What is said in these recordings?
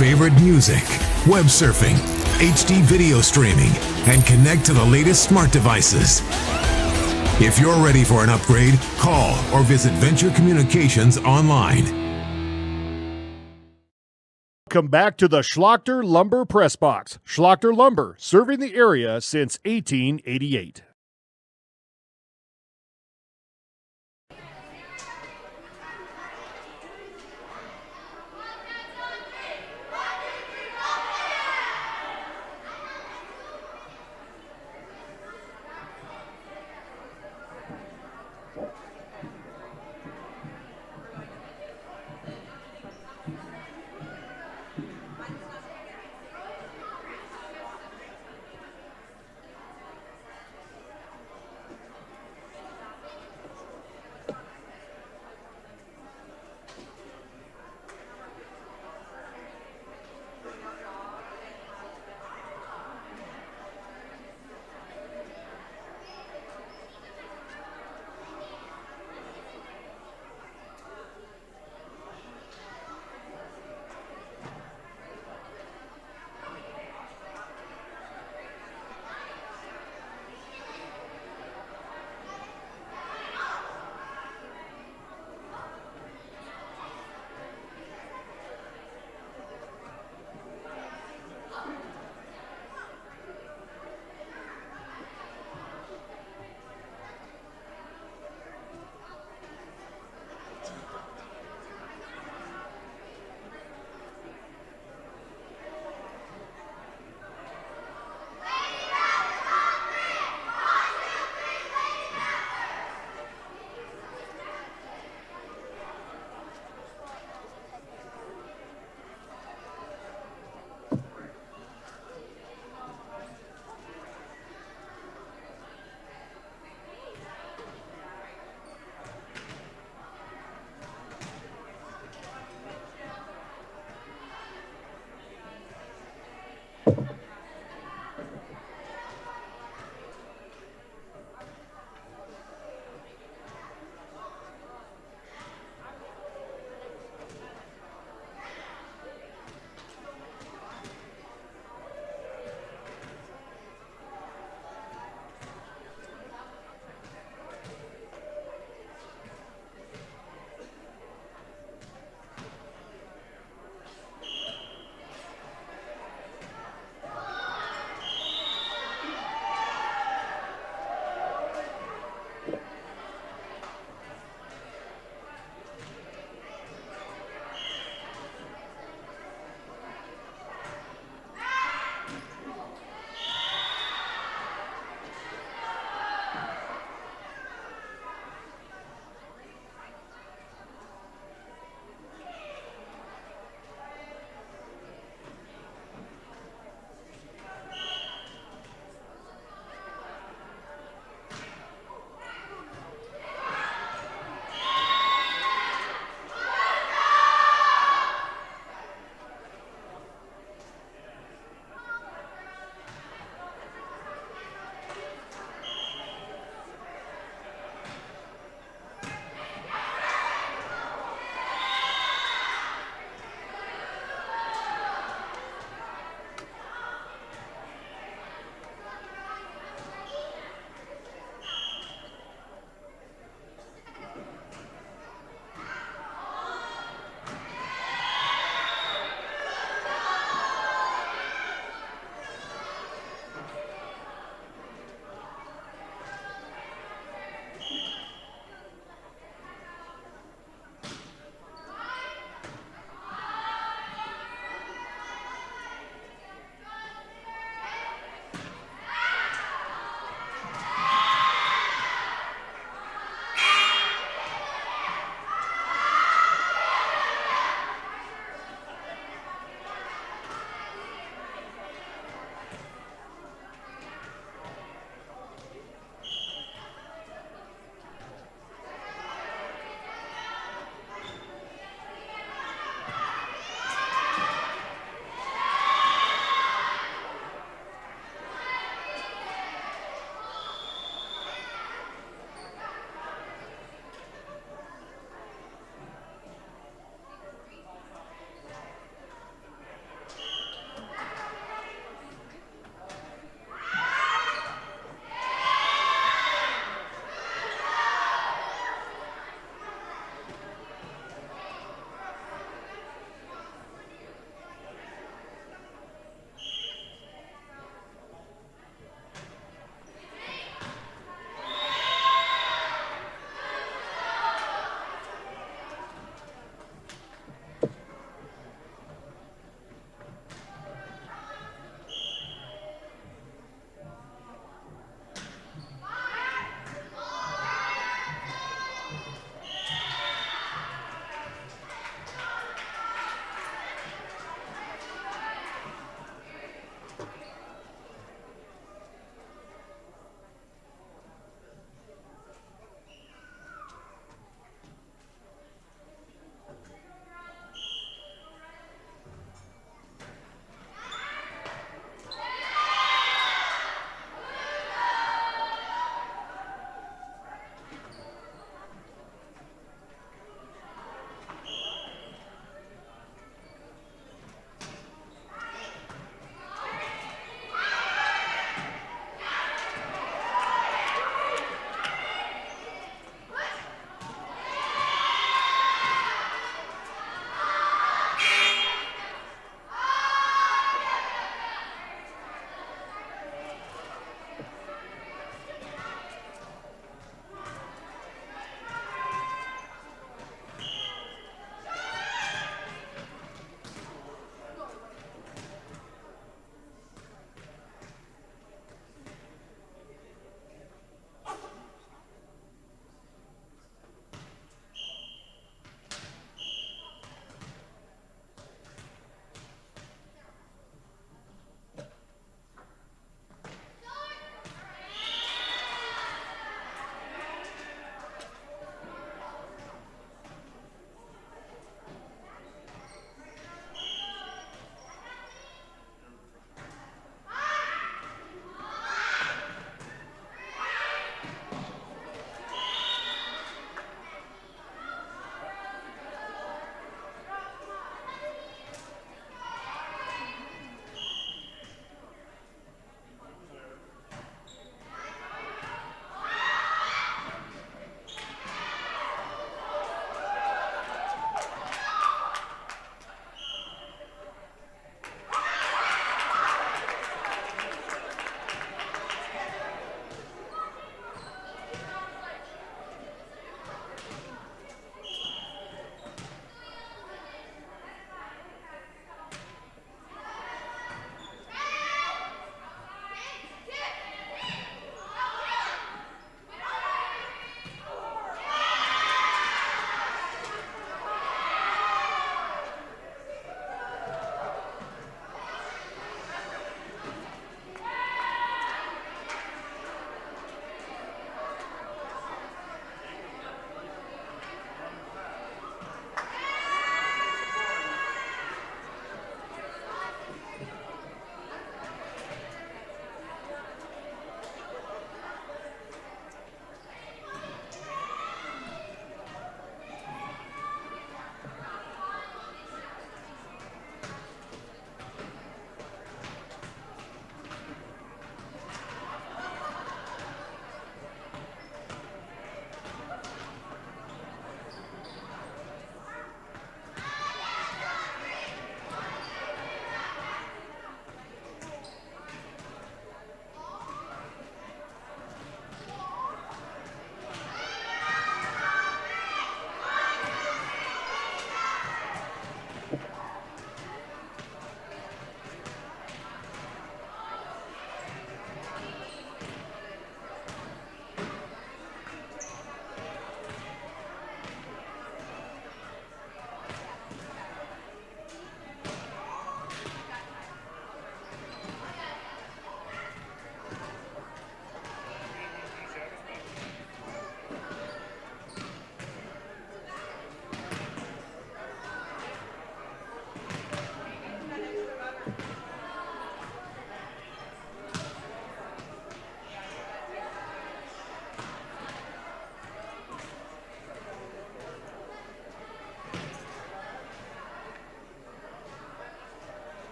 favorite music, web surfing, HD video streaming, and connect to the latest smart devices. If you're ready for an upgrade, call or visit Venture Communications online. Welcome back to the Schlachter Lumber Press Box. Schlachter Lumber, serving the area since 1888.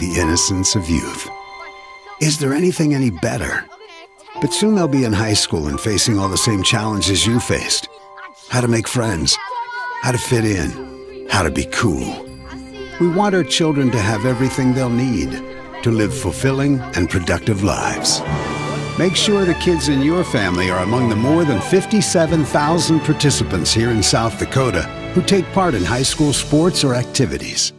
the innocence of youth. Is there anything any better? But soon they'll be in high school and facing all the same challenges you faced. How to make friends, how to fit in, how to be cool. We want our children to have everything they'll need to live fulfilling and productive lives. Make sure the kids in your family are among the more than 57,000 participants here in South Dakota who take part in high school sports or activities.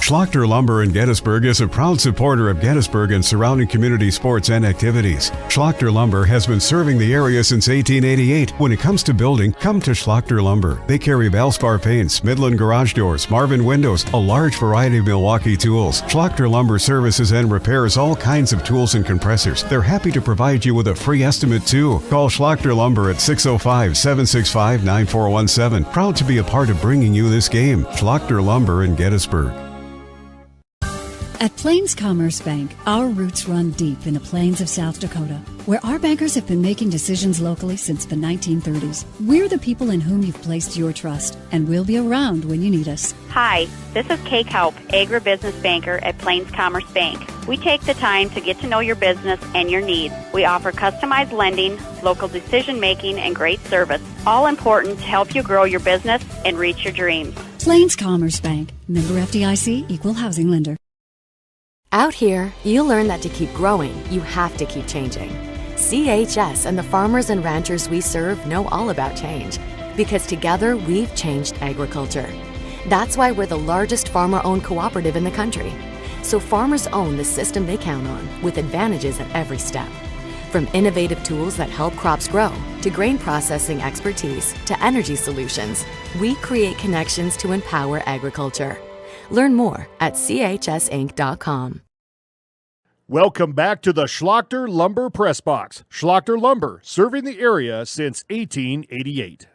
Schlachter Lumber in Gettysburg is a proud supporter of Gettysburg and surrounding community sports and activities. Schlachter Lumber has been serving the area since 1888. When it comes to building, come to Schlachter Lumber. They carry Valspar paints, Midland garage doors, Marvin windows, a large variety of Milwaukee tools. Schlachter Lumber services and repairs all kinds of tools and compressors. They're happy to provide you with a free estimate too. Call Schlachter Lumber at 605-765-9417. Proud to be a part of bringing you this game. Schlachter Lumber in Gettysburg. At Plains Commerce Bank, our roots run deep in the plains of South Dakota, where our bankers have been making decisions locally since the 1930s. We're the people in whom you've placed your trust, and we'll be around when you need us. Hi, this is Kay Kaup, agribusiness banker at Plains Commerce Bank. We take the time to get to know your business and your needs. We offer customized lending, local decision-making, and great service, all important to help you grow your business and reach your dreams. Plains Commerce Bank, member FDIC, equal housing lender. Out here, you learn that to keep growing, you have to keep changing. CHS and the farmers and ranchers we serve know all about change, because together we've changed agriculture. That's why we're the largest farmer-owned cooperative in the country. So farmers own the system they count on, with advantages at every step. From innovative tools that help crops grow, to grain processing expertise, to energy solutions, we create connections to empower agriculture. Learn more at chsinc.com. Welcome back to the Schlachter Lumber Press Box. Schlachter Lumber, serving the area since 1888.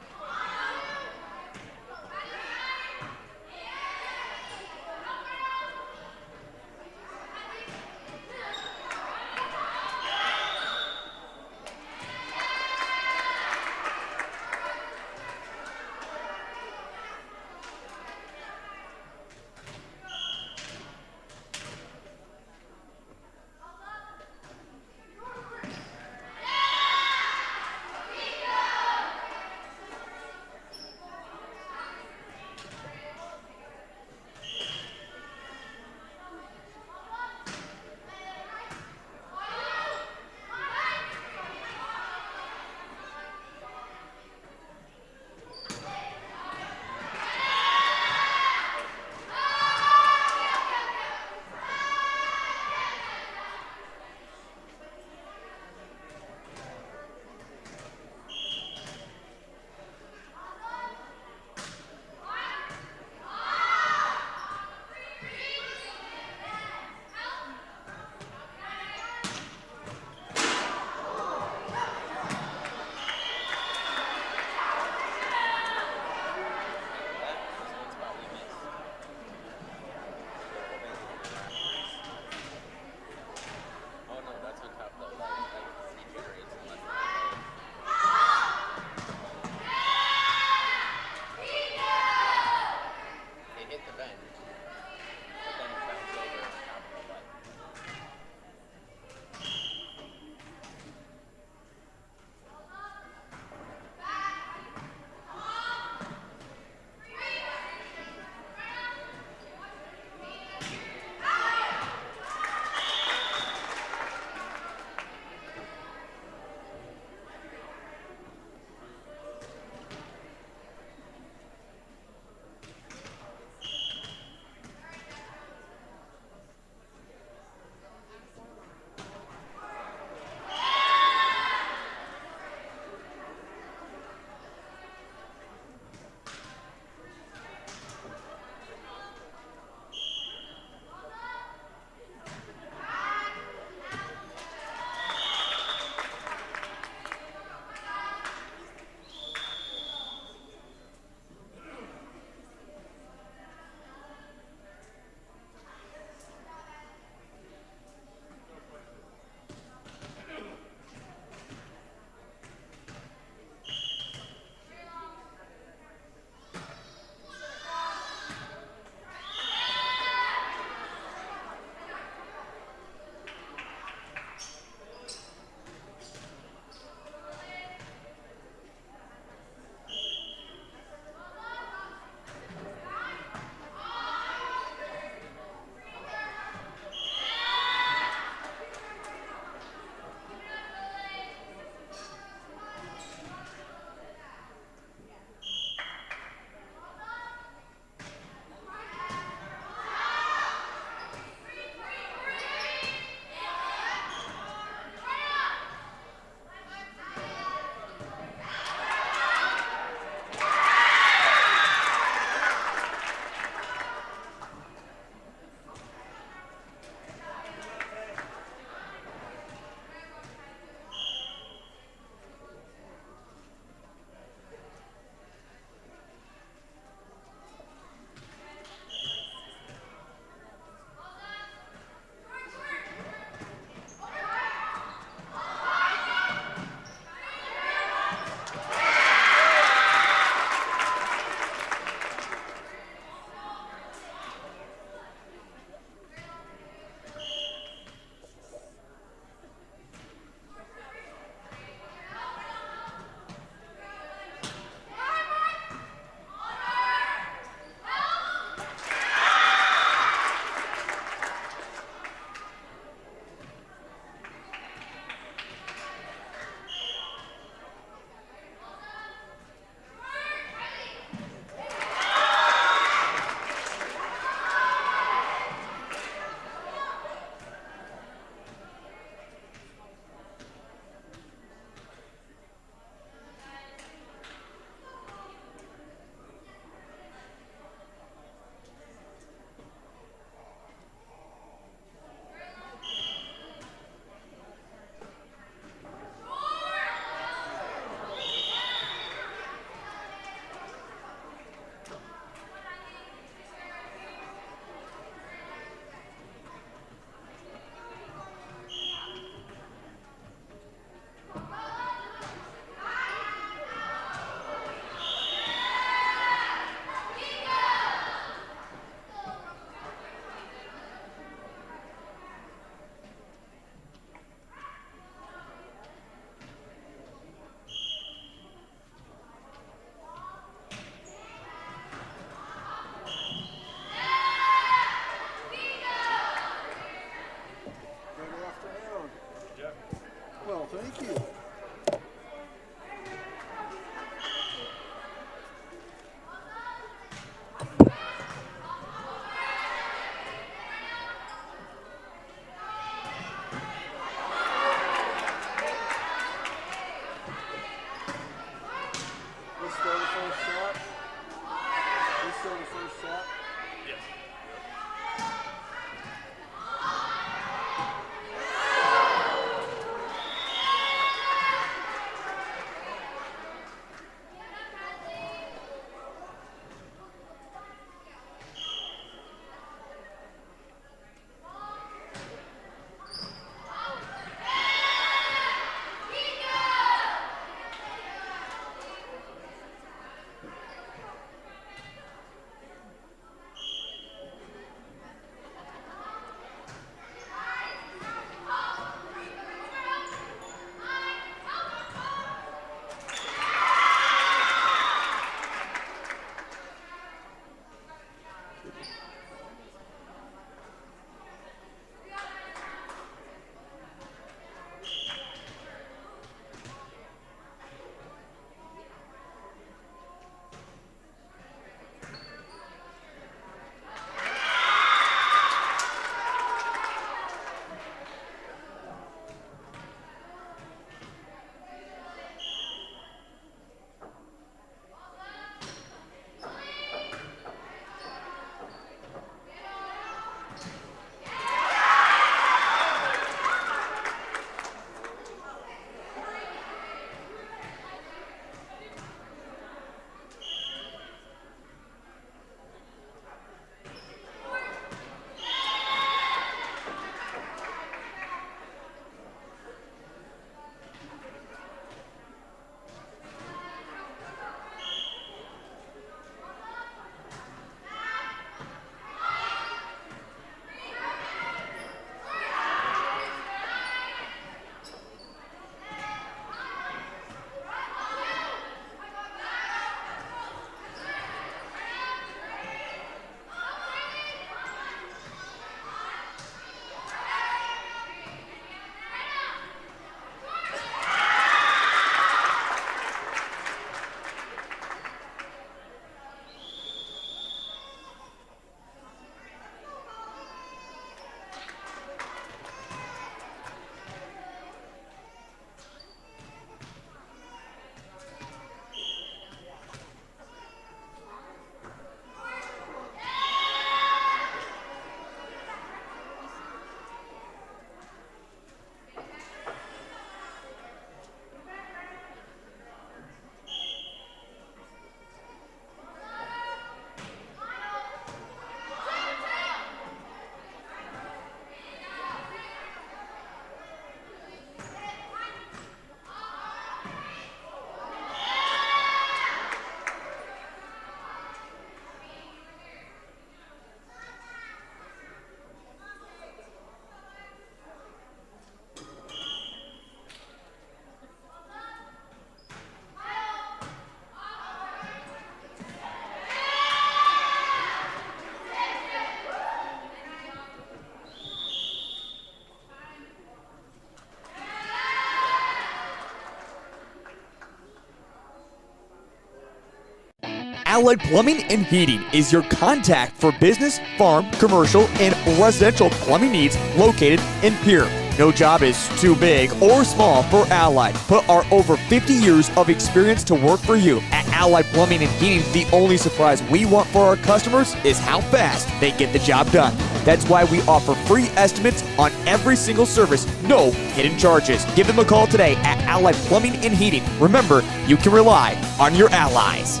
Allied Plumbing and Heating is your contact for business, farm, commercial, and residential plumbing needs located in Pierre. No job is too big or small for Allied. Put our over 50 years of experience to work for you. At Allied Plumbing and Heating, the only surprise we want for our customers is how fast they get the job done. That's why we offer free estimates on every single service, no hidden charges. Give them a call today at Allied Plumbing and Heating. Remember, you can rely on your allies.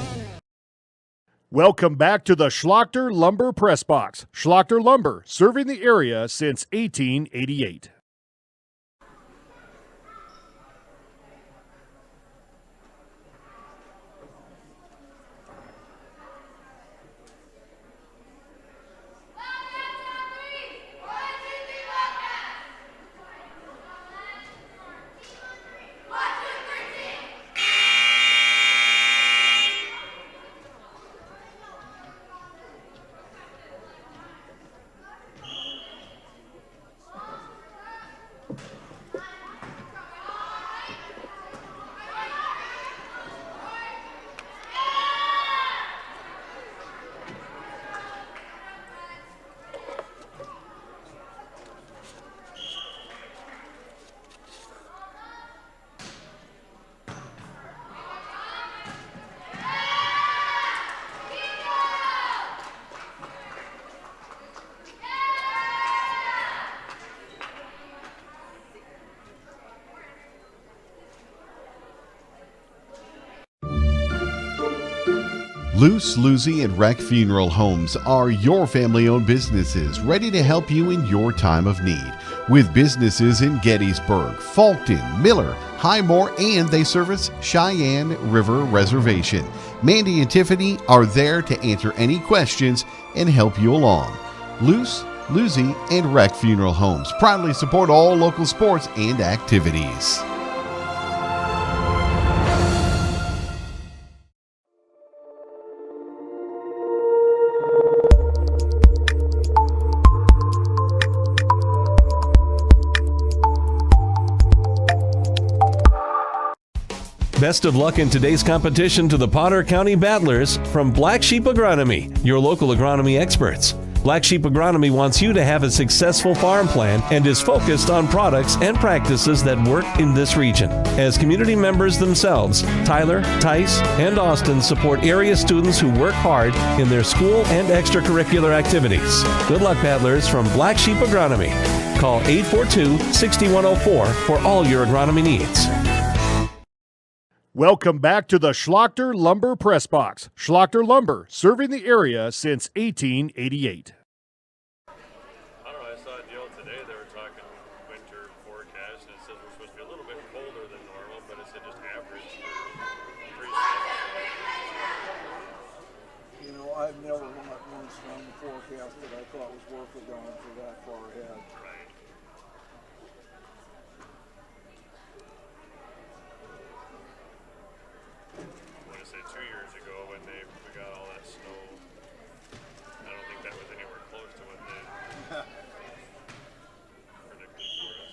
Welcome back to the Schlachter Lumber Press Box. Schlachter Lumber, serving the area since 1888. Luce, Lucy, and Wreck Funeral Homes are your family-owned businesses ready to help you in your time of need. With businesses in Gettysburg, Fulton, Miller, Highmore, and they service Cheyenne River Reservation. Mandy and Tiffany are there to answer any questions and help you along. Luce, Lucy, and Wreck Funeral Homes proudly support all local sports and activities. Best of luck in today's competition to the Potter County Battlers from Black Sheep Agronomy, your local agronomy experts. Black Sheep Agronomy wants you to have a successful farm plan and is focused on products and practices that work in this region. As community members themselves, Tyler, Tice, and Austin support area students who work hard in their school and extracurricular activities. Good luck, Battlers, from Black Sheep Agronomy. Call 842-6104 for all your agronomy needs. Welcome back to the Schlachter Lumber Press Box. Schlachter Lumber, serving the area since 1888. I don't know, I saw a deal today, they were talking winter forecast, and it says we're supposed to be a little bit colder than normal, but it said just average for 3 months. You know, I've never met one storm forecast that I thought was worth it going for that far ahead. Right. I want to say 2 years ago when we got all that snow, I don't think that was anywhere close to what they predicted for us.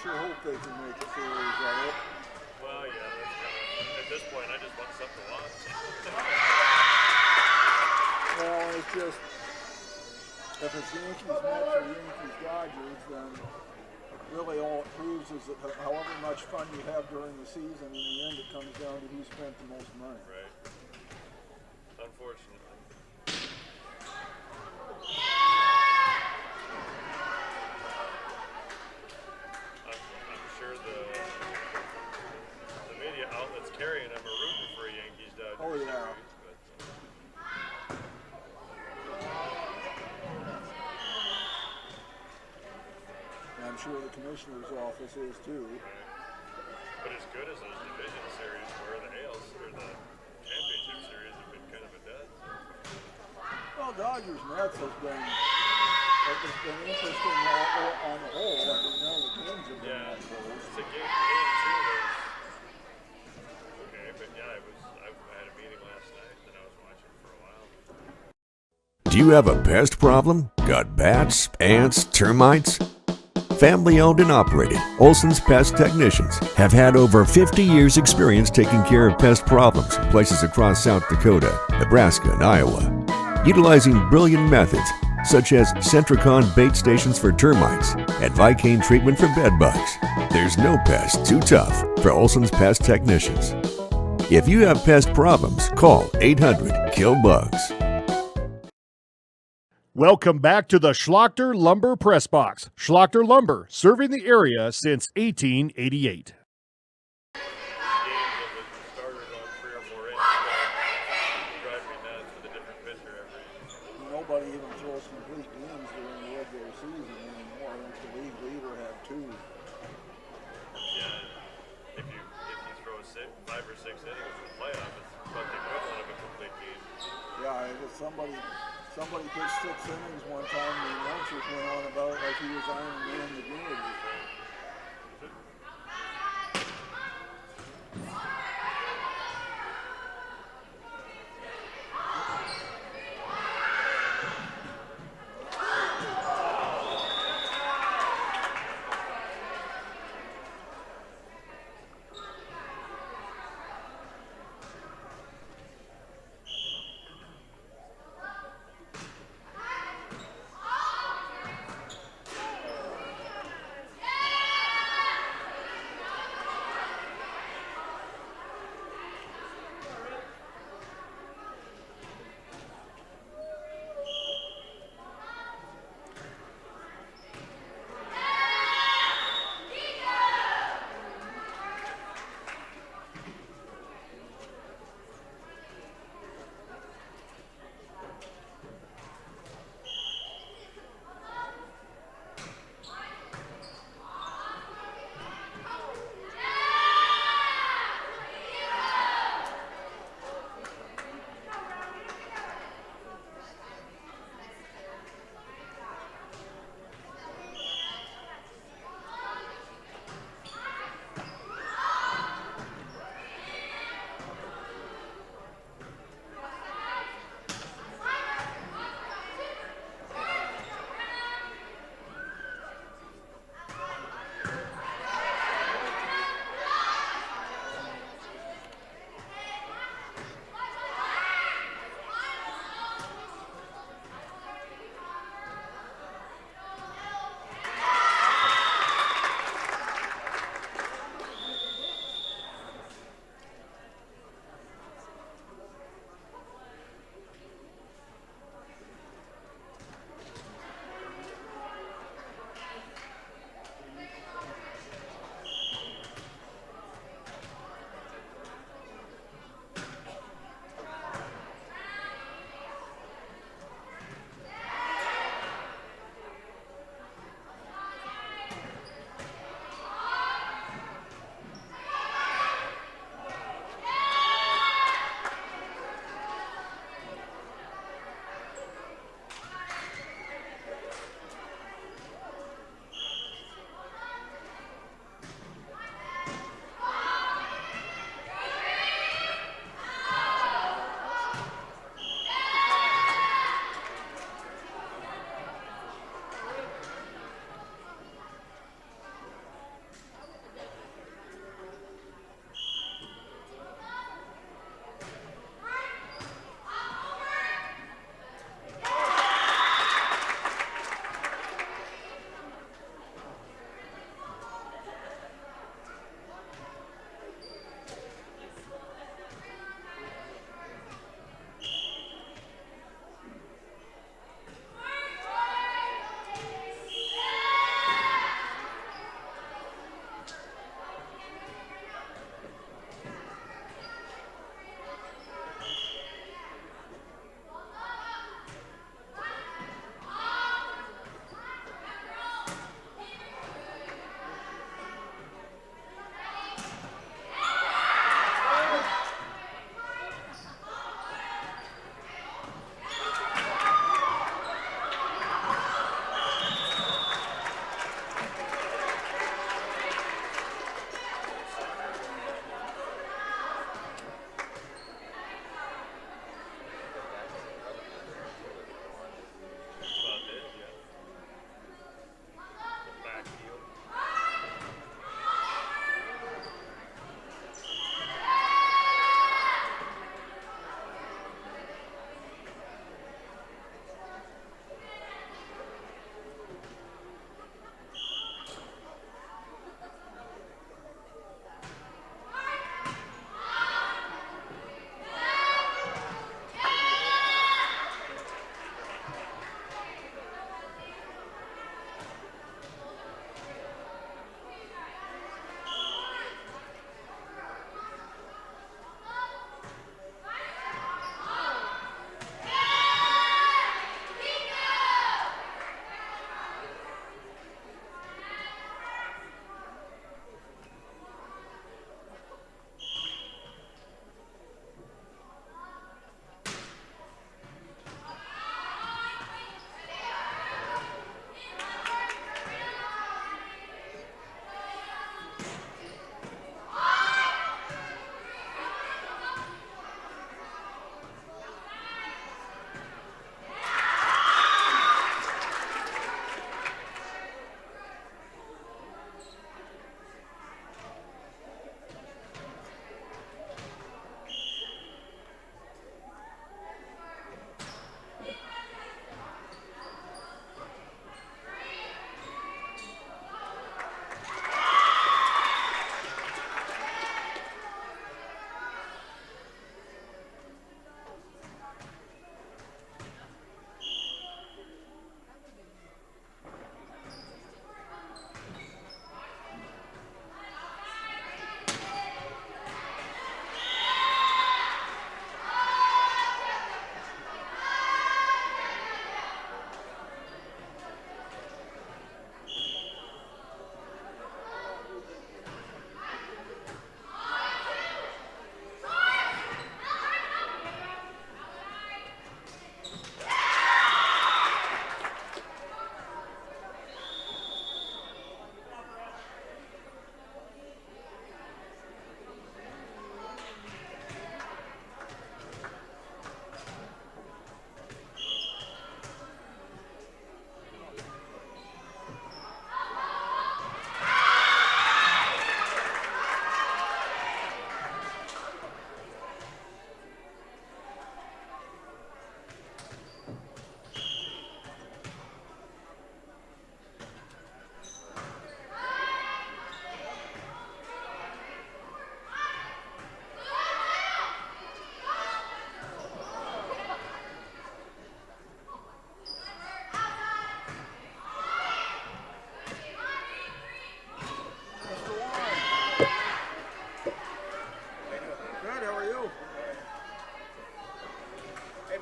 sure hope they can make a series of it. Well, yeah, that's kind of, at this point, I just want something to watch. Well, it's just, if it's Yankees Mets or Yankees Dodgers, then really all it proves is that however much fun you have during the season, in the end it comes down to who spent the most money. Right. Unfortunately. I'm sure the media outlets carrying them are rooting for a Yankees Dodgers Oh, yeah. series, but I'm sure the commissioner's office is too. But as good as those division series were, the ALs or the championship series have been kind of a dud. Well, Dodgers Mets has been interesting on the whole. I mean, none of the games have been that close. It's a game 2 was okay, but yeah, I had a meeting last night that I was watching for a while. Do you have a pest problem? Got bats, ants, termites? Family owned and operated, Olson's Pest Technicians have had over 50 years experience taking care of pest problems in places across South Dakota, Nebraska, and Iowa. Utilizing brilliant methods such as Centricon bait stations for termites and Vicane treatment for bed bugs. There's no pest too tough for Olson's Pest Technicians. If you have pest problems, call 800-KILL-BUGS. Welcome back to the Schlachter Lumber Press Box. Schlachter Lumber, serving the area since 1888. Nobody even throws complete games during the regular season anymore. I think the league leader had 2. Yeah, if you throw 5 or 6 innings in the playoff, it's about the equivalent of a complete game. Yeah, if somebody pitched 6 innings one time, the announcers went on about it like he was Iron Man the game.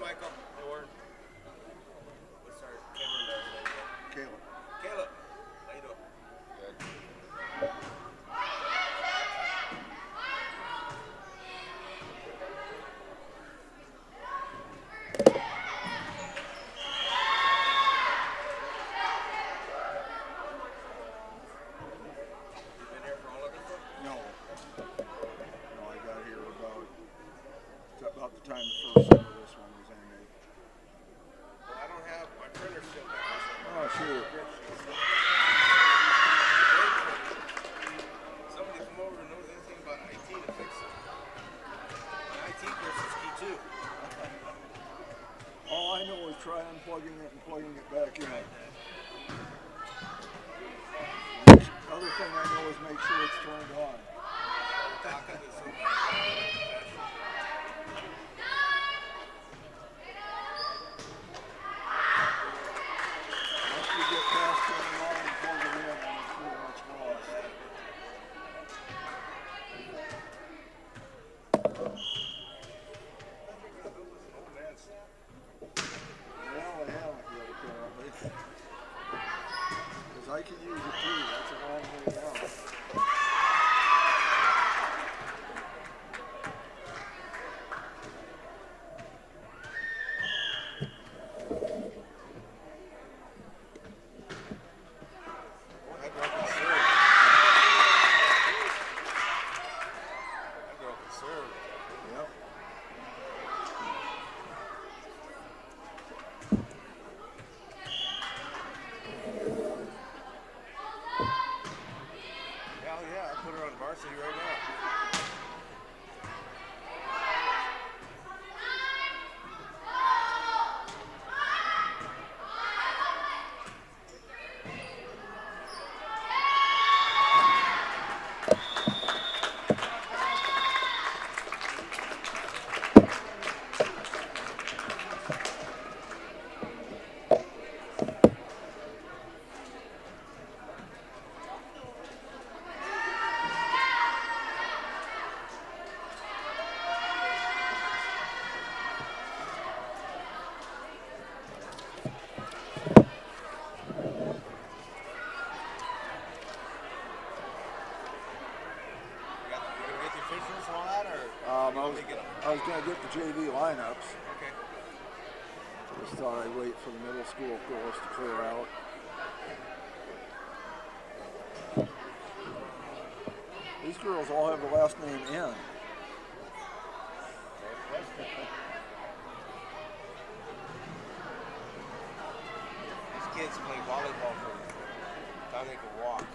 Michael. Hey, Warren. What's our cameraman's name? Caleb. How you doing? Good. About the time the first some of this one was ended. Well, I don't have my printer still back. Oh, sure. Somebody come over and knows anything about IT to fix it. My IT course is key too. All I know is try unplugging it and plugging it back in. The other thing I know is make sure it's turned on. Talking to somebody. I can use it too. That's a long way down. Varsity right now. I was going to get the JV lineups. Okay. Just thought I'd wait for the middle school girls to clear out. These girls all have the last name N. These kids play volleyball for time they can walk.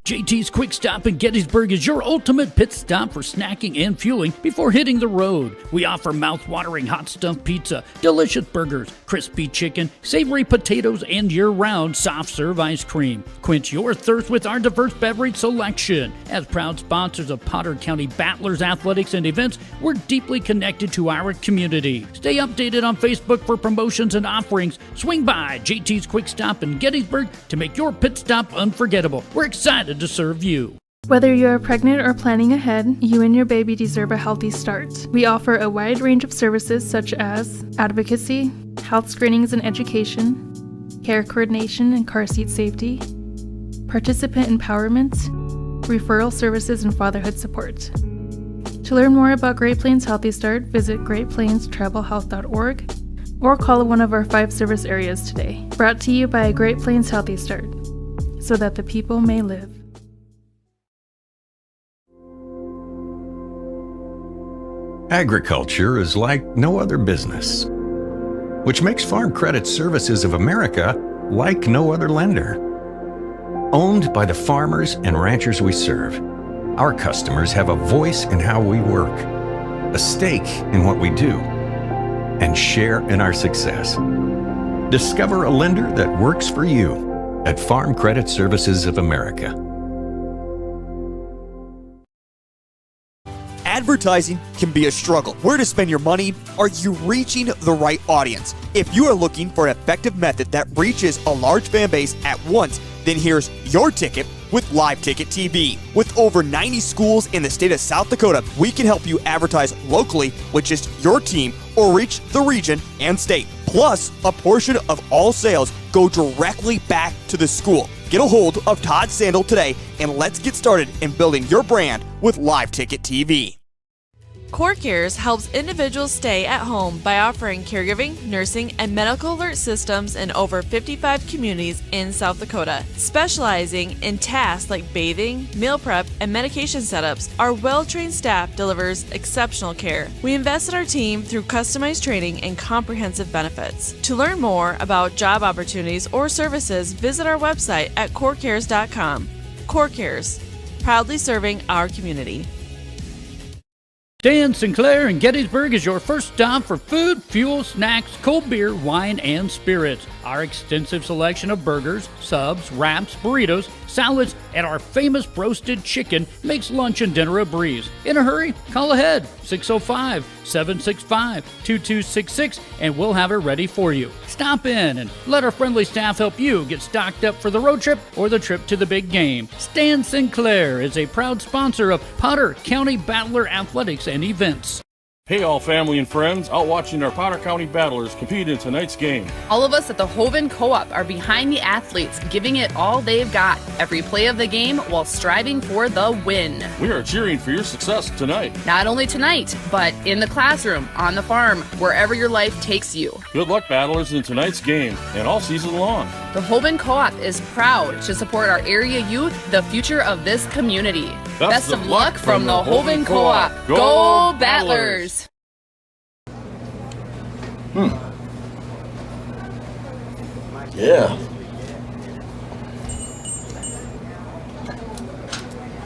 JT's Quick Stop in Gettysburg is your ultimate pit stop for snacking and fueling before hitting the road. We offer mouth-watering hot stuffed pizza, delicious burgers, crispy chicken, savory potatoes, and year-round soft-serve ice cream. Quench your thirst with our diverse beverage selection. As proud sponsors of Potter County Battlers athletics and events, we're deeply connected to our community. Stay updated on Facebook for promotions and offerings. Swing by JT's Quick Stop in Gettysburg to make your pit stop unforgettable. We're excited to serve you. Whether you're pregnant or planning ahead, you and your baby deserve a healthy start. We offer a wide range of services such as advocacy, health screenings and education, care coordination and car seat safety, participant empowerment, referral services, and fatherhood support. To learn more about Great Plains Healthy Start, visit greatplainstravelhealth.org or call one of our 5 service areas today. Brought to you by Great Plains Healthy Start, so that the people may live. Agriculture is like no other business, which makes Farm Credit Services of America like no other lender. Owned by the farmers and ranchers we serve, our customers have a voice in how we work, a stake in what we do, and share in our success. Discover a lender that works for you. at Farm Credit Services of America. Advertising can be a struggle. Where to spend your money? Are you reaching the right audience? If you are looking for an effective method that reaches a large fan base at once, then here's your ticket with Live Ticket TV. With over 90 schools in the state of South Dakota, we can help you advertise locally with just your team or reach the region and state. Plus, a portion of all sales go directly back to the school. Get a hold of Todd Sandel today and let's get started in building your brand with Live Ticket TV. CoreCares helps individuals stay at home by offering caregiving, nursing, and medical alert systems in over 55 communities in South Dakota. Specializing in tasks like bathing, meal prep, and medication setups, our well-trained staff delivers exceptional care. We invest in our team through customized training and comprehensive benefits. To learn more about job opportunities or services, visit our website at corecares.com. CoreCares, proudly serving our community. Dan Sinclair in Gettysburg is your first stop for food, fuel, snacks, cold beer, wine, and spirits. Our extensive selection of burgers, subs, wraps, burritos, salads, and our famous roasted chicken makes lunch and dinner a breeze. In a hurry? Call ahead, 605-765-2266, and we'll have it ready for you. Stop in and let our friendly staff help you get stocked up for the road trip or the trip to the big game. Stan Sinclair is a proud sponsor of Potter County Battler Athletics and Events. Hey all family and friends, out watching our Potter County Battlers compete in tonight's game. All of us at the Hoven Co-op are behind the athletes, giving it all they've got, every play of the game while striving for the win. We are cheering for your success tonight. Not only tonight, but in the classroom, on the farm, wherever your life takes you. Good luck, Battlers, in tonight's game and all season long. The Hoven Co-op is proud to support our area youth, the future of this community. Best of luck from the Hoven Co-op. Go Battlers! Yeah.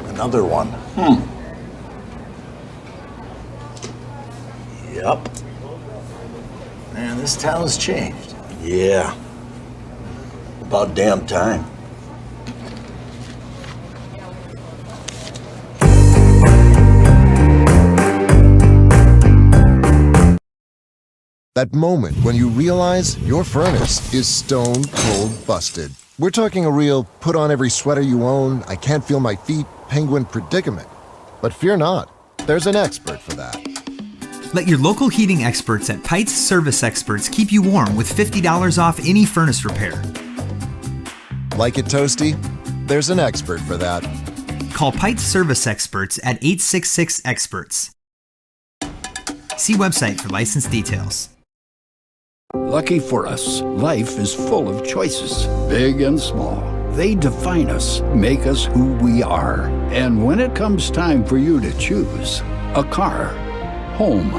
Another one. Yep. Man, this town's changed. Yeah. About damn time. That moment when you realize your furnace is stone cold busted. We're talking a real put on every sweater you own, I can't feel my feet, penguin predicament. But fear not, there's an expert for that. Let your local heating experts at Pites Service Experts keep you warm with $50 off any furnace repair. Like it toasty? There's an expert for that. Call Pites Service Experts at 866-EXPERTS. See website for license details. Lucky for us, life is full of choices, big and small. They define us, make us who we are. And when it comes time for you to choose, a car, home,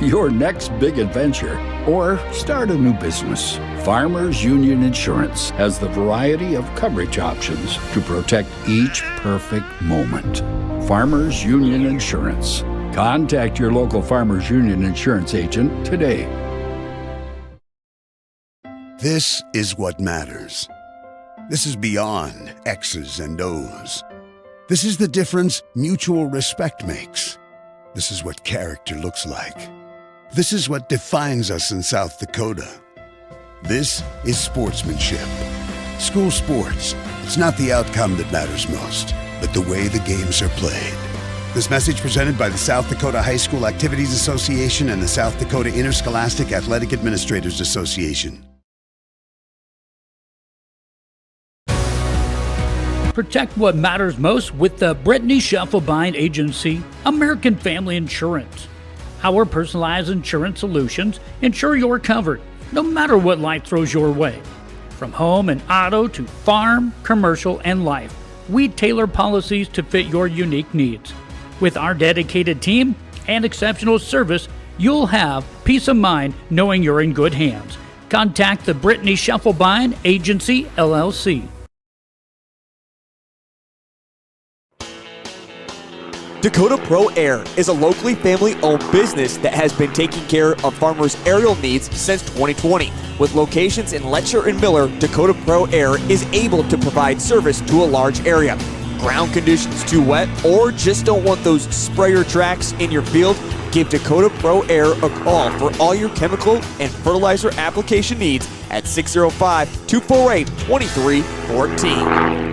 your next big adventure, or start a new business, Farmers Union Insurance has the variety of coverage options to protect each perfect moment. Farmers Union Insurance. Contact your local Farmers Union Insurance agent today. This is what matters. This is beyond X's and O's. This is the difference mutual respect makes. This is what character looks like. This is what defines us in South Dakota. This is sportsmanship. School sports. It's not the outcome that matters most, but the way the games are played. This message presented by the South Dakota High School Activities Association and the South Dakota Interscholastic Athletic Administrators Association. Protect what matters most with the Brittany Scheffelbein Agency, American Family Insurance. Our personalized insurance solutions ensure you're covered, no matter what life throws your way. From home and auto to farm, commercial, and life, we tailor policies to fit your unique needs. With our dedicated team and exceptional service, you'll have peace of mind knowing you're in good hands. Contact the Brittany Scheffelbein Agency, LLC. Dakota Pro Air is a locally family-owned business that has been taking care of farmers' aerial needs since 2020. With locations in Letcher and Miller, Dakota Pro Air is able to provide service to a large area. Ground conditions too wet, or just don't want those sprayer tracks in your field? Give Dakota Pro Air a call for all your chemical and fertilizer application needs at 605-248-2314.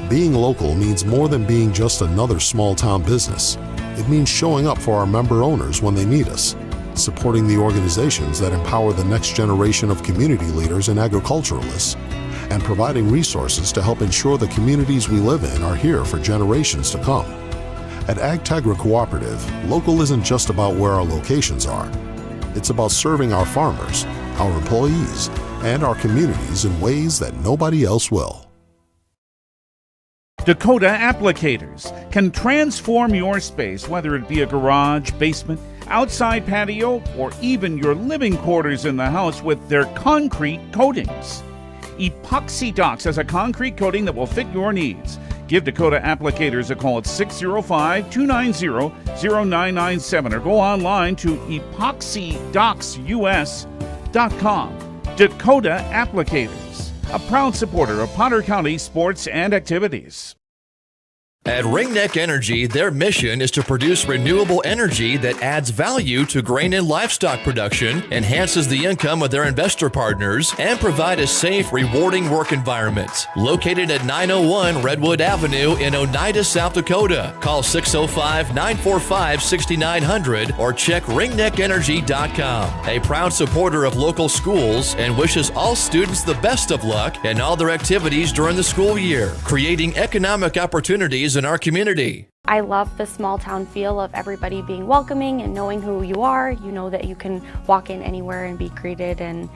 Being local means more than being just another small-town business. It means showing up for our member owners when they need us, supporting the organizations that empower the next generation of community leaders and agriculturalists, and providing resources to help ensure the communities we live in are here for generations to come. At AgTegra Cooperative, local isn't just about where our locations are. It's about serving our farmers, our employees, and our communities in ways that nobody else will. Dakota Applicators can transform your space, whether it be a garage, basement, outside patio, or even your living quarters in the house, with their concrete coatings. Epoxy Docs has a concrete coating that will fit your needs. Give Dakota Applicators a call at 605-290-0997 or go online to epoxydocsus.com. Dakota Applicators, a proud supporter of Potter County sports and activities. At Ringneck Energy, their mission is to produce renewable energy that adds value to grain and livestock production, enhances the income of their investor partners, and provide a safe, rewarding work environment. Located at 901 Redwood Avenue in Oneida, South Dakota. Call 605-945-6900 or check ringneckenergy.com. A proud supporter of local schools and wishes all students the best of luck in all their activities during the school year, creating economic opportunities in our community. I love the small town feel of everybody being welcoming and knowing who you are. You know that you can walk in anywhere and be greeted, and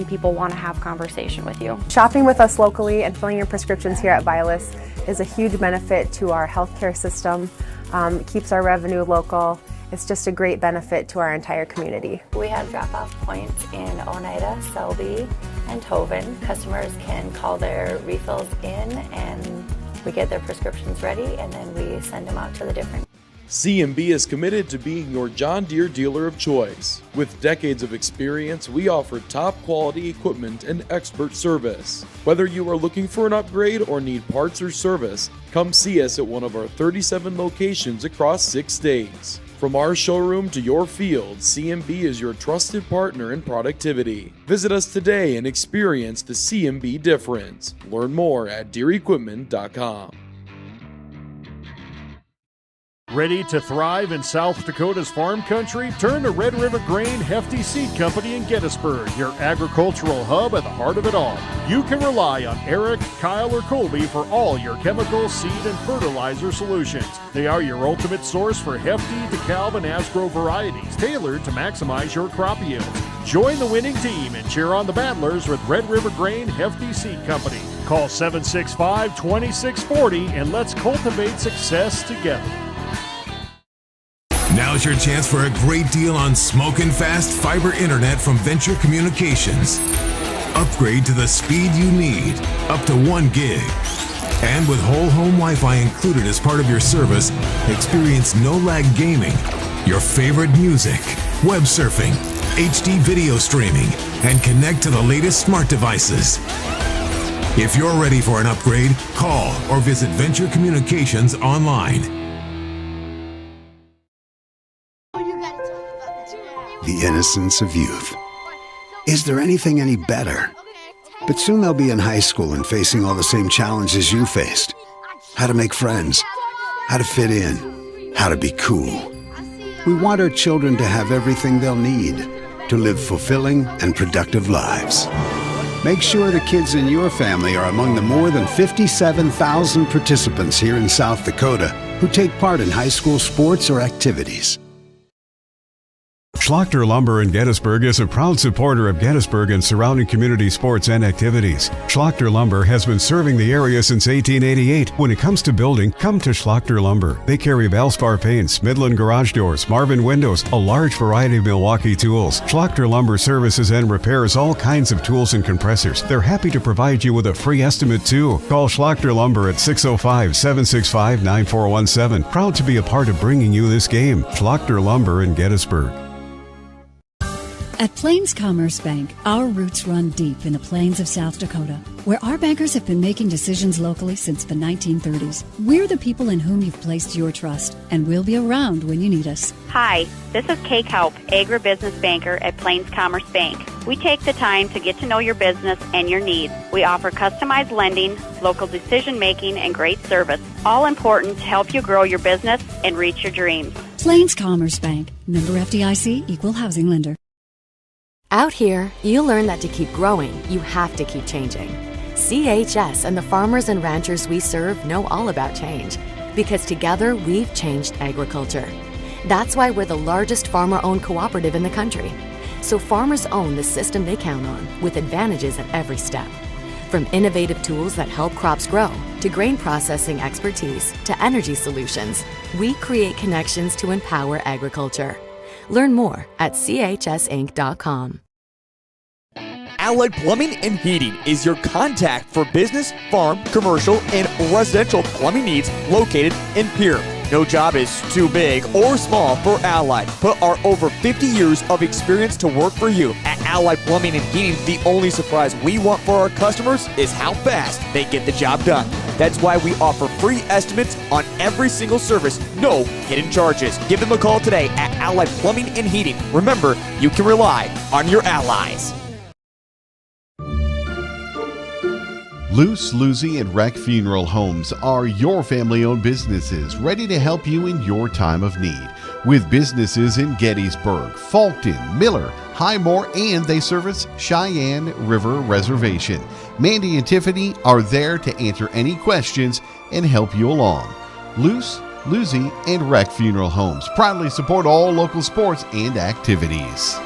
people want to have conversation with you. Shopping with us locally and filling your prescriptions here at Vilas is a huge benefit to our healthcare system. It keeps our revenue local. It's just a great benefit to our entire community. We have drop-off points in Oneida, Selby, and Hoven. Customers can call their refills in and we get their prescriptions ready, and then we send them out to the different. C&B is committed to being your John Deere dealer of choice. With decades of experience, we offer top quality equipment and expert service. Whether you are looking for an upgrade or need parts or service, come see us at one of our 37 locations across 6 states. From our showroom to your field, C&B is your trusted partner in productivity. Visit us today and experience the C&B difference. Learn more at DeereEquipment.com. Ready to thrive in South Dakota's farm country? Turn to Red River Grain Hefty Seed Company in Gettysburg, your agricultural hub at the heart of it all. You can rely on Eric, Kyle, or Colby for all your chemical, seed, and fertilizer solutions. They are your ultimate source for Hefty, DeKalb, and Asgrow varieties, tailored to maximize your crop yields. Join the winning team and cheer on the Battlers with Red River Grain Hefty Seed Company. Call 765-2640 and let's cultivate success together. Now's your chance for a great deal on smoking fast fiber internet from Venture Communications. Upgrade to the speed you need, up to 1 gig. And with whole home Wi-Fi included as part of your service, experience no-lag gaming, your favorite music, web surfing, HD video streaming, and connect to the latest smart devices. If you're ready for an upgrade, call or visit Venture Communications online. The innocence of youth. Is there anything any better? But soon they'll be in high school and facing all the same challenges you faced. How to make friends, how to fit in, how to be cool. We want our children to have everything they'll need to live fulfilling and productive lives. Make sure the kids in your family are among the more than 57,000 participants here in South Dakota who take part in high school sports or activities. Schlachter Lumber in Gettysburg is a proud supporter of Gettysburg and surrounding community sports and activities. Schlachter Lumber has been serving the area since 1888. When it comes to building, come to Schlachter Lumber. They carry Valspar paints, Midland garage doors, Marvin windows, a large variety of Milwaukee tools. Schlachter Lumber services and repairs all kinds of tools and compressors. They're happy to provide you with a free estimate too. Call Schlachter Lumber at 605-765-9417. Proud to be a part of bringing you this game. Schlachter Lumber in Gettysburg. At Plains Commerce Bank, our roots run deep in the plains of South Dakota, where our bankers have been making decisions locally since the 1930s. We're the people in whom you've placed your trust, and we'll be around when you need us. Hi, this is Kay Kaup, agribusiness banker at Plains Commerce Bank. We take the time to get to know your business and your needs. We offer customized lending, local decision-making, and great service, all important to help you grow your business and reach your dreams. Plains Commerce Bank, member FDIC, equal housing lender. Out here, you learn that to keep growing, you have to keep changing. CHS and the farmers and ranchers we serve know all about change, because together we've changed agriculture. That's why we're the largest farmer-owned cooperative in the country. So farmers own the system they count on, with advantages at every step. From innovative tools that help crops grow, to grain processing expertise, to energy solutions, we create connections to empower agriculture. Learn more at chsinc.com. Allied Plumbing and Heating is your contact for business, farm, commercial, and residential plumbing needs located in Pierre. No job is too big or small for Allied. Put our over 50 years of experience to work for you. At Allied Plumbing and Heating, the only surprise we want for our customers is how fast they get the job done. That's why we offer free estimates on every single service, no hidden charges. Give them a call today at Allied Plumbing and Heating. Remember, you can rely on your allies. Luce, Lucy, and Wreck Funeral Homes are your family-owned businesses ready to help you in your time of need. With businesses in Gettysburg, Fulton, Miller, Highmore, and they service Cheyenne River Reservation. Mandy and Tiffany are there to answer any questions and help you along. Luce, Lucy, and Wreck Funeral Homes proudly support all local sports and activities.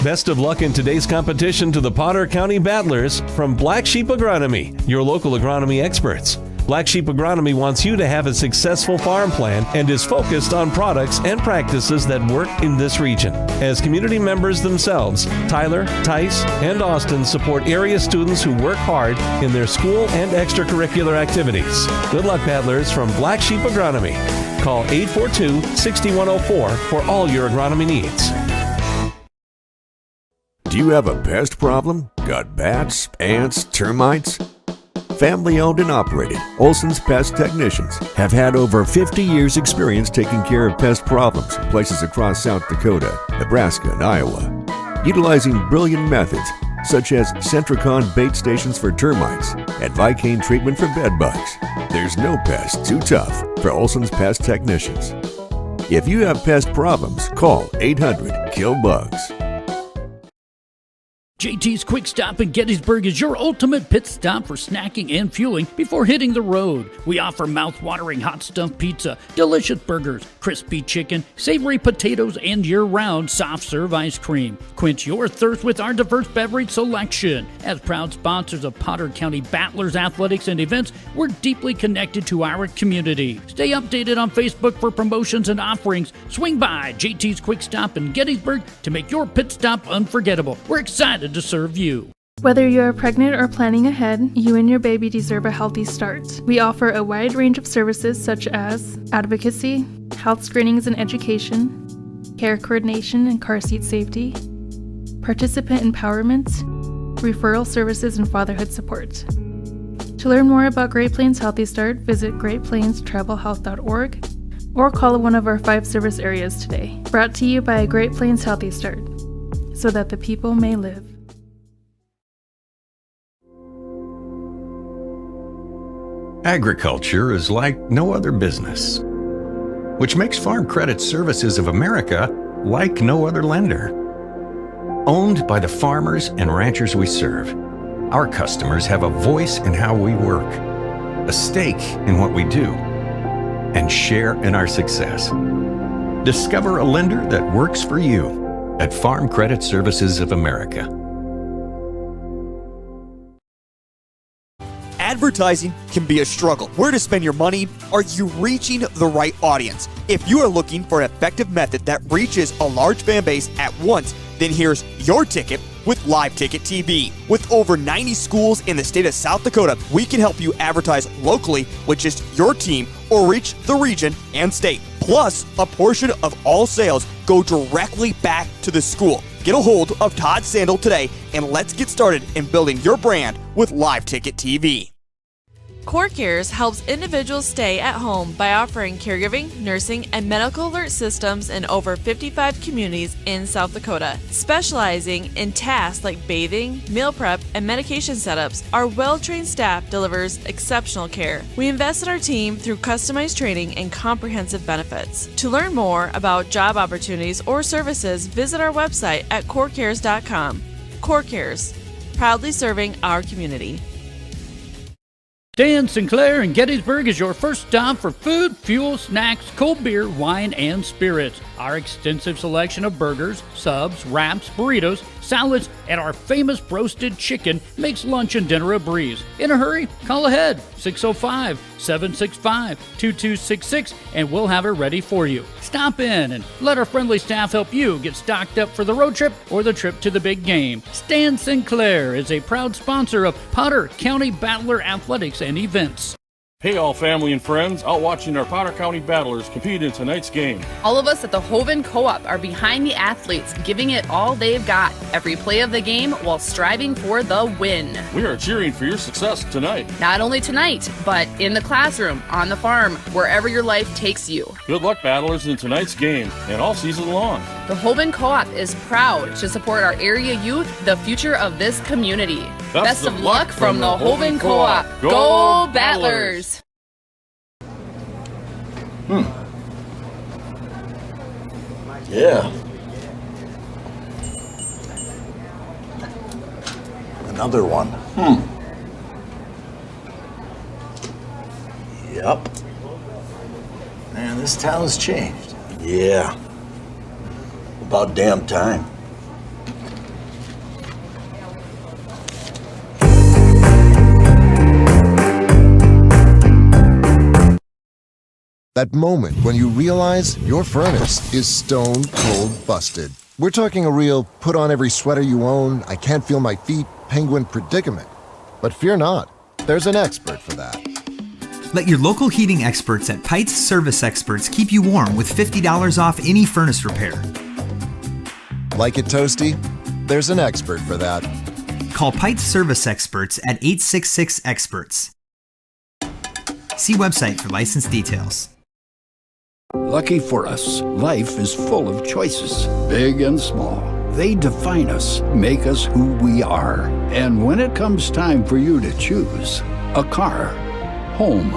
Best of luck in today's competition to the Potter County Battlers from Black Sheep Agronomy, your local agronomy experts. Black Sheep Agronomy wants you to have a successful farm plan and is focused on products and practices that work in this region. As community members themselves, Tyler, Tice, and Austin support area students who work hard in their school and extracurricular activities. Good luck, Battlers from Black Sheep Agronomy. Call 842-6104 for all your agronomy needs. Do you have a pest problem? Got bats, ants, termites? Family owned and operated, Olson's Pest Technicians have had over 50 years experience taking care of pest problems in places across South Dakota, Nebraska, and Iowa. Utilizing brilliant methods such as Centricon bait stations for termites and Vicane treatment for bed bugs, there's no pest too tough for Olson's Pest Technicians. If you have pest problems, call 800-KILL-BUGS. JT's Quick Stop in Gettysburg is your ultimate pit stop for snacking and fueling before hitting the road. We offer mouth-watering hot stuffed pizza, delicious burgers, crispy chicken, savory potatoes, and year-round soft-serve ice cream. Quench your thirst with our diverse beverage selection. As proud sponsors of Potter County Battlers athletics and events, we're deeply connected to our community. Stay updated on Facebook for promotions and offerings. Swing by JT's Quick Stop in Gettysburg to make your pit stop unforgettable. We're excited to serve you. Whether you're pregnant or planning ahead, you and your baby deserve a healthy start. We offer a wide range of services such as advocacy, health screenings and education, care coordination and car seat safety, participant empowerment, referral services, and fatherhood support. To learn more about Great Plains Healthy Start, visit greatplainstravelhealth.org or call one of our 5 service areas today. Brought to you by Great Plains Healthy Start, so that the people may live. Agriculture is like no other business. which makes Farm Credit Services of America like no other lender. Owned by the farmers and ranchers we serve, our customers have a voice in how we work, a stake in what we do, and share in our success. Discover a lender that works for you at Farm Credit Services of America. Advertising can be a struggle. Where to spend your money? Are you reaching the right audience? If you are looking for an effective method that reaches a large fan base at once, then here's your ticket with Live Ticket TV. With over 90 schools in the state of South Dakota, we can help you advertise locally with just your team or reach the region and state. Plus, a portion of all sales go directly back to the school. Get a hold of Todd Sandel today and let's get started in building your brand with Live Ticket TV. CoreCares helps individuals stay at home by offering caregiving, nursing, and medical alert systems in over 55 communities in South Dakota. Specializing in tasks like bathing, meal prep, and medication setups, our well-trained staff delivers exceptional care. We invest in our team through customized training and comprehensive benefits. To learn more about job opportunities or services, visit our website at corecares.com. CoreCares, proudly serving our community. Dan Sinclair in Gettysburg is your first stop for food, fuel, snacks, cold beer, wine, and spirits. Our extensive selection of burgers, subs, wraps, burritos, salads, and our famous roasted chicken makes lunch and dinner a breeze. In a hurry? Call ahead, 605-765-2266, and we'll have it ready for you. Stop in and let our friendly staff help you get stocked up for the road trip or the trip to the big game. Stan Sinclair is a proud sponsor of Potter County Battler Athletics and Events. Hey all family and friends, out watching our Potter County Battlers compete in tonight's game. All of us at the Hoven Co-op are behind the athletes, giving it all they've got, every play of the game while striving for the win. We are cheering for your success tonight. Not only tonight, but in the classroom, on the farm, wherever your life takes you. Good luck, Battlers, in tonight's game and all season long. The Hoven Co-op is proud to support our area youth, the future of this community. Best of luck from the Hoven Co-op. Go Battlers! Yeah. Another one. Yep. Man, this town's changed. Yeah. About damn time. That moment when you realize your furnace is stone cold busted. We're talking a real put on every sweater you own, I can't feel my feet, penguin predicament. But fear not, there's an expert for that. Let your local heating experts at Pites Service Experts keep you warm with $50 off any furnace repair. Like it toasty? There's an expert for that. Call Pites Service Experts at 866-EXPERTS. See website for license details. Lucky for us, life is full of choices, big and small. They define us, make us who we are. And when it comes time for you to choose, a car, home,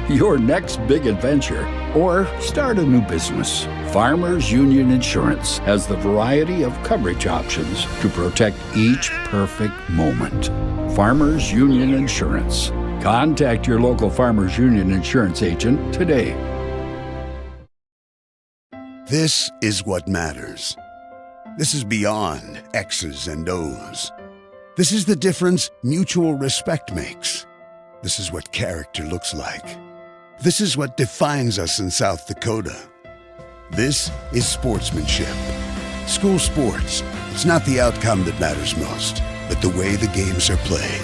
your next big adventure, or start a new business, Farmers Union Insurance has the variety of coverage options to protect each perfect moment. Farmers Union Insurance. Contact your local Farmers Union Insurance agent today. This is what matters. This is beyond X's and O's. This is the difference mutual respect makes. This is what character looks like. This is what defines us in South Dakota. This is sportsmanship. School sports. It's not the outcome that matters most, but the way the games are played.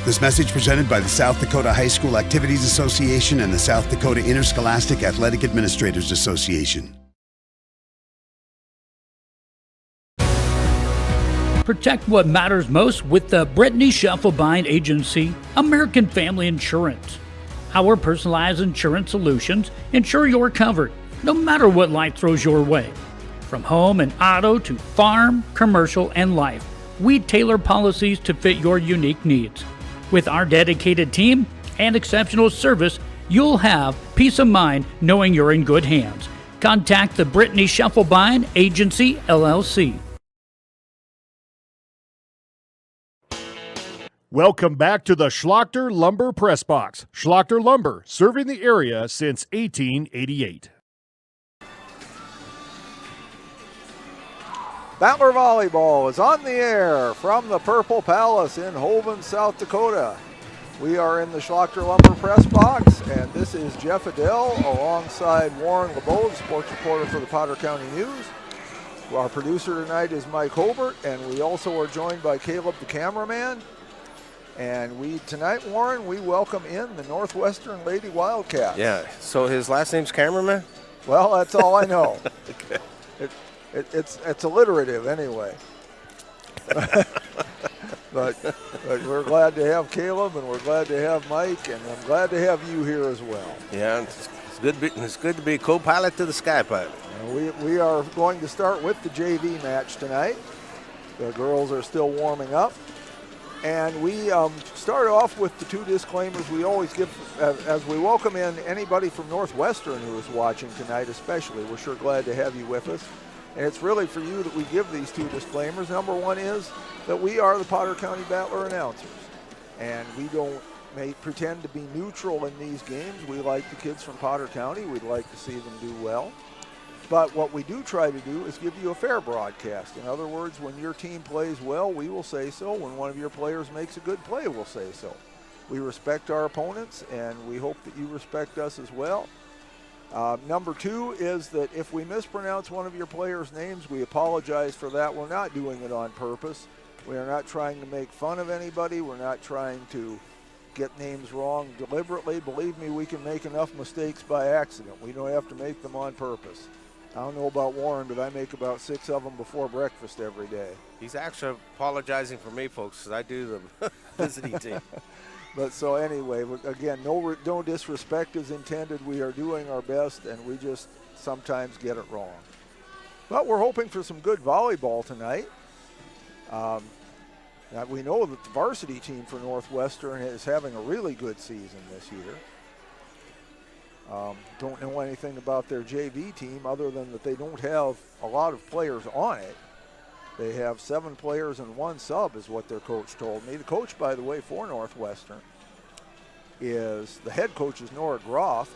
This message presented by the South Dakota High School Activities Association and the South Dakota Interscholastic Athletic Administrators Association. Protect what matters most with the Brittany Scheffelbein Agency, American Family Insurance. Our personalized insurance solutions ensure you're covered, no matter what life throws your way. From home and auto to farm, commercial, and life, we tailor policies to fit your unique needs. With our dedicated team and exceptional service, you'll have peace of mind knowing you're in good hands. Contact the Brittany Scheffelbein Agency, LLC. Welcome back to the Schlachter Lumber Press Box. Schlachter Lumber, serving the area since 1888. Battler Volleyball is on the air from the Purple Palace in Holden, South Dakota. We are in the Schlachter Lumber Press Box, and this is Jeff Adele alongside Warren LeBeau, sports reporter for the Potter County News. Our producer tonight is Mike Hobart, and we also are joined by Caleb the cameraman. And tonight, Warren, we welcome in the Northwestern Lady Wildcats. Yeah, so his last name's Cameraman? Well, that's all I know. Okay. It's alliterative anyway. but we're glad to have Caleb, and we're glad to have Mike, and I'm glad to have you here as well. Yeah, it's good to be co-pilot to the Sky Pilot. We are going to start with the JV match tonight. The girls are still warming up. And we start off with the two disclaimers we always give as we welcome in anybody from Northwestern who is watching tonight especially. We're sure glad to have you with us. And it's really for you that we give these two disclaimers. Number one is that we are the Potter County Battler announcers. And we don't pretend to be neutral in these games. We like the kids from Potter County. We'd like to see them do well. But what we do try to do is give you a fair broadcast. In other words, when your team plays well, we will say so. When one of your players makes a good play, we'll say so. We respect our opponents, and we hope that you respect us as well. Number two is that if we mispronounce one of your players' names, we apologize for that. We're not doing it on purpose. We are not trying to make fun of anybody. We're not trying to get names wrong deliberately. Believe me, we can make enough mistakes by accident. We don't have to make them on purpose. I don't know about Warren, but I make about 6 of them before breakfast every day. He's actually apologizing for me, folks, because I do the visiting team. But so anyway, again, no disrespect is intended. We are doing our best, and we just sometimes get it wrong. But we're hoping for some good volleyball tonight. We know that the varsity team for Northwestern is having a really good season this year. Don't know anything about their JV team other than that they don't have a lot of players on it. They have 7 players and 1 sub is what their coach told me. The coach, by the way, for Northwestern is the head coach is Nora Groff.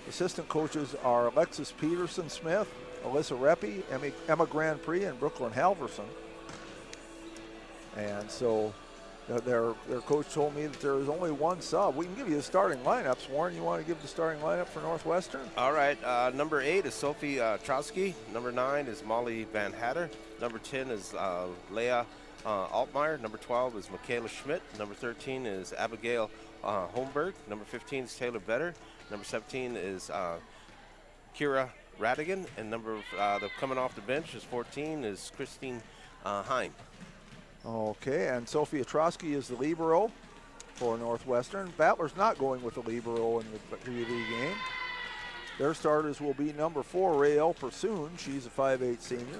Assistant coaches are Alexis Peterson-Smith, Alyssa Reppy, Emma Grand Prix, and Brooklyn Halverson. And so their coach told me that there is only 1 sub. We can give you the starting lineups. Warren, you want to give the starting lineup for Northwestern? All right. Number 8 is Sophie Trotsky. Number 9 is Molly Van Hatter. Number 10 is Leah Altmaier. Number 12 is Michaela Schmidt. Number 13 is Abigail Holmberg. Number 15 is Taylor Vetter. Number 17 is Kira Radigan. And coming off the bench is 14 is Christine Heim. Okay, and Sophia Trotsky is the libero for Northwestern. Battler's not going with the libero in the JV game. Their starters will be number 4, Rael Pursoon. She's a 5'8 senior.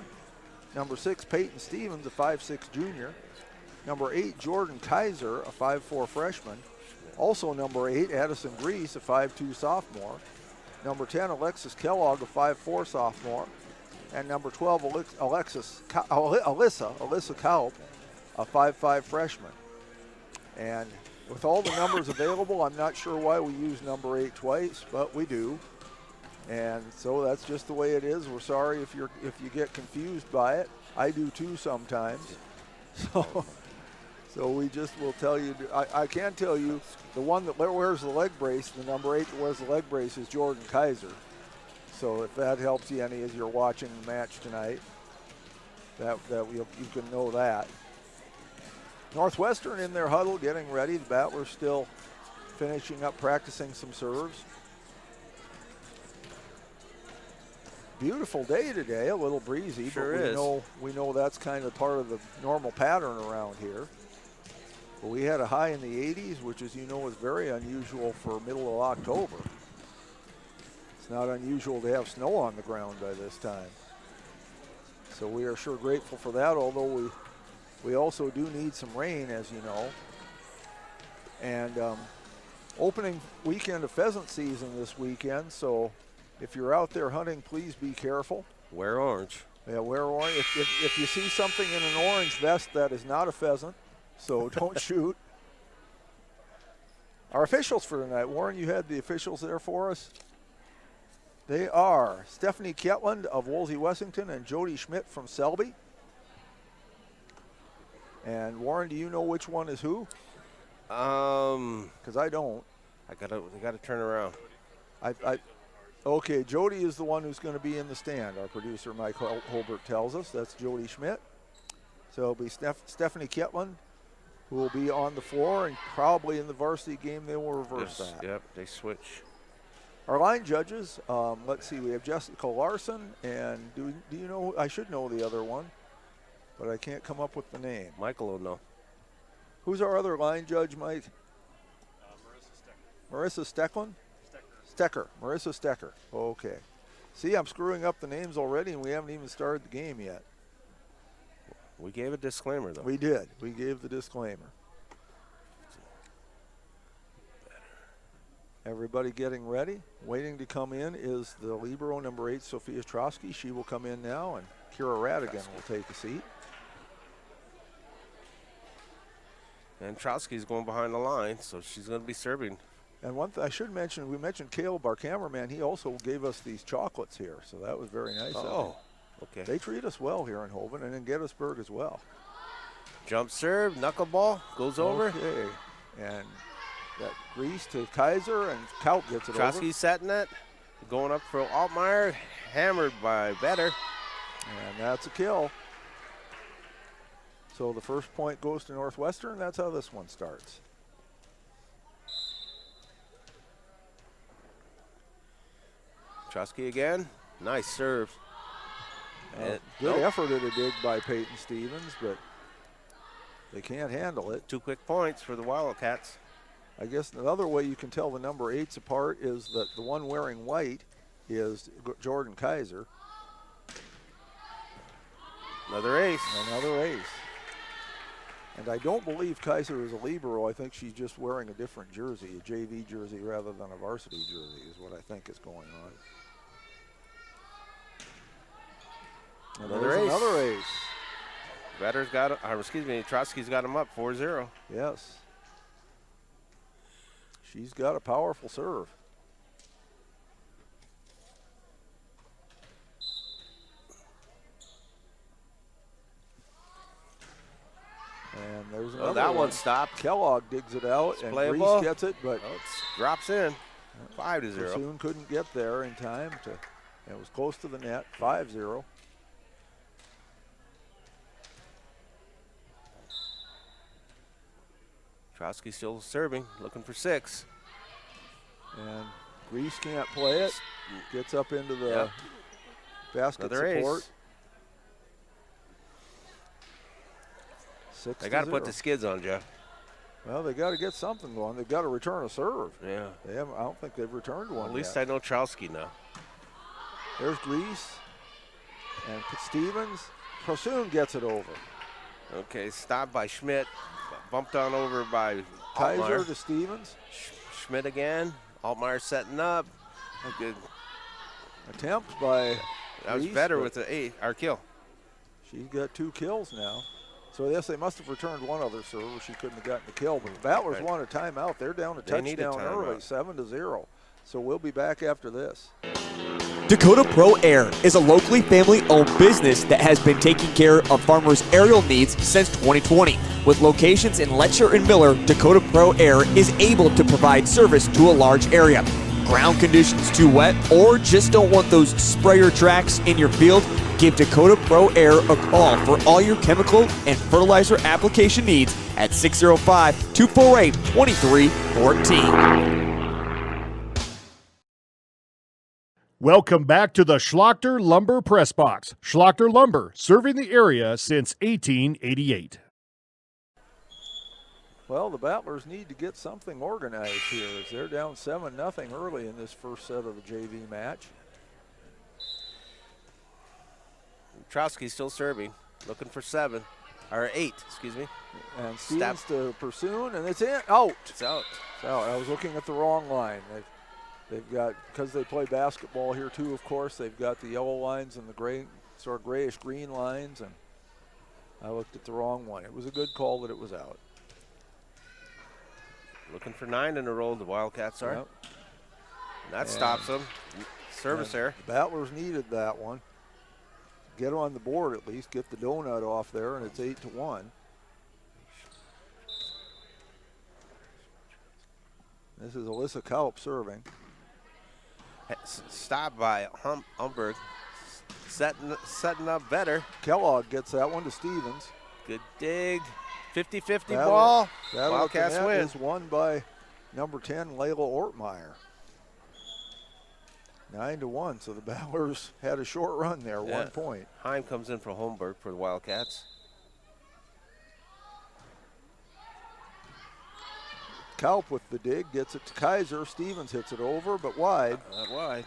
Number 6, Peyton Stevens, a 5'6 junior. Number 8, Jordan Kaiser, a 5'4 freshman. Also number 8, Addison Grease, a 5'2 sophomore. Number 10, Alexis Kellogg, a 5'4 sophomore. And number 12, Alyssa Kaup, a 5'5 freshman. And with all the numbers available, I'm not sure why we use number 8 twice, but we do. And so that's just the way it is. We're sorry if you get confused by it. I do too sometimes. So we just will tell you. I can tell you the one that wears the leg brace, the number 8 that wears the leg brace is Jordan Kaiser. So if that helps you any as you're watching the match tonight, you can know that. Northwestern in their huddle getting ready. The Battlers still finishing up practicing some serves. Beautiful day today, a little breezy, sure but we know that's kind of part of the normal pattern around here. But we had a high in the 80s, which as you know is very unusual for middle of October. It's not unusual to have snow on the ground by this time. So we are sure grateful for that, although we also do need some rain, as you know. And opening weekend of pheasant season this weekend, so if you're out there hunting, please be careful. Wear orange. Yeah, wear orange. If you see something in an orange vest, that is not a pheasant, so don't shoot. Our officials for tonight, Warren, you had the officials there for us. They are Stephanie Ketland of Wolsey Wessington and Jody Schmidt from Selby. And Warren, do you know which one is who? Because I don't. They gotta turn around. Okay, Jody is the one who's going to be in the stand. Our producer Mike Holbert tells us that's Jody Schmidt. So it'll be Stephanie Ketland, who will be on the floor, and probably in the varsity game they will reverse that. Yep, they switch. Our line judges, let's see, we have Jessica Larson, and do you know, I should know the other one, but I can't come up with the name. Michael will know. Who's our other line judge, Mike? Marissa Stecklin? Stecker. Marissa Stecker. Okay. See, I'm screwing up the names already, and we haven't even started the game yet. We gave a disclaimer, though. We did. We gave the disclaimer. Everybody getting ready. Waiting to come in is the libero number 8, Sophia Trosky. She will come in now, and Kira Radigan will take a seat. And Trosky's going behind the line, so she's going to be serving. And one thing I should mention, we mentioned Caleb, our cameraman. He also gave us these chocolates here, so that was very nice. Oh, okay. They treat us well here in Hovind and in Gettysburg as well. Jump serve, knuckleball, goes over. Okay, and that grease to Kaiser, and Kaut gets it over. Trosky setting it, going up for Altmaier, hammered by Vetter. And that's a kill. So the first point goes to Northwestern. That's how this one starts. Trosky again, nice serve. Good effort at a dig by Peyton Stevens, but they can't handle it. 2 quick points for the Wildcats. I guess another way you can tell the number 8s apart is that the one wearing white is Jordan Kaiser. Another ace. Another ace. And I don't believe Kaiser is a libero. I think she's just wearing a different jersey, a JV jersey rather than a varsity jersey is what I think is going on. And another ace. Another ace. Vetter's got it, Trosky's got him up 4-0. Yes. She's got a powerful serve. And there's another that one stopped. Kellogg digs it out, and playable. Reese gets it, but it drops in. 5-0. Soon couldn't get there in time. It was close to the net, 5-0. Trosky still serving, looking for 6. And Reese can't play it. Gets up into the basket Another support. Ace. 6 They got to put the skids on, Jeff. Well, they got to get something going. They've got to return a serve. Yeah. They haven't. I don't think they've returned one. At least yet. I know Trosky now. There's Reese and Stevens. Prosoon gets it over. Okay, stopped by Schmidt. Bumped on over by Kaiser Altmaier. to Stevens. Schmidt again. Altmaier setting up. A good attempt by That was Reese, better with our kill. She's got 2 kills now. So yes, they must have returned one other serve. She couldn't have gotten the kill. But the Battlers want a timeout. They're down a touchdown early, 7-0. So we'll be back after this. Dakota Pro Air is a locally family-owned business that has been taking care of farmers' aerial needs since 2020. With locations in Letcher and Miller, Dakota Pro Air is able to provide service to a large area. Ground conditions too wet, or just don't want those sprayer tracks in your field? Give Dakota Pro Air a call for all your chemical and fertilizer application needs at 605-248-2314. Welcome back to the Schlachter Lumber Press Box. Schlachter Lumber, serving the area since 1888. Well, the Battlers need to get something organized here as they're down 7-0 early in this first set of the JV match. Trosky still serving, looking for 7. or 8, excuse me. And Stevens to Pursoon, and it's in, out. It's out. It's out. I was looking at the wrong line. They've got, because they play basketball here too, of course, they've got the yellow lines and the gray, sort of grayish green lines, and I looked at the wrong one. It was a good call that it was out. Looking for 9 in a row, the Wildcats are. Yep. That stops them. Service error. The Battlers needed that one. Get on the board at least, get the donut off there, and it's 8-1. This is Alyssa Kaup serving. Stopped by Humberg. Setting up better. Kellogg gets that one to Stevens. Good dig. 50-50 ball. Wildcats win. Is won by number 10, Layla Ortmeyer. 9-1, so the Battlers had a short run there, 1 point. Heim comes in for Holmberg for the Wildcats. Kaup with the dig, gets it to Kaiser. Stevens hits it over, but wide. Wide.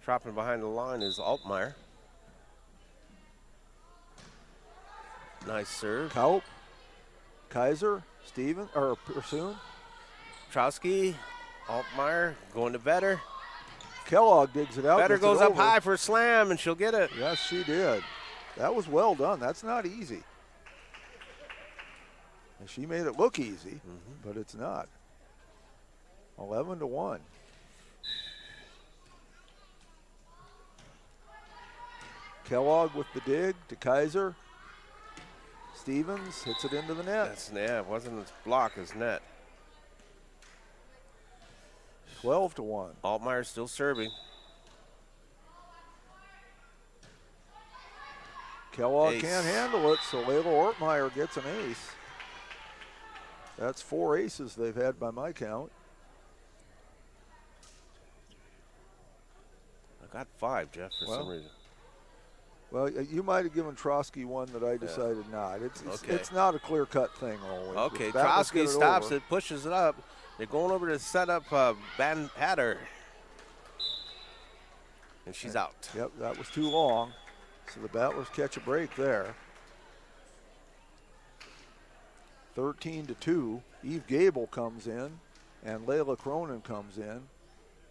Dropping behind the line is Altmaier. Nice serve. Kaup, Kaiser, Stevens, or Pursoon. Trowski, Altmaier going to Vetter. Kellogg digs it out. Vetter goes up high for a slam, and she'll get it. Yes, she did. That was well done. That's not easy. And she made it look easy, but it's not. 11-1. Kellogg with the dig to Kaiser. Stevens hits it into the net. It wasn't as block as net. 12-1. Altmaier still serving. Kellogg can't handle it, so Layla Ortmeyer gets an ace. That's 4 aces they've had by my count. I got 5, Jeff, for some reason. Well, you might have given Trosky one that I decided not. It's not a clear-cut thing always. Okay, Trosky stops it, pushes it up. They're going over to set up Van Hatter. And she's out. Yep, that was too long. So the Battlers catch a break there. 13-2. Eve Gable comes in, and Layla Cronin comes in.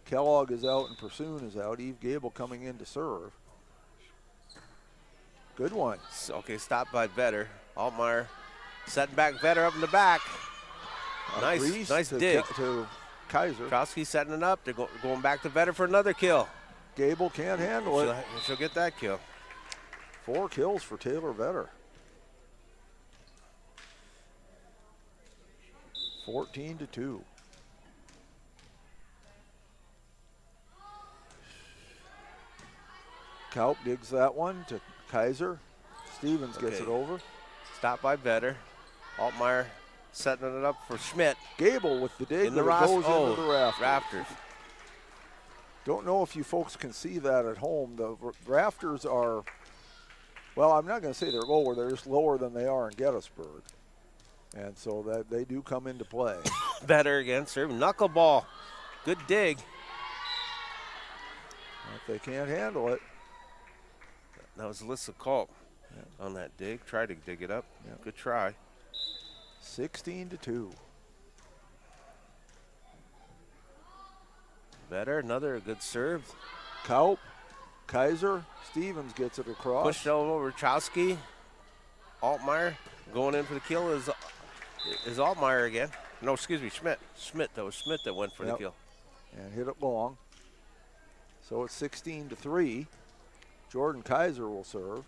Kellogg is out and Pursoon is out. Eve Gable coming in to serve. Good one. Okay, stopped by Vetter. Altmaier setting back Vetter up in the back. Nice dig. To Kaiser. Trosky setting it up. They're going back to Vetter for another kill. Gable can't handle it. She'll get that kill. 4 kills for Taylor Vetter. 14-2. Kaup digs that one to Kaiser. Stevens gets it over. Stopped by Vetter. Altmaier setting it up for Schmidt. Gable with the dig, in the goes into the rafters. Don't know if you folks can see that at home. The rafters are, well, I'm not going to say they're lower. They're just lower than they are in Gettysburg. And so that they do come into play. Vetter again, serving knuckleball. Good dig. If they can't handle it. That was Alyssa Culp on that dig. Try to dig it up. Good try. 16-2. Vetter, another good serve. Kaup, Kaiser, Stevens gets it across. Pushed over Trowski. Altmaier going in for the kill is Altmaier again. No, excuse me, Schmidt. That was Schmidt that went for the kill. And hit it long. So it's 16-3. Jordan Kaiser will serve.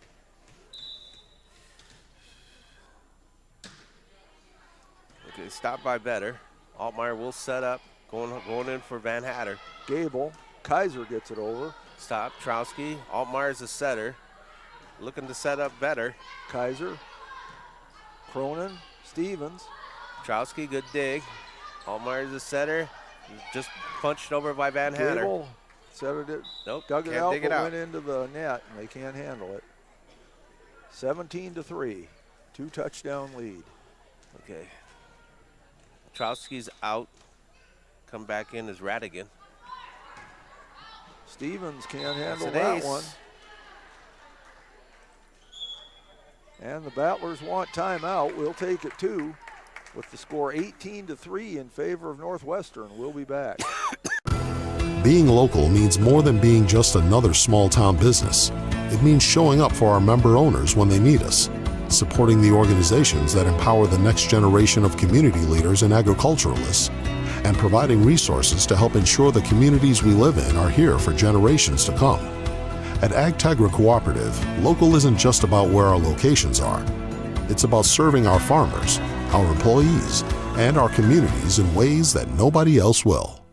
Okay, stopped by Vetter. Altmaier will set up, going in for Van Hatter. Gable, Kaiser gets it over. Stop, Trowski. Altmaier's the setter. Looking to set up Vetter. Kaiser, Cronin, Stevens. Trowski, good dig. Altmaier's the setter. Just punched over by Van Hatter. Gable set it. Nope, dug it can't out, dig it but out. went into the net, and they can't handle it. 17-3, 2-touchdown lead. Okay. Trowski's out. Come back in as Radigan. Stevens can't handle an that ace. one. And the Battlers want timeout. We'll take it too, with the score 18-3 in favor of Northwestern. We'll be back. Being local means more than being just another small-town business. It means showing up for our member owners when they need us, supporting the organizations that empower the next generation of community leaders and agriculturalists, and providing resources to help ensure the communities we live in are here for generations to come. At AgTegra Cooperative, local isn't just about where our locations are. It's about serving our farmers, our employees, and our communities in ways that nobody else will.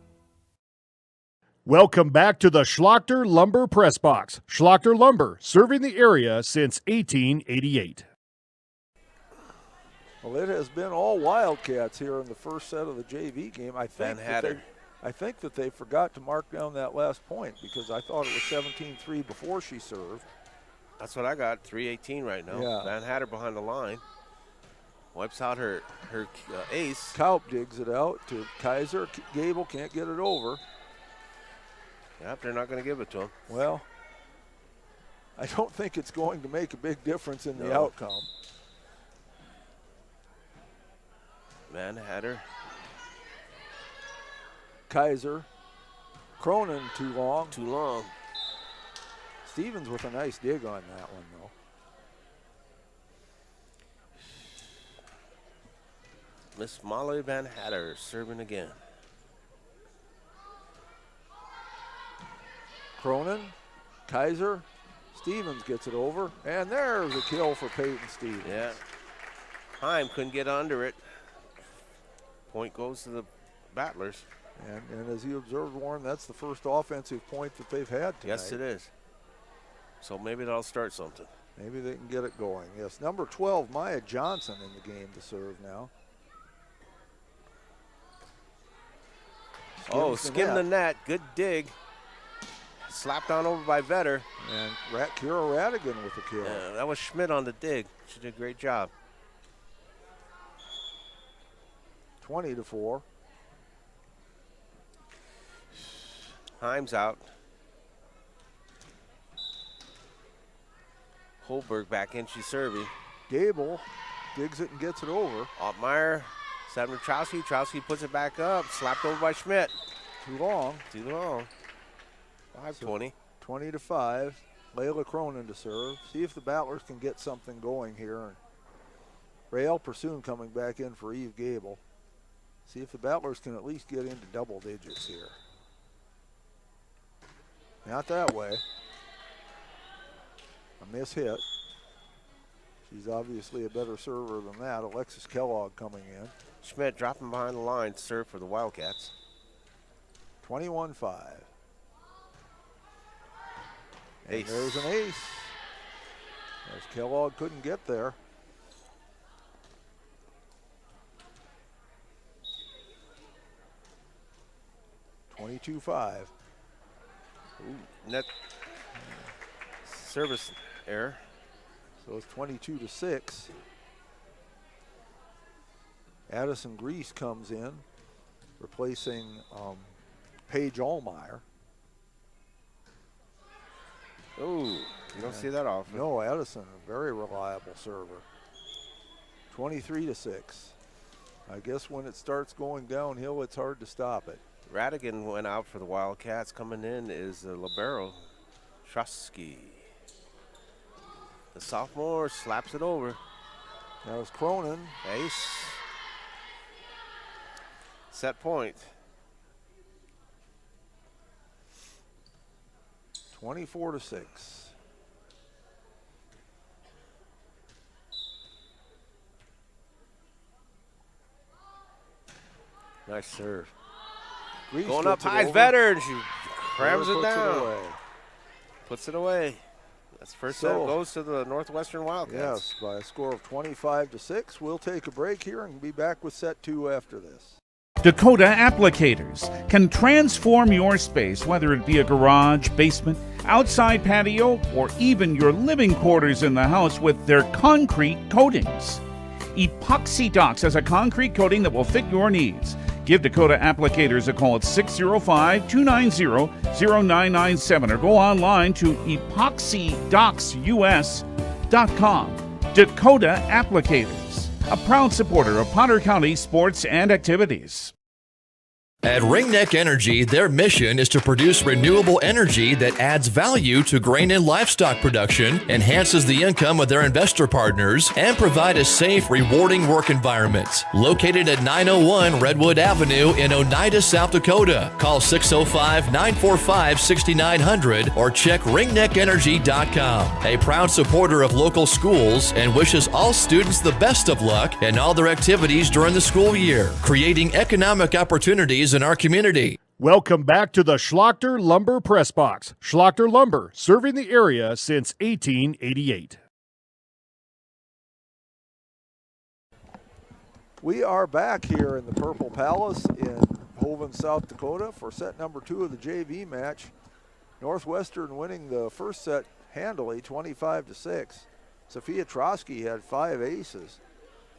Welcome back to the Schlachter Lumber Press Box. Schlachter Lumber, serving the area since 1888. Well, it has been all Wildcats here in the first set of the JV game. I think that they forgot to mark down that last point because I thought it was 17-3 before she served. That's what I got, 3:18 right now. Yeah. Van Hatter behind the line. Wipes out her ace. Kaup digs it out to Kaiser. Gable can't get it over. Yep, they're not going to give it to him. Well, I don't think it's going to make a big difference in the outcome. Van Hatter. Kaiser. Cronin too long. Too long. Stevens with a nice dig on that one, though. Miss Molly Van Hatter serving again. Cronin, Kaiser, Stevens gets it over, and there's a kill for Peyton Stevens. Yeah. Heim couldn't get under it. Point goes to the Battlers. And as you observed, Warren, that's the first offensive point that they've had tonight. Yes, it is. So maybe that'll start something. Maybe they can get it going. Yes, number 12, Maya Johnson in the game to serve now. Skim the net. Good dig. Slapped on over by Vetter. And Kira Radigan with the kill. Yeah, that was Schmidt on the dig. She did a great job. 20-4. Heim's out. Holberg back in. She's serving. Gable digs it and gets it over. Altmaier, Seven Trowski. Trowski puts it back up. Slapped over by Schmidt. Too long. 5-20. 20-5. Layla Cronin to serve. See if the Battlers can get something going here. Rael Pursoon coming back in for Eve Gable. See if the Battlers can at least get into double digits here. Not that way. A miss hit. She's obviously a better server than that. Alexis Kellogg coming in. Schmidt dropping behind the line to serve for the Wildcats. 21-5. Ace. And there's an ace. As Kellogg couldn't get there. $22-5. Net service error. So it's 22-6. Addison Grease comes in, replacing Paige Allmeyer. Oh, you don't see that often. No, Addison, a very reliable server. 23-6. I guess when it starts going downhill, it's hard to stop it. Radigan went out for the Wildcats. Coming in is libero Trusky. The sophomore slaps it over. That was Cronin. Ace. Set point. 24-6. Nice serve. Grease going up high, over. Vetter, and she crams it puts down. It away. Puts it away. That's first set goes to the Northwestern Wildcats. Yes, by a score of 25-6. We'll take a break here and be back with set 2 after this. Dakota Applicators can transform your space, whether it be a garage, basement, outside patio, or even your living quarters in the house with their concrete coatings. Epoxy Docs has a concrete coating that will fit your needs. Give Dakota Applicators a call at 605-290-0997 or go online to epoxydocsus.com. Dakota Applicators, a proud supporter of Potter County sports and activities. At Ringneck Energy, their mission is to produce renewable energy that adds value to grain and livestock production, enhances the income of their investor partners, and provide a safe, rewarding work environment. Located at 901 Redwood Avenue in Oneida, South Dakota. Call 605-945-6900 or check ringneckenergy.com. A proud supporter of local schools and wishes all students the best of luck in all their activities during the school year, creating economic opportunities in our community. Welcome back to the Schlachter Lumber Press Box. Schlachter Lumber, serving the area since 1888. We are back here in the Purple Palace in Hoven, South Dakota for set number 2 of the JV match. Northwestern winning the first set handily, 25-6. Sophia Trotsky had 5 aces.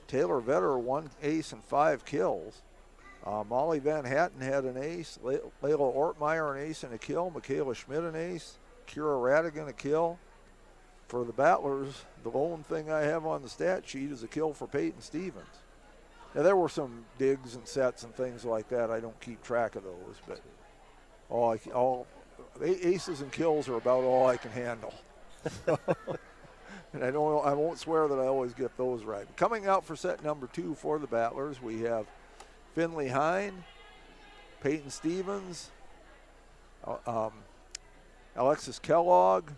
Taylor Vetter 1 ace and 5 kills. Molly Van Hatten had an ace. Layla Ortmeyer an ace and a kill. Michaela Schmidt an ace. Kira Radigan a kill. For the Battlers, the lone thing I have on the stat sheet is a kill for Peyton Stevens. Now, there were some digs and sets and things like that. I don't keep track of those, but all aces and kills are about all I can handle. And I won't swear that I always get those right. Coming out for set number 2 for the Battlers, we have Finley Hine, Peyton Stevens, Alexis Kellogg,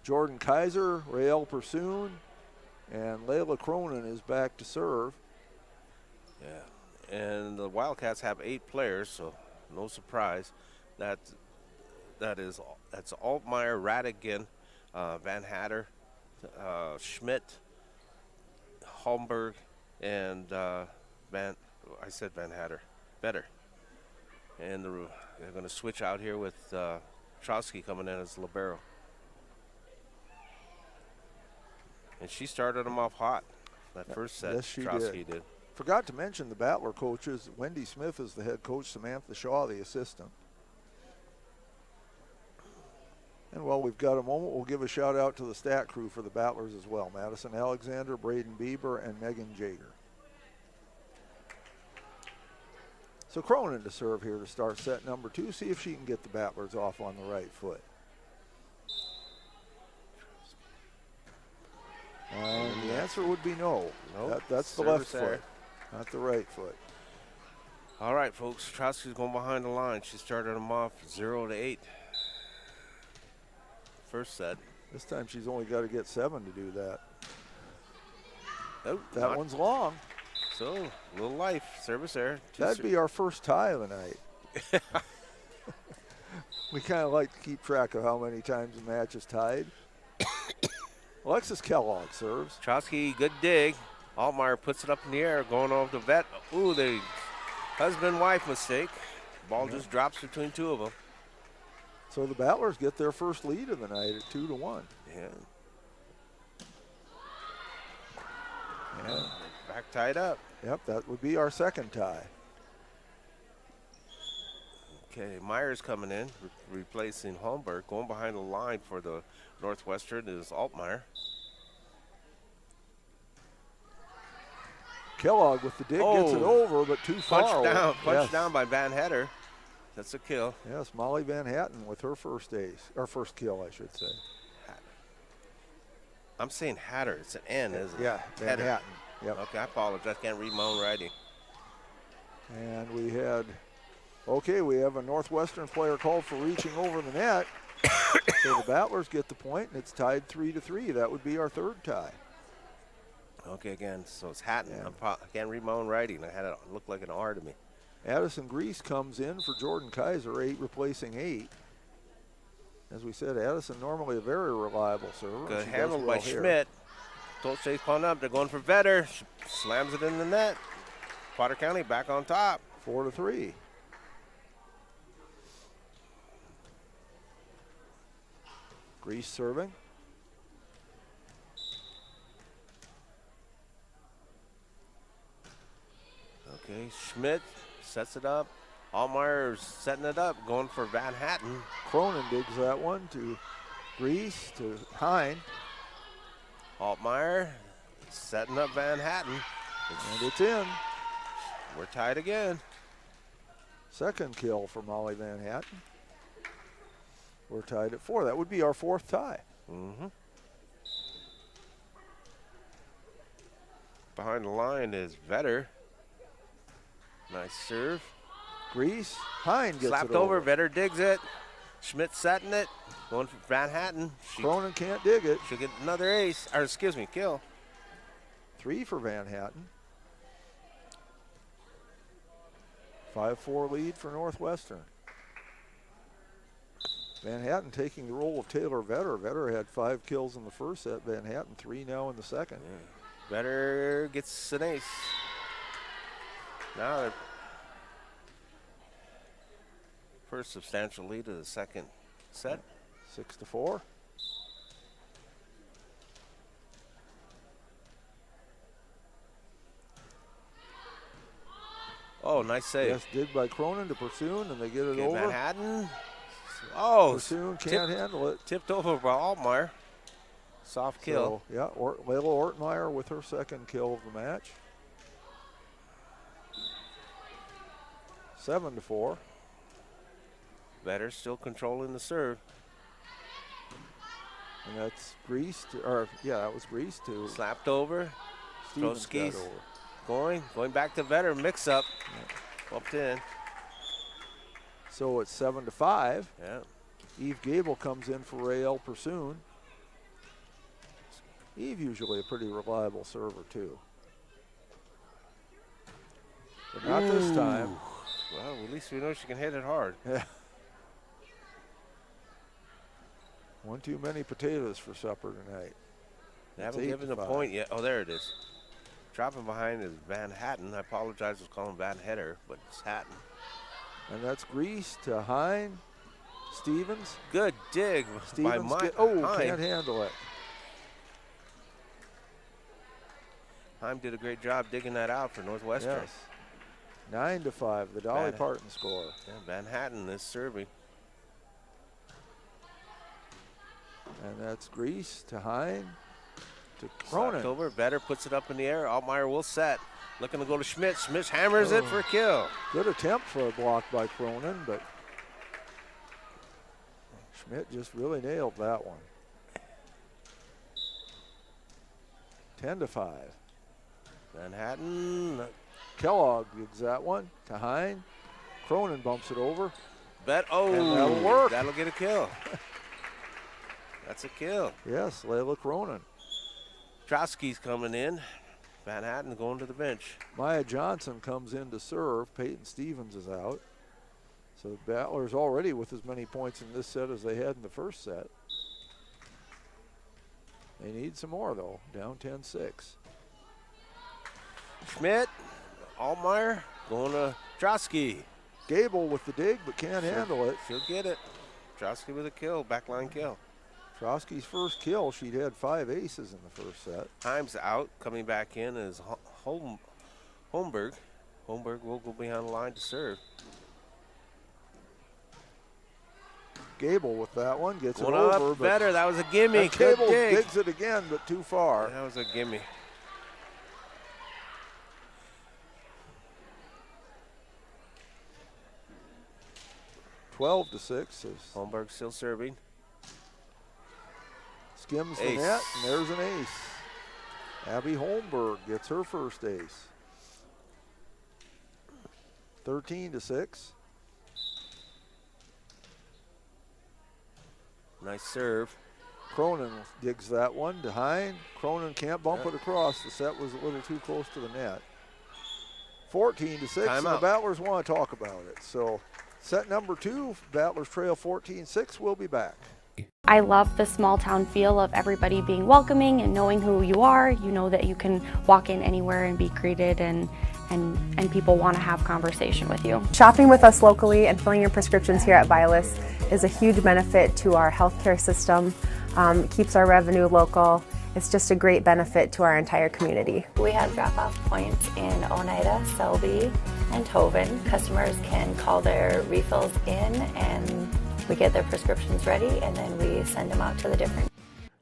Jordan Kaiser, Rael Pursoon, and Layla Cronin is back to serve. Yeah, and the Wildcats have 8 players, so no surprise. That's Altmeyer, Radigan, Van Hatter, Schmidt, Holmberg, and Van Hatter, Vetter. And they're going to switch out here with Trotsky coming in as libero. And she started them off hot that first set. Yes, she Trotsky did. Forgot to mention the Battler coaches. Wendy Smith is the head coach, Samantha Shaw the assistant. And while we've got a moment, we'll give a shout out to the stat crew for the Battlers as well. Madison Alexander, Braden Bieber, and Megan Jager. So Cronin to serve here to start set number 2. See if she can get the Battlers off on the right foot. And the answer would be no. Nope. That's the left foot, not the right foot. All right, folks. Trotsky's going behind the line. She started them off 0-8. First set. This time she's only got to get 7 to do that. Oh, that one's long. So, a little life. Service error. That'd be our first tie of the night. We kind of like to keep track of how many times the match is tied. Alexis Kellogg serves. Trotsky, good dig. Altmeyer puts it up in the air, going over the vet. Ooh, the husband-wife mistake. Ball just drops between 2 of them. So the Battlers get their first lead of the night at 2-1. Yeah. Back tied up. Yep, that would be our second tie. Okay, Myers coming in, replacing Holmberg. Going behind the line for the Northwestern is Altmeyer. Kellogg with the dig gets it over, but too far. Punched down by Van Hatter. That's a kill. Yes, Molly Van Hatten with her first ace, or first kill, I should say. I'm saying Hatter. It's an N, isn't it? Yeah, Van Hatten. Yep. Okay, I apologize. I can't read my own writing. And we have a Northwestern player called for reaching over the net. So the Battlers get the point, and it's tied 3-3. That would be our third tie. Okay, again, so it's Hatton. I can't read my own writing. I had it look like an R to me. Addison Grease comes in for Jordan Kaiser, 8 replacing 8. As we said, Addison normally a very reliable server. Good handle by Schmidt. Dolce's pulling up. They're going for Vetter. She slams it in the net. Potter County back on top. 4-3. Grease serving. Okay, Schmidt sets it up. Altmeier's setting it up, going for Van Hatten. Cronin digs that one to Grease to Hine. Altmaier setting up Van Hatten. And it's in. We're tied again. Second kill for Molly Van Hatten. We're tied at 4. That would be our 4th tie. Mm-hmm. Behind the line is Vetter. Nice serve. Grease. Hine gets Slapped it over. Vetter digs it. Schmidt setting it. Going for Van Hatten. Cronin can't dig it. She'll get another ace. Or excuse me, kill. 3 for Van Hatten. 5-4 lead for Northwestern. Van Hatten taking the role of Taylor Vetter. Vetter had 5 kills in the first set. Van Hatten 3 now in the second. Yeah. Vetter gets an ace. Now they're first substantial lead of the second set. 6-4. Oh, nice save. Yes, dig by Cronin to Pursoon, and they get it over. Manhattan. Oh, Pursoon can't handle it. Tipped over by Altmaier. Soft kill. So, yeah, Layla Ortmeyer with her second kill of the match. 7-4. Vetter still controlling the serve. And that's Grease to, or yeah, that was Grease to. Slapped over. Stevens got over. Going back to Vetter, mix up. Yeah. Bumped in. So it's 7-5. Yeah. Eve Gable comes in for Rael Pursoon. Eve usually a pretty reliable server too. But not this time. Well, at least we know she can hit it hard. Yeah. One too many potatoes for supper tonight. They haven't given a point yet. Oh, there it is. Dropping behind is Van Hatten. I apologize for calling Van Hetter, but it's Hatten. And that's Grease to Hine. Stevens. Good dig by Hine. Can't handle it. Hine did a great job digging that out for Northwestern. Yes. 9-5, the Dolly Parton score. Yeah, Van Hatten is serving. And that's Grease to Hine to Cronin. Over, Vetter puts it up in the air. Altmaier will set. Looking to go to Schmidt. Schmidt hammers it for a kill. Good attempt for a block by Cronin, but Schmidt just really nailed that one. 10-5. Van Hatten. Kellogg gives that one to Hine. Cronin bumps it over. And that'll work. That'll get a kill. That's a kill. Yes, Layla Cronin. Trotsky's coming in. Van Hatten going to the bench. Maya Johnson comes in to serve. Peyton Stevens is out. So the Battlers already with as many points in this set as they had in the first set. They need some more though, down 10-6. Schmidt, Altmaier going to Trotsky. Gable with the dig, but can't handle it. She'll get it. Trotsky with a kill, backline kill. Trotsky's first kill, she'd had 5 aces in the first set. Time's out. Coming back in is Holmberg. Holmberg will go behind the line to serve. Gable with that one, gets one it over. Up better, that was a gimme. Gable digs it again, but too far. That was a gimme. $12-6 is Holmberg still serving. Skims the net, and there's an ace. Abby Holmberg gets her first ace. 13-6. Nice serve. Cronin digs that one to Hine. Cronin can't bump it across. The set was a little too close to the net. 14-6, and the Battlers want to talk about it. So set number 2, Battlers trail 14-6. We'll be back. I love the small town feel of everybody being welcoming and knowing who you are. You know that you can walk in anywhere and be greeted, and people want to have conversation with you. Shopping with us locally and filling your prescriptions here at Vilas is a huge benefit to our healthcare system. It keeps our revenue local, It's just a great benefit to our entire community. We have drop-off points in Oneida, Selby, and Tobin. Customers can call their refills in and we get their prescriptions ready and then we send them out to the different.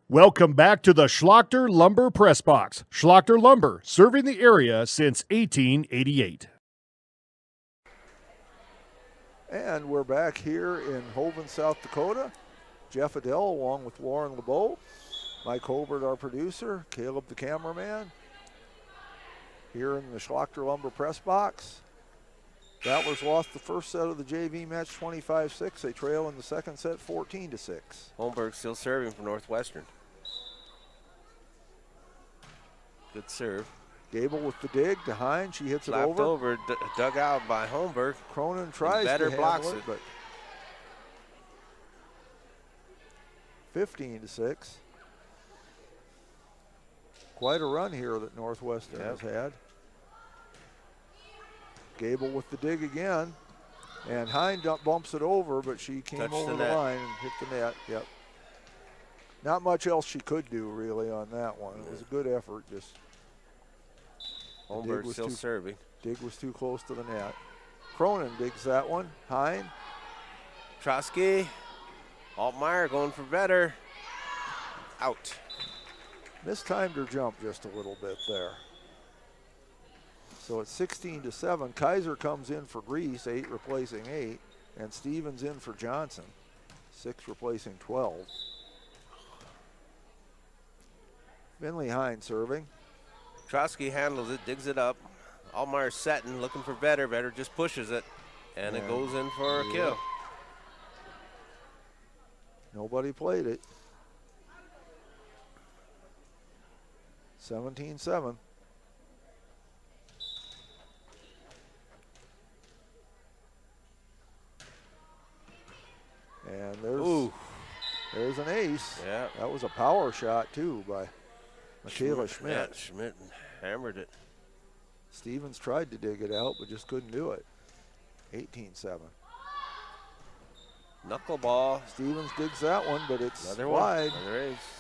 Welcome back to the Schlachter Lumber Press Box. Schlachter Lumber, serving the area since 1888. And we're back here in Hovind, South Dakota. Jeff Adele along with Lauren LeBeau. Mike Holbert, our producer. Caleb, the cameraman. Here in the Schlachter Lumber Press Box. Battlers lost the first set of the JV match 25-6. They trail in the second set 14-6. Holmberg still serving for Northwestern. Good serve. Gable with the dig to Hine. She hits Slapped it over. Dug out by Holmberg. Cronin tries better to blocks handle it, but 15-6. Quite a run here that Northwestern has had. Gable with the dig again. And Hine bumps it over, but she came over the line and hit the net. Yep. Not much else she could do, really, on that one. It was a good effort. Just Holmberg still serving. Dig was too close to the net. Cronin digs that one. Hine. Trotsky. Altmaier going for better. Out. Mistimed her jump just a little bit there. So it's 16-7. Kaiser comes in for Grease, 8 replacing 8. And Stevens in for Johnson, 6 replacing 12. Finley Hine serving. Trotsky handles it, digs it up. Altmaier setting, looking for Vetter. Vetter just pushes it, and it goes in for a kill. Nobody played it. 17-7. And there's an ace. Yeah. That was a power shot, too, by Michaela Schmidt. Yeah, Schmidt hammered it. Stevens tried to dig it out, but just couldn't do it. 18-7. Knuckleball. Stevens digs that one, but it's Another wide. One. Another ace.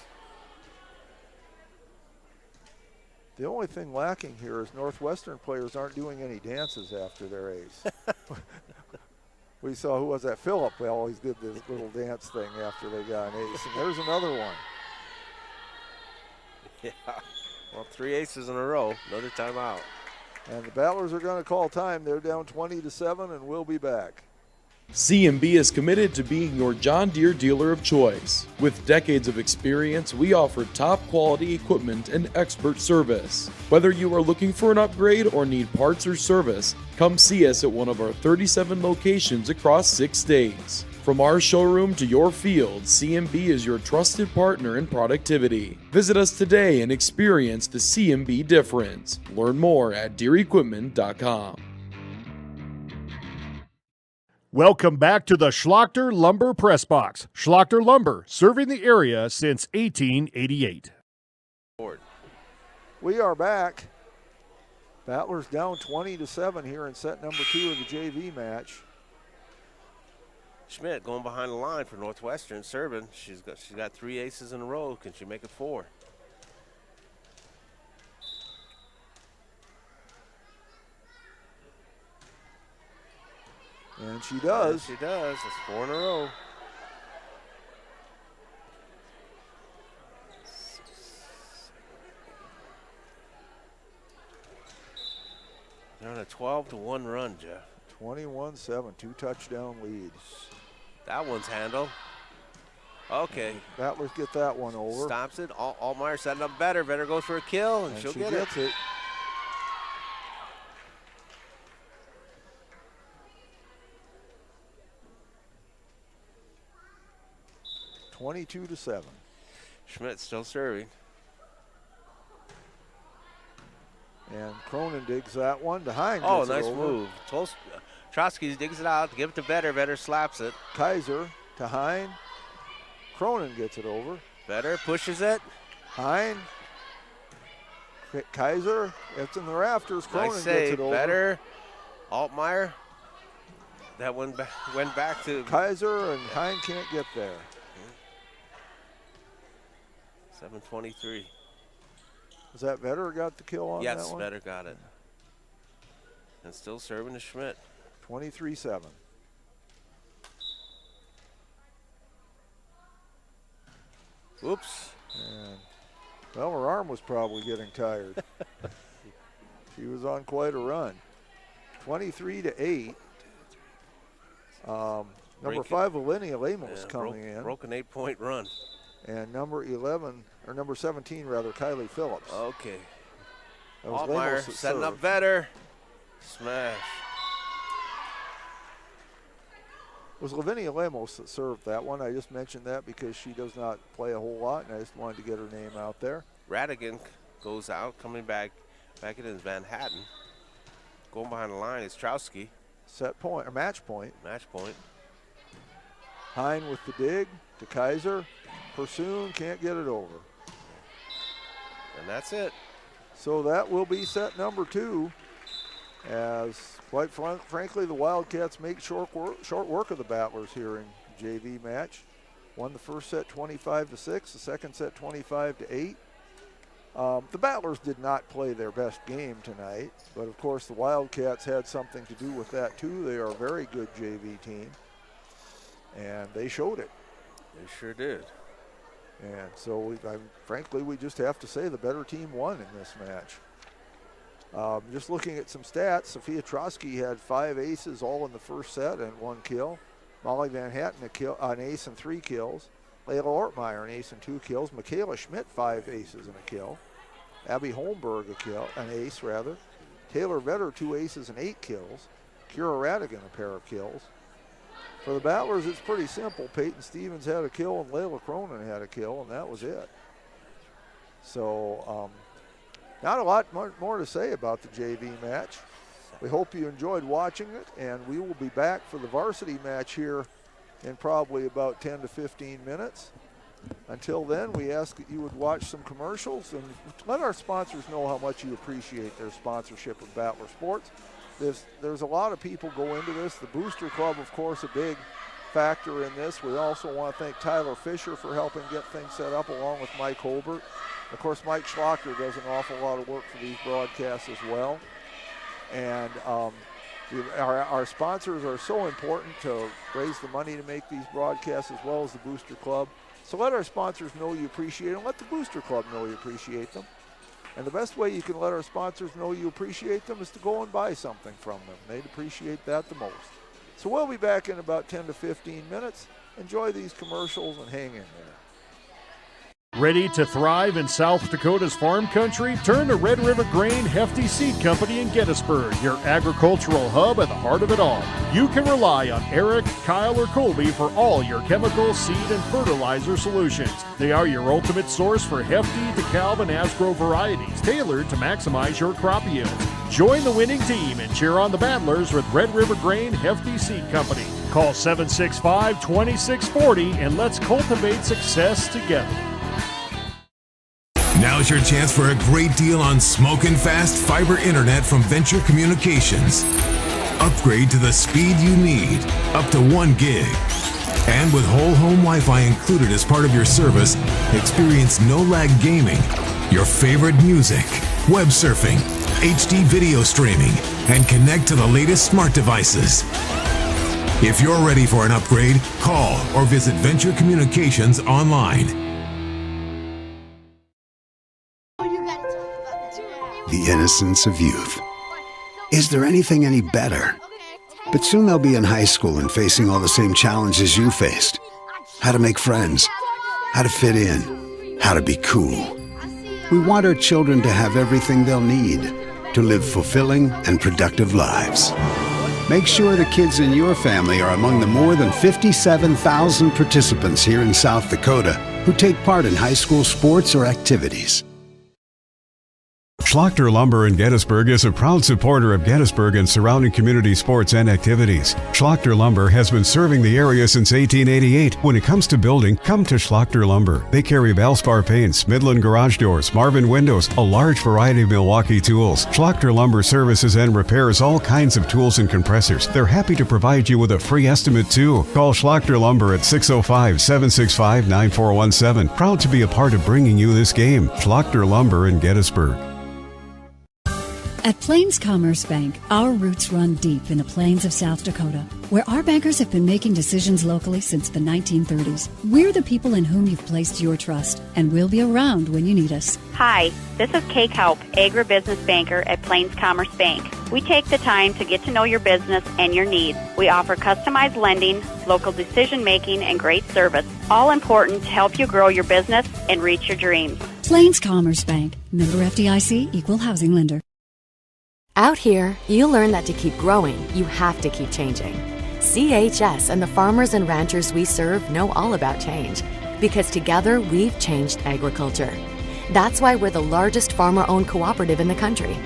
The only thing lacking here is Northwestern players aren't doing any dances after their ace. We saw, who was that? Phillip. They always did this little dance thing after they got an ace. And there's another one. Yeah. Well, 3 aces in a row. Another timeout. And the Battlers are going to call time. They're down 20-7, and we'll be back. C&B is committed to being your John Deere dealer of choice. With decades of experience, we offer top quality equipment and expert service. Whether you are looking for an upgrade or need parts or service, come see us at one of our 37 locations across 6 states. From our showroom to your field, C&B is your trusted partner in productivity. Visit us today and experience the C&B difference. Learn more at DeereEquipment.com. Welcome back to the Schlachter Lumber Press Box. Schlachter Lumber, serving the area since 1888. We are back. Battlers down 20-7 here in set number 2 of the JV match. Schmidt going behind the line for Northwestern, serving. She's got 3 aces in a row. Can she make it 4? And she does. Yes, she does. It's 4 in a row. They're on a 12-1 run, Jeff. 21-7, 2 touchdown leads. That one's handled. Okay. Battlers get that one over. Stops it. Altmaier setting up better. Better goes for a kill, and she'll she get gets it. 22-7. Schmidt still serving. And Cronin digs that one to Hine. Oh, nice move. Trotsky digs it out to give it to Vetter. Vetter slaps it. Kaiser to Hine. Cronin gets it over. Vetter pushes it. Hine. Kaiser. It's in the rafters. Cronin Nice gets save. it over. Vetter. Altmaier. That one went back to Kaiser, and Hine can't get there. 7:23. Was that Vetter got the kill on that Yes, one? Vetter got it. And still serving to Schmidt. 23-7. Oops. And, well, her arm was probably getting tired. She was on quite a run. 23-8. Number 5, Alinea Lemos coming in. Broke an 8-point run. And number 17 rather, Kylie Phillips. Okay. That was Altmaier Lemos that setting up served. Vetter. Smash. It was Lavinia Lemos that served that one. I just mentioned that because she does not play a whole lot, and I just wanted to get her name out there. Radigan goes out, coming back in is Van Hatten. Going behind the line is Trowski. Set point, or match point. Match point. Hine with the dig to Kaiser. Pursoon can't get it over. And that's it. So that will be set number 2. As quite frankly, the Wildcats make short work of the Battlers here in JV match. Won the first set 25-6, the second set 25-8. The Battlers did not play their best game tonight, but of course the Wildcats had something to do with that too. They are a very good JV team, and they showed it. They sure did. And so, frankly, we just have to say the better team won in this match. Just looking at some stats, Sophia Trosky had 5 aces all in the first set and 1 kill. Molly Van Hatten an ace and 3 kills. Layla Ortmeyer an ace and 2 kills. Michaela Schmidt 5 aces and a kill. Abby Holmberg an ace rather. Taylor Vetter 2 aces and 8 kills. Kira Radigan a pair of kills. For the Battlers, it's pretty simple. Peyton Stevens had a kill and Layla Cronin had a kill, and that was it. So, not a lot more to say about the JV match. We hope you enjoyed watching it, and we will be back for the varsity match here in probably about 10 to 15 minutes. Until then, we ask that you would watch some commercials and let our sponsors know how much you appreciate their sponsorship of Battler Sports. There's a lot of people go into this. The Booster Club, of course, a big factor in this. We also want to thank Tyler Fisher for helping get things set up, along with Mike Holbert. Of course, Mike Schlachter does an awful lot of work for these broadcasts as well. And our sponsors are so important to raise the money to make these broadcasts, as well as the Booster Club. So let our sponsors know you appreciate them. Let the Booster Club know you appreciate them. And the best way you can let our sponsors know you appreciate them is to go and buy something from them. They'd appreciate that the most. So we'll be back in about 10 to 15 minutes. Enjoy these commercials and hang in there. Ready to thrive in South Dakota's farm country? Turn to Red River Grain Hefty Seed Company in Gettysburg, your agricultural hub at the heart of it all. You can rely on Eric, Kyle, or Colby for all your chemical, seed, and fertilizer solutions. They are your ultimate source for Hefty, DeKalb, and Asgrow varieties, tailored to maximize your crop yields. Join the winning team and cheer on the Battlers with Red River Grain Hefty Seed Company. Call 765-2640 and let's cultivate success together. Now's your chance for a great deal on smoking fast fiber internet from Venture Communications. Upgrade to the speed you need, up to 1 gig. And with whole home Wi-Fi included as part of your service, experience no-lag gaming, your favorite music, web surfing, HD video streaming, and connect to the latest smart devices. If you're ready for an upgrade, call or visit Venture Communications online. The innocence of youth. Is there anything any better? But soon they'll be in high school and facing all the same challenges you faced. How to make friends, how to fit in, how to be cool. We want our children to have everything they'll need to live fulfilling and productive lives. Make sure the kids in your family are among the more than 57,000 participants here in South Dakota who take part in high school sports or activities. Schlachter Lumber in Gettysburg is a proud supporter of Gettysburg and surrounding community sports and activities. Schlachter Lumber has been serving the area since 1888. When it comes to building, come to Schlachter Lumber. They carry Valspar paints, Midland garage doors, Marvin windows, a large variety of Milwaukee tools. Schlachter Lumber services and repairs all kinds of tools and compressors. They're happy to provide you with a free estimate too. Call Schlachter Lumber at 605-765-9417. Proud to be a part of bringing you this game. Schlachter Lumber in Gettysburg. At Plains Commerce Bank, our roots run deep in the plains of South Dakota, where our bankers have been making decisions locally since the 1930s. We're the people in whom you've placed your trust, and we'll be around when you need us. Hi, this is Kay Kaup, agribusiness banker at Plains Commerce Bank. We take the time to get to know your business and your needs. We offer customized lending, local decision-making, and great service, all important to help you grow your business and reach your dreams. Plains Commerce Bank, member FDIC, equal housing lender. Out here, you learn that to keep growing, you have to keep changing. CHS and the farmers and ranchers we serve know all about change, because together we've changed agriculture. That's why we're the largest farmer-owned cooperative in the country.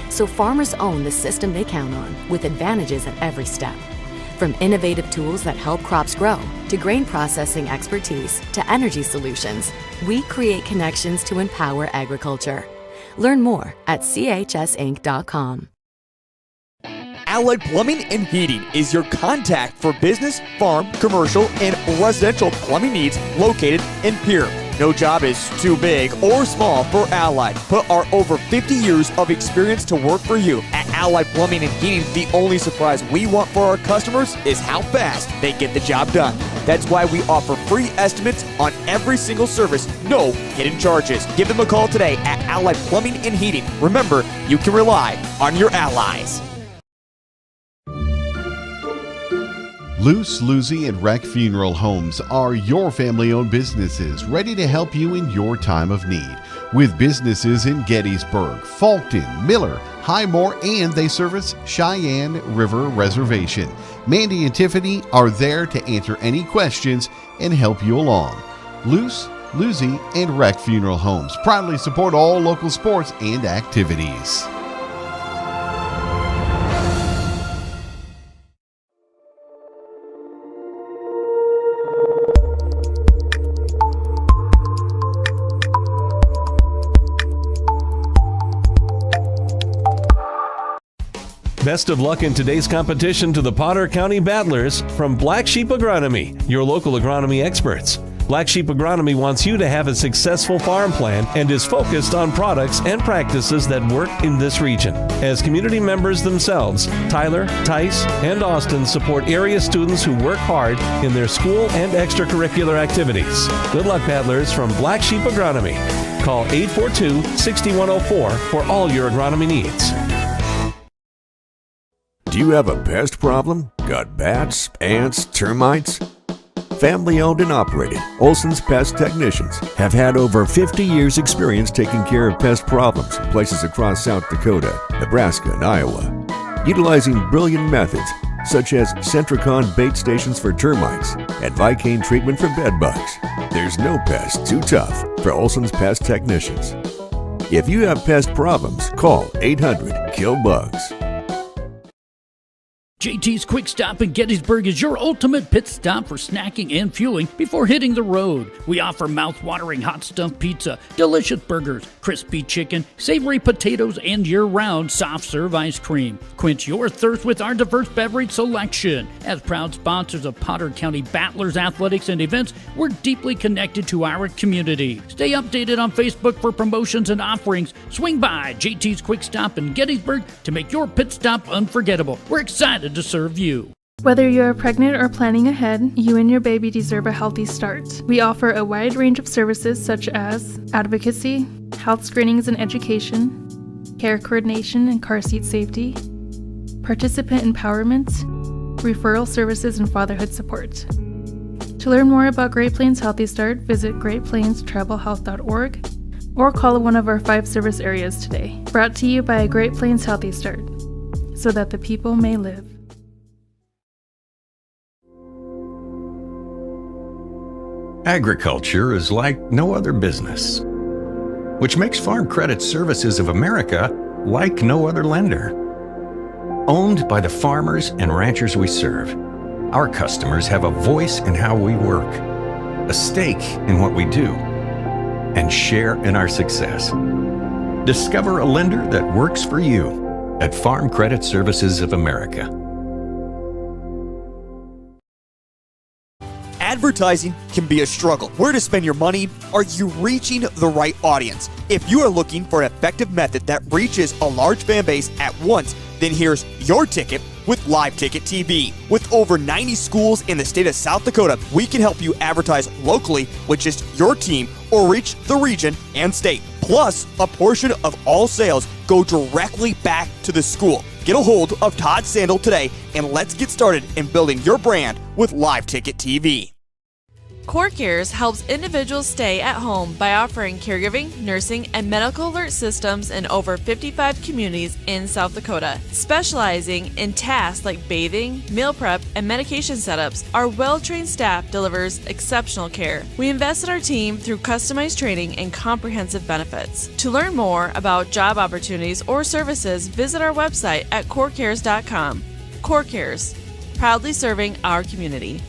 So farmers own the system they count on, with advantages at every step. From innovative tools that help crops grow, to grain processing expertise, to energy solutions, we create connections to empower agriculture. Learn more at chsinc.com. Allied Plumbing and Heating is your contact for business, farm, commercial, and residential plumbing needs located in Pierre. No job is too big or small for Allied. Put our over 50 years of experience to work for you. At Allied Plumbing and Heating, the only surprise we want for our customers is how fast they get the job done. That's why we offer free estimates on every single service, no hidden charges. Give them a call today at Allied Plumbing and Heating. Remember, you can rely on your allies. Luce, Lucy, and Wreck Funeral Homes are your family-owned businesses ready to help you in your time of need. With businesses in Gettysburg, Fulton, Miller, Highmore, and they service Cheyenne River Reservation. Mandy and Tiffany are there to answer any questions and help you along. Luce, Lucy, and Wreck Funeral Homes proudly support all local sports and activities. Best of luck in today's competition to the Potter County Battlers from Black Sheep Agronomy, your local agronomy experts. Black Sheep Agronomy wants you to have a successful farm plan and is focused on products and practices that work in this region. As community members themselves, Tyler, Tice, and Austin support area students who work hard in their school and extracurricular activities. Good luck, Battlers from Black Sheep Agronomy. Call 842-6104 for all your agronomy needs. Do you have a pest problem? Got bats, ants, termites? Family owned and operated, Olson's Pest Technicians have had over 50 years experience taking care of pest problems in places across South Dakota, Nebraska, and Iowa. Utilizing brilliant methods such as Centricon bait stations for termites and Vicane treatment for bed bugs, there's no pest too tough for Olson's Pest Technicians. If you have pest problems, call 800-KILL-BUGS. JT's Quick Stop in Gettysburg is your ultimate pit stop for snacking and fueling before hitting the road. We offer mouth-watering hot stuffed pizza, delicious burgers, crispy chicken, savory potatoes, and year-round soft-serve ice cream. Quench your thirst with our diverse beverage selection. As proud sponsors of Potter County Battlers athletics and events, we're deeply connected to our community. Stay updated on Facebook for promotions and offerings. Swing by JT's Quick Stop in Gettysburg to make your pit stop unforgettable. We're excited to serve you. Whether you're pregnant or planning ahead, you and your baby deserve a healthy start. We offer a wide range of services such as advocacy, health screenings and education, care coordination and car seat safety, participant empowerment, referral services, and fatherhood support. To learn more about Great Plains Healthy Start, visit greatplainstravelhealth.org or call one of our 5 service areas today. Brought to you by Great Plains Healthy Start, so that the people may live. Agriculture is like no other business. which makes Farm Credit Services of America like no other lender. Owned by the farmers and ranchers we serve, our customers have a voice in how we work, a stake in what we do, and share in our success. Discover a lender that works for you at Farm Credit Services of America. Advertising can be a struggle. Where to spend your money? Are you reaching the right audience? If you are looking for an effective method that reaches a large fan base at once, then here's your ticket with Live Ticket TV. With over 90 schools in the state of South Dakota, we can help you advertise locally with just your team or reach the region and state. Plus, a portion of all sales go directly back to the school. Get a hold of Todd Sandel today and let's get started in building your brand with Live Ticket TV. Core Cares helps individuals stay at home by offering caregiving, nursing, and medical alert systems in over 55 communities in South Dakota. Specializing in tasks like bathing, meal prep, and medication setups, our well-trained staff delivers exceptional care. We invest in our team through customized training and comprehensive benefits. To learn more about job opportunities or services, visit our website at corecares.com. Core Cares, proudly serving our community.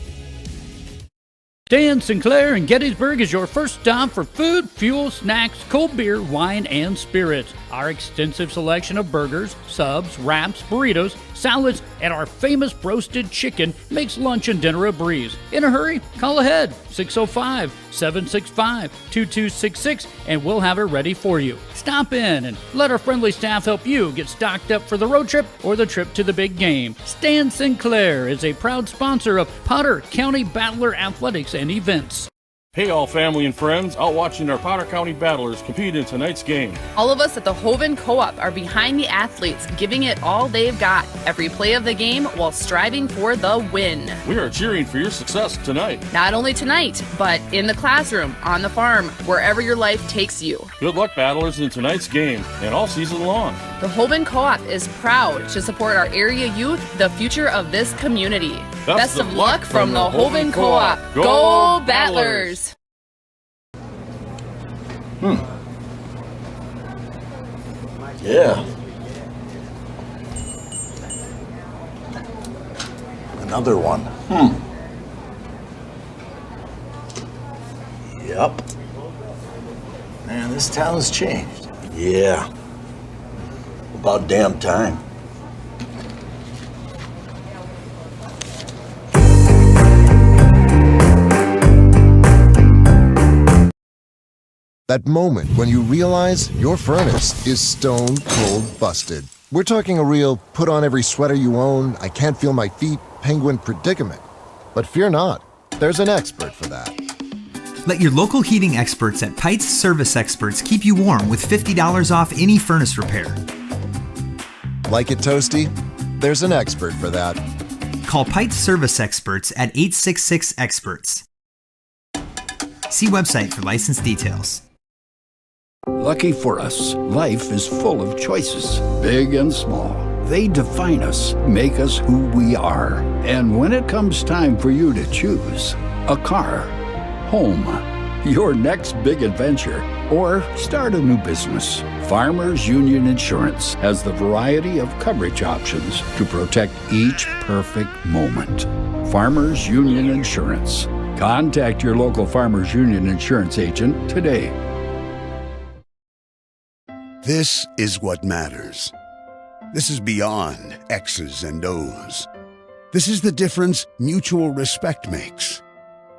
Dan Sinclair in Gettysburg is your first stop for food, fuel, snacks, cold beer, wine, and spirits. Our extensive selection of burgers, subs, wraps, burritos, salads, and our famous roasted chicken makes lunch and dinner a breeze. In a hurry? Call ahead, 605-765-2266, and we'll have it ready for you. Stop in and let our friendly staff help you get stocked up for the road trip or the trip to the big game. Stan Sinclair is a proud sponsor of Potter County Battler Athletics and Events. Hey all family and friends, out watching our Potter County Battlers compete in tonight's game. All of us at the Hoven Co-op are behind the athletes, giving it all they've got, every play of the game while striving for the win. We are cheering for your success tonight. Not only tonight, but in the classroom, on the farm, wherever your life takes you. Good luck, Battlers, in tonight's game and all season long. The Hoven Co-op is proud to support our area youth, the future of this community. Best of luck from the Hoven Co-op. Go Battlers! Yeah. Another one. Yep. Man, this town's changed. Yeah. About damn time. That moment when you realize your furnace is stone cold busted. We're talking a real put on every sweater you own, I can't feel my feet, penguin predicament. But fear not, there's an expert for that. Let your local heating experts at Pites Service Experts keep you warm with $50 off any furnace repair. Like it toasty? There's an expert for that. Call Pites Service Experts at 866-EXPERTS. See website for license details. Lucky for us, life is full of choices, big and small. They define us, make us who we are. And when it comes time for you to choose, a car, home, your next big adventure, or start a new business, Farmers Union Insurance has the variety of coverage options to protect each perfect moment. Farmers Union Insurance. Contact your local Farmers Union Insurance agent today. This is what matters. This is beyond X's and O's. This is the difference mutual respect makes.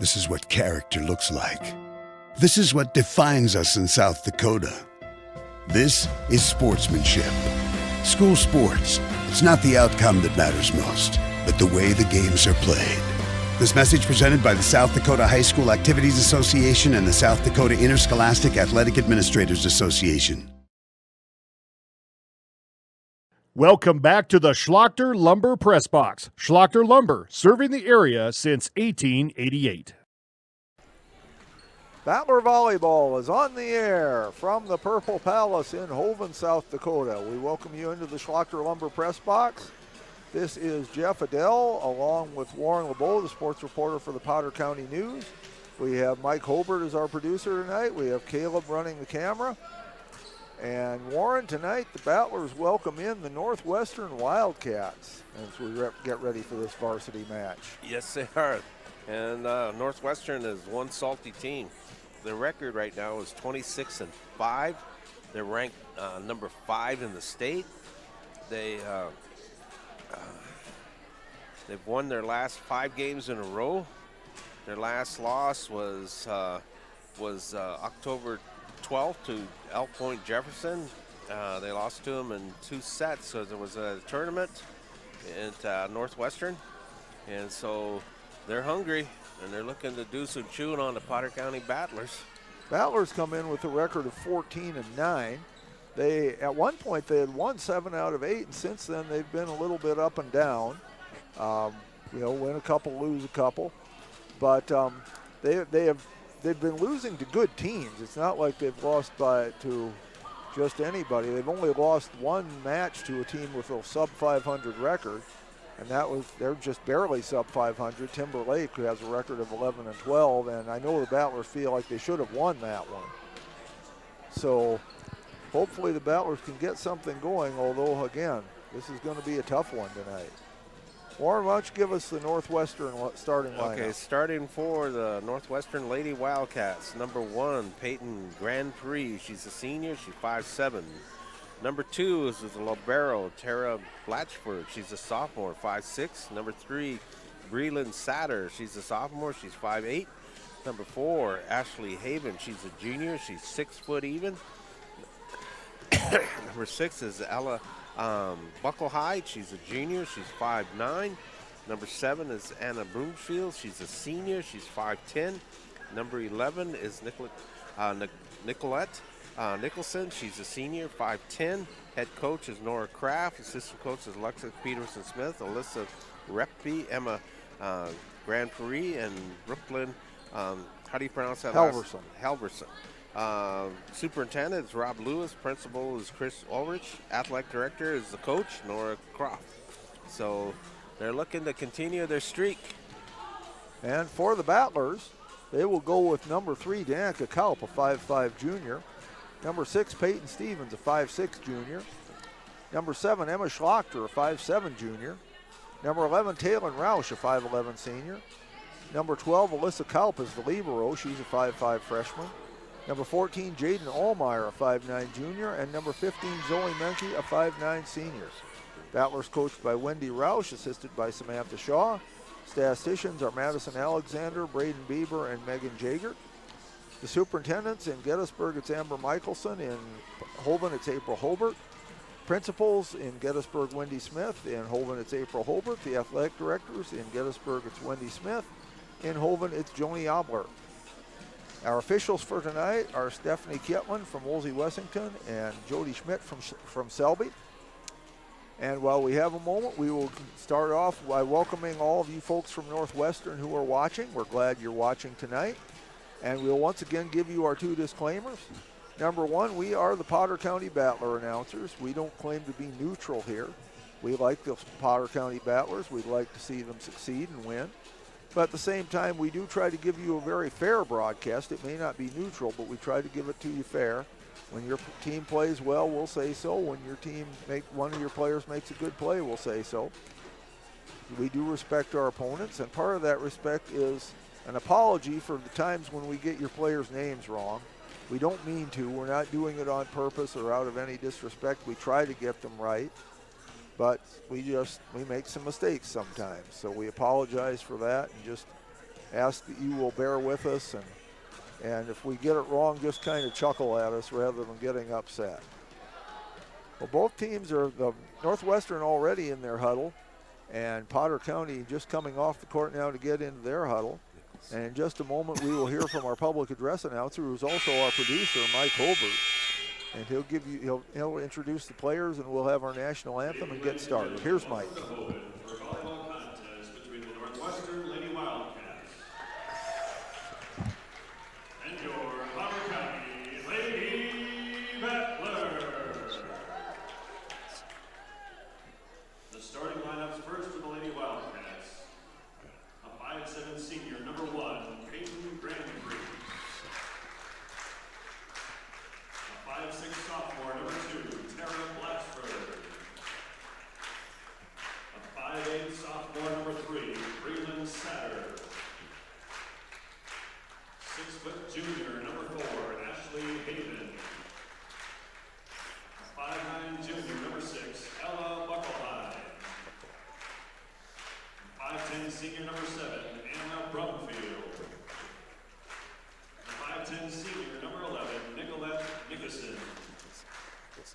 This is what character looks like. This is what defines us in South Dakota. This is sportsmanship. School sports. It's not the outcome that matters most, but the way the games are played. This message presented by the South Dakota High School Activities Association and the South Dakota Interscholastic Athletic Administrators Association. Welcome back to the Schlachter Lumber Press Box. Schlachter Lumber, serving the area since 1888. Battler Volleyball is on the air from the Purple Palace in Hoven, South Dakota. We welcome you into the Schlachter Lumber Press Box. This is Jeff Adele along with Warren LeBeau, the sports reporter for the Potter County News. We have Mike Hobart as our producer tonight. We have Caleb running the camera. And Warren, tonight the Battlers welcome in the Northwestern Wildcats as we get ready for this varsity match. Yes, they are. And Northwestern is one salty team. Their record right now is 26-5. They're ranked number 5 in the state. They've won their last 5 games in a row. Their last loss was October 12th to Elk Point Jefferson. They lost to them in 2 sets, so there was a tournament at Northwestern, and so they're hungry and they're looking to do some chewing on the Potter County Battlers. Battlers come in with a record of 14-9. They at one point they had won 7 out of 8, and since then they've been a little bit up and down. Win a couple, lose a couple, but they've been losing to good teams. It's not like they've lost to just anybody. They've only lost 1 match to a team with a sub-500 record, and they're just barely sub-500. Timberlake, who has a record of 11-12, and I know the Battlers feel like they should have won that one. So hopefully the Battlers can get something going, although, again, this is going to be a tough one tonight. Warren, why don't you give us the Northwestern starting lineup? Okay, starting for the Northwestern Lady Wildcats. Number 1, Peyton Grand Prix. She's a senior. She's 5'7". Number 2 is the libero, Tara Blatchford. She's a sophomore, 5'6". Number 3, Breland Satter. She's a sophomore. She's 5'8". Number 4, Ashley Haven. She's a junior. She's 6 foot even. Number 6 is Ella Bucklehide. She's a junior. She's 5'9". Number 7 is Anna Broomfield. She's a senior. She's 5'10". Number 11 is Nicolette Nicholson. She's a senior, 5'10". Head coach is Nora Kraft. Assistant coach is Alexa Peterson-Smith, Alyssa Repke, Emma Grand Prix, and Brooklyn, how do you pronounce that? Halverson. Superintendent is Rob Lewis. Principal is Chris Ulrich. Athletic director is the coach, Nora Croft. So they're looking to continue their streak. And for the Battlers, they will go with number 3, Danica Kaup, a 5'5 junior. Number 6, Peyton Stevens, a 5'6 junior. Number 7, Emma Schlachter, a 5'7 junior. Number 11, Taylor Roush, a 5'11 senior. Number 12, Alyssa Kaup is the libero. She's a 5'5 freshman. Number 14, Jaden Allmeyer, a 5'9 junior. And number 15, Zoe Menke, a 5'9 senior. Battlers coached by Wendy Roush, assisted by Samantha Shaw. Statisticians are Madison Alexander, Braden Bieber, and Megan Jager. The superintendents in Gettysburg, it's Amber Michelson. In Holven, it's April Holbert. Principals in Gettysburg, Wendy Smith. In Holven, it's April Holbert. The athletic directors in Gettysburg, it's Wendy Smith. In Holven, it's Joni Obler. Our officials for tonight are Stephanie Kietland from Woolsey-Wessington and Jody Schmidt from Selby. And while we have a moment, we will start off by welcoming all of you folks from Northwestern who are watching. We're glad you're watching tonight. And we'll once again give you our 2 disclaimers. Number 1, we are the Potter County Battler announcers. We don't claim to be neutral here. We like the Potter County Battlers. We'd like to see them succeed and win. But at the same time, we do try to give you a very fair broadcast. It may not be neutral, but we try to give it to you fair. When your team plays well, we'll say so. When one of your players makes a good play, we'll say so. We do respect our opponents, and part of that respect is an apology for the times when we get your players' names wrong. We don't mean to. We're not doing it on purpose or out of any disrespect. We try to get them right, but we make some mistakes sometimes. So we apologize for that and just ask that you will bear with us, and if we get it wrong, just kind of chuckle at us rather than getting upset. Well, both teams are the Northwestern already in their huddle, and Potter County just coming off the court now to get into their huddle. And in just a moment, we will hear from our public address announcer, who's also our producer, Mike Holbert. And he'll introduce the players, and we'll have our national anthem and get started. Here's Mike. Between the Northwestern Lady Wildcats and your Potter County Lady Battlers. The starting lineups first for the Lady Wildcats. A 5'7 senior, number 1, Peyton Grand Prix. A 5'6 sophomore,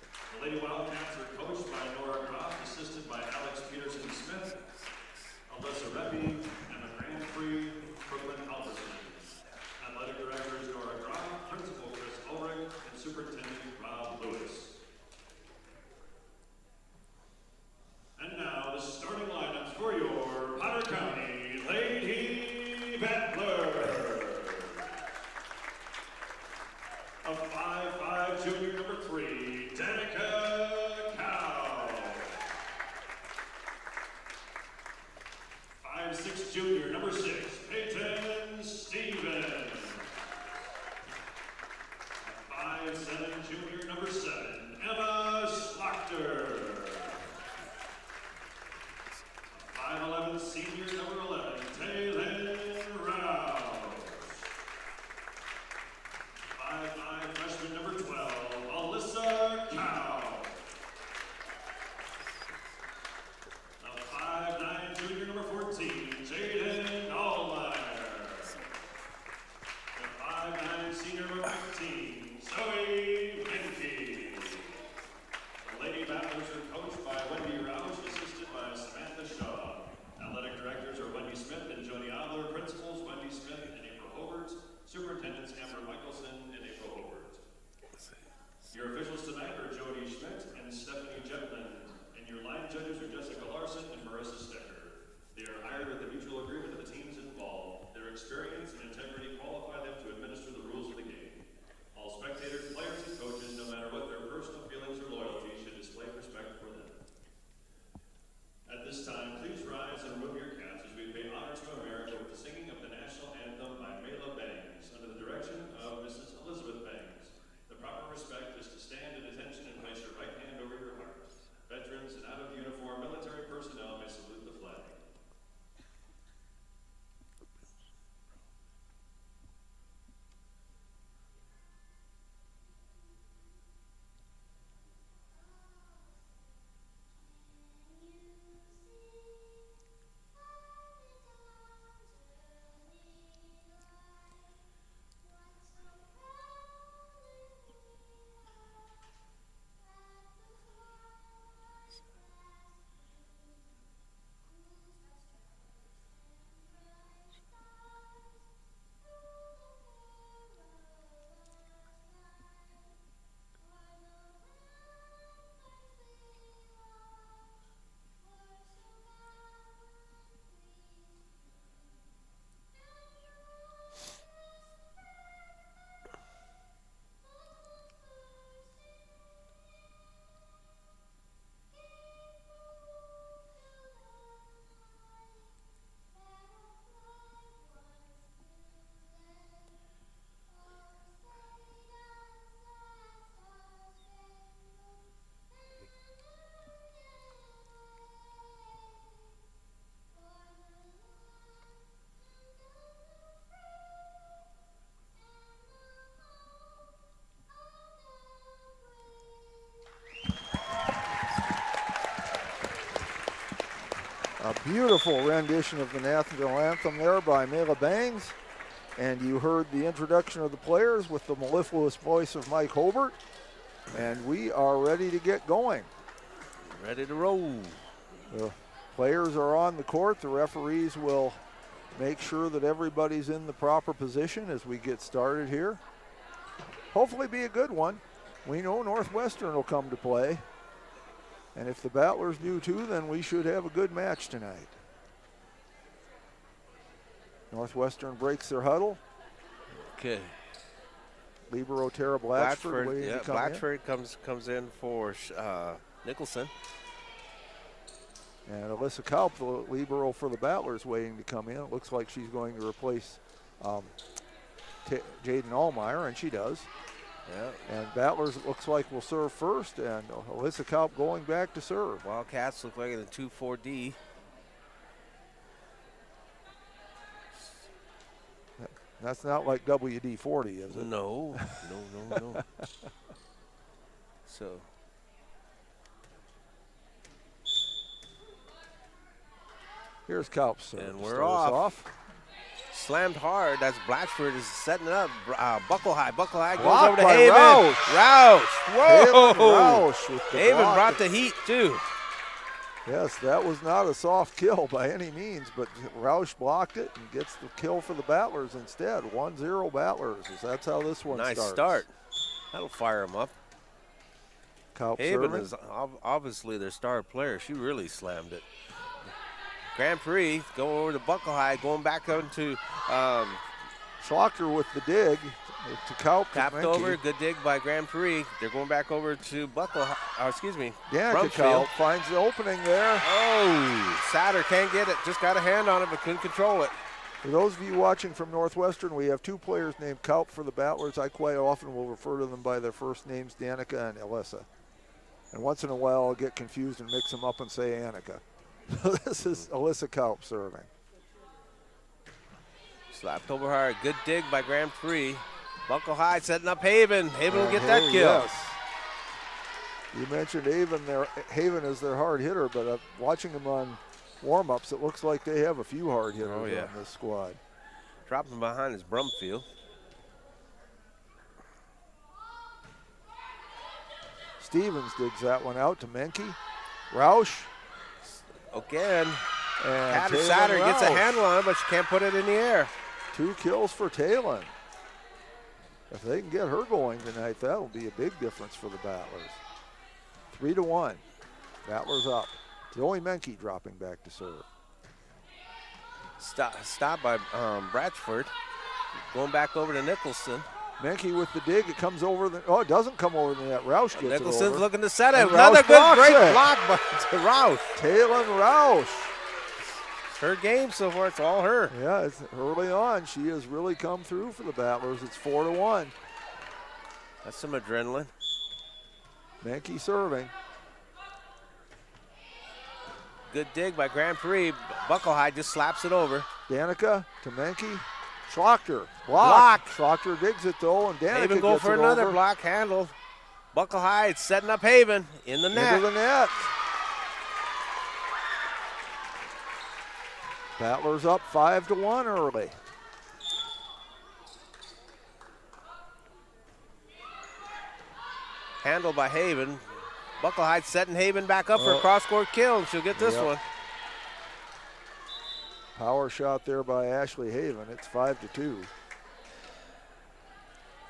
The Lady Wildcats are coached by Nora Croft, assisted by Alex Peterson Smith, Alyssa Rebbe, Emma Grandfree, Brooklyn Alverson. Athletic directors Nora Croft, Principal Chris Ulrich, and Superintendent Rob Lewis. And now the starting lineups for your Potter County Lady Battlers. A 5'5" junior number 3, Danica Cow. 5'6" junior number 6, Peyton Stevens. 5'7" junior number 7, Emma Slachter. 5'11" senior number 11, Taylor Rouse. 5'5" freshman number 12, Alyssa Cow. The 5'9" junior number 14, Jaden Allmeyer. The 5'9" senior number 15, Zoe Menke. The Lady Battlers are coached by Wendy Roush, assisted by Samantha Shaw. Athletic directors are Wendy Smith and Joni Adler. Principals Wendy Smith and April Hobart. Superintendents Amber Michelson and April Hobart. Your officials tonight are Jody Schmidt and Stephanie Jetland. And your line judges are Jessica Larson and Marissa Stecker. They are hired with the mutual agreement of the teams involved. Their experience and integrity qualify them to administer the rules of the game. All spectators, players, and coaches, no matter what their personal feelings or loyalties, should display respect for them. At this time, please rise and remove your caps as we pay honor to America with the singing of the national anthem by Mayla Bangs, under the direction of Mrs. Elizabeth Bangs. The proper respect is to stand at attention and place your right hand over your heart. Veterans and out-of-uniform military personnel may salute the flag. A beautiful rendition of the national anthem there by Mayla Bangs. And you heard the introduction of the players with the mellifluous voice of Mike Hobart. And we are ready to get going. Ready to roll. The players are on the court. The referees will make sure that everybody's in the proper position as we get started here. Hopefully be a good one. We know Northwestern will come to play. And if the Battlers do too, then we should have a good match tonight. Northwestern breaks their huddle. Okay. Libero Tara Blatchford waiting to come Blatchford comes in for Nicholson. And Alyssa Kaup, the libero for the Battlers, waiting to come in. It looks like she's going to replace Jaden Allmeyer, and she does. Yeah. And Battlers, it looks like, will serve first, and Alyssa Kaup going back to serve. Wildcats look like in the 2-4-D. That's not like WD-40, is it? No. So. Here's Kaup serve. And we're off. slammed hard. That's Blatchford is setting it up. Buckle High goes Blocked over to by Haven. Roush. Whoa! Roush with the Haven block. brought the heat too. Yes, that was not a soft kill by any means, but Roush blocked it and gets the kill for the Battlers instead. 1-0 Battlers. That's how this one starts. Nice start. That'll fire them up. Kaup Haven serving. is obviously their star player. She really slammed it. Grand Prix going over to Buckle High, going back into Schlocker with the dig to Kaup. tapped over. Good dig by Grand Prix. They're going back over to Buckle High. Danica Kaup finds the opening there. Oh, Satter can't get it. Just got a hand on it, but couldn't control it. For those of you watching from Northwestern, we have two players named Kaup for the Battlers. I quite often will refer to them by their first names, Danica and Alyssa. And once in a while, I'll get confused and mix them up and say Annika. This is Alyssa Kaup serving. Slapped over hard. Good dig by Grand Prix. Buckle High setting up Haven. Haven will get that kill. Yes. You mentioned Haven is their hard hitter, but watching them on warm-ups, it looks like they have a few hard hitters on this squad. Dropping behind is Brumfield. Stevens digs that one out to Menke. Roush. Again. And Satter gets a handle on it, but she can't put it in the air. 2 kills for Talon. If they can get her going tonight, that'll be a big difference for the Battlers. 3-1. Battlers up. Zoe Menke dropping back to serve. Stop by Bratchford. Going back over to Nicholson. Menke with the dig. It comes over it doesn't come over the net. Roush gets Nicholson's it over. looking to set it. And Another Roush great it. block by Roush. Talon Roush. It's her game so far. It's all her. Yeah, it's early on. She has really come through for the Battlers. It's 4-1. That's some adrenaline. Menke serving. Good dig by Grand Prix. Buckle High just slaps it over. Danica to Menke. Schlocker. Block. Schlocker digs it though, and Danica Haven go gets for it another over. block handle. Buckle High, it's setting up Haven in the net. Into the net. Battlers up 5-1 early. Handle by Haven. Buckle High setting Haven back up for a cross-court kill, and she'll get this one. Power shot there by Ashley Haven. It's 5-2.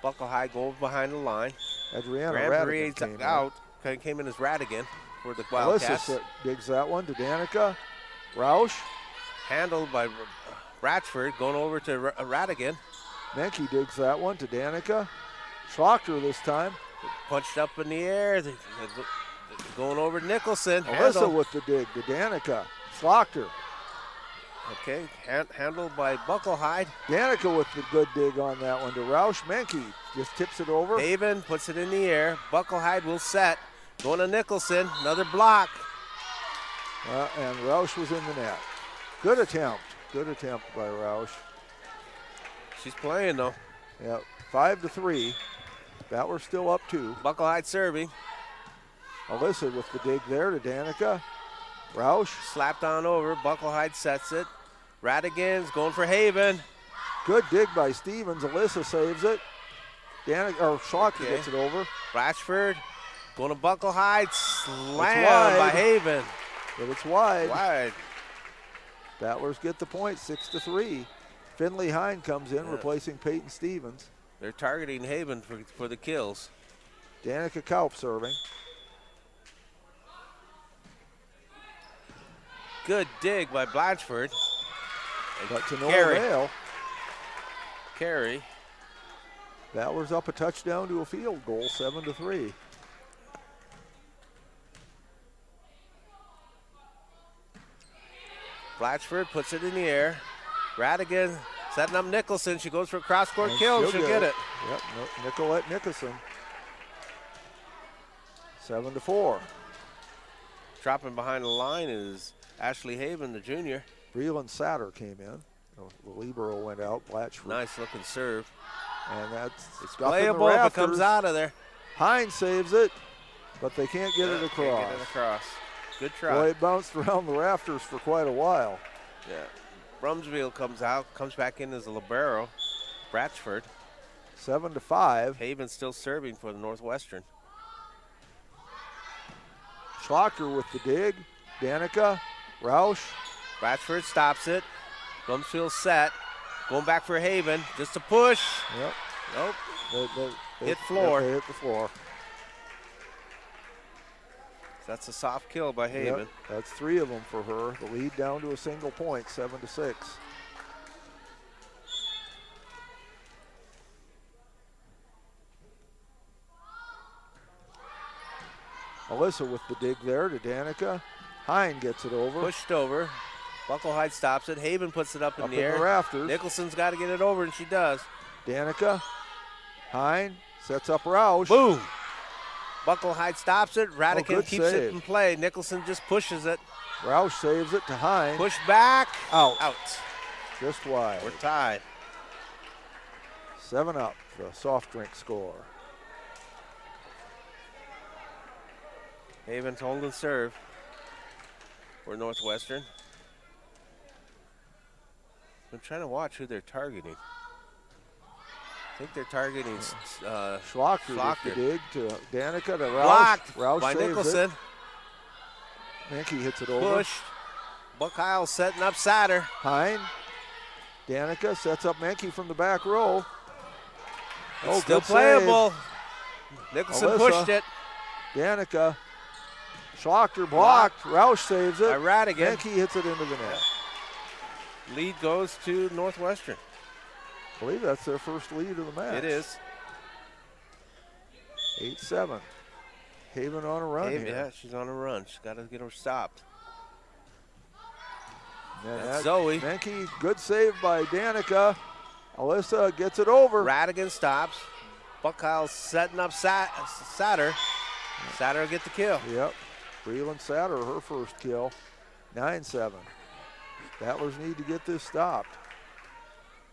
Buckle High goes behind the line. Adriana Grand Prix Radigan came in as Radigan for the Wildcats. Alyssa digs that one to Danica. Roush. Handled by Bratchford, going over to Radigan. Menke digs that one to Danica. Schlocker this time. Punched up in the air. Going over to Nicholson. Alyssa with the dig to Danica. Schlocker. Okay, handled by Buckle High. Danica with the good dig on that one to Roush. Menke just tips it over. Haven puts it in the air. Buckle High will set. Going to Nicholson. Another block. And Roush was in the net. Good attempt. Good attempt by Roush. She's playing though. Yeah, 5-3. Battlers still up 2. Buckle High serving. Alyssa with the dig there to Danica. Roush. Slapped on over. Buckle High sets it. Radigan's going for Haven. Good dig by Stevens. Alyssa saves it. Schlocker gets it over. Blatchford going to Buckle High. Slam by Haven. But it's wide. Wide. Battlers get the point, 6-3. Finley Hine comes in, replacing Peyton Stevens. They're targeting Haven for the kills. Danica Kaup serving. Good dig by Blatchford. But to no avail. Carey. Battlers up a touchdown to a field goal, 7-3. Blatchford puts it in the air. Radigan setting up Nicholson. She goes for a cross-court kill. She'll get it. Yep, Nicolette Nicholson. 7-4. Dropping behind the line is Ashley Haven, the junior. Breland Satter came in. The libero went out. Blatchford. Nice looking serve. And that's it's playable if it comes out of there. Hines saves it, but they can't get it across. Can't get it across. Good try. Boy, it bounced around the rafters for quite a while. Yeah. Brumsfield comes out, comes back in as a libero. Bratchford. 7-5. Haven still serving for the Northwestern. Schlocker with the dig. Danica, Roush. Bratchford stops it. Brumsfield set. Going back for Haven. Just a push. Yep. Nope. Hit floor. They hit the floor. That's a soft kill by Haven. Yep, that's 3 of them for her. The lead down to a single point, 7-6. Alyssa with the dig there to Danica. Hine gets it over. Pushed over. Bucklehide stops it. Haven puts it up in the air. The rafters. Nicholson's got to get it over, and she does. Danica. Hine sets up Roush. Boom. Bucklehide stops it. Radican keeps save. it in play. Nicholson just pushes it. Roush saves it to Hine. Push back. Out. Out. Just wide. We're tied. 7 up, the soft drink score. Haven's holding serve for Northwestern. I'm trying to watch who they're targeting. I think they're targeting Schlocker with the dig to Danica to Roush. Blocked Roush by saves Nicholson. It. Mankey hits it over. Push. Buckheil setting up Satter. Hine. Danica sets up Mankey from the back row. It's still playable. Nicholson Alyssa. pushed it. Danica. Schlocker blocked. Roush saves it. By Radigan. Mankey hits it into the net. Lead goes to Northwestern. I believe that's their first lead of the match. It is. 8-7. Haven on a run here. Yeah, she's on a run. She's got to get her stopped. That's Zoe. Mankey, good save by Danica. Alyssa gets it over. Radigan stops. Buckheil setting up Satter. Satter will get the kill. Yep. Breland Satter, her first kill. 9-7. Battlers need to get this stopped.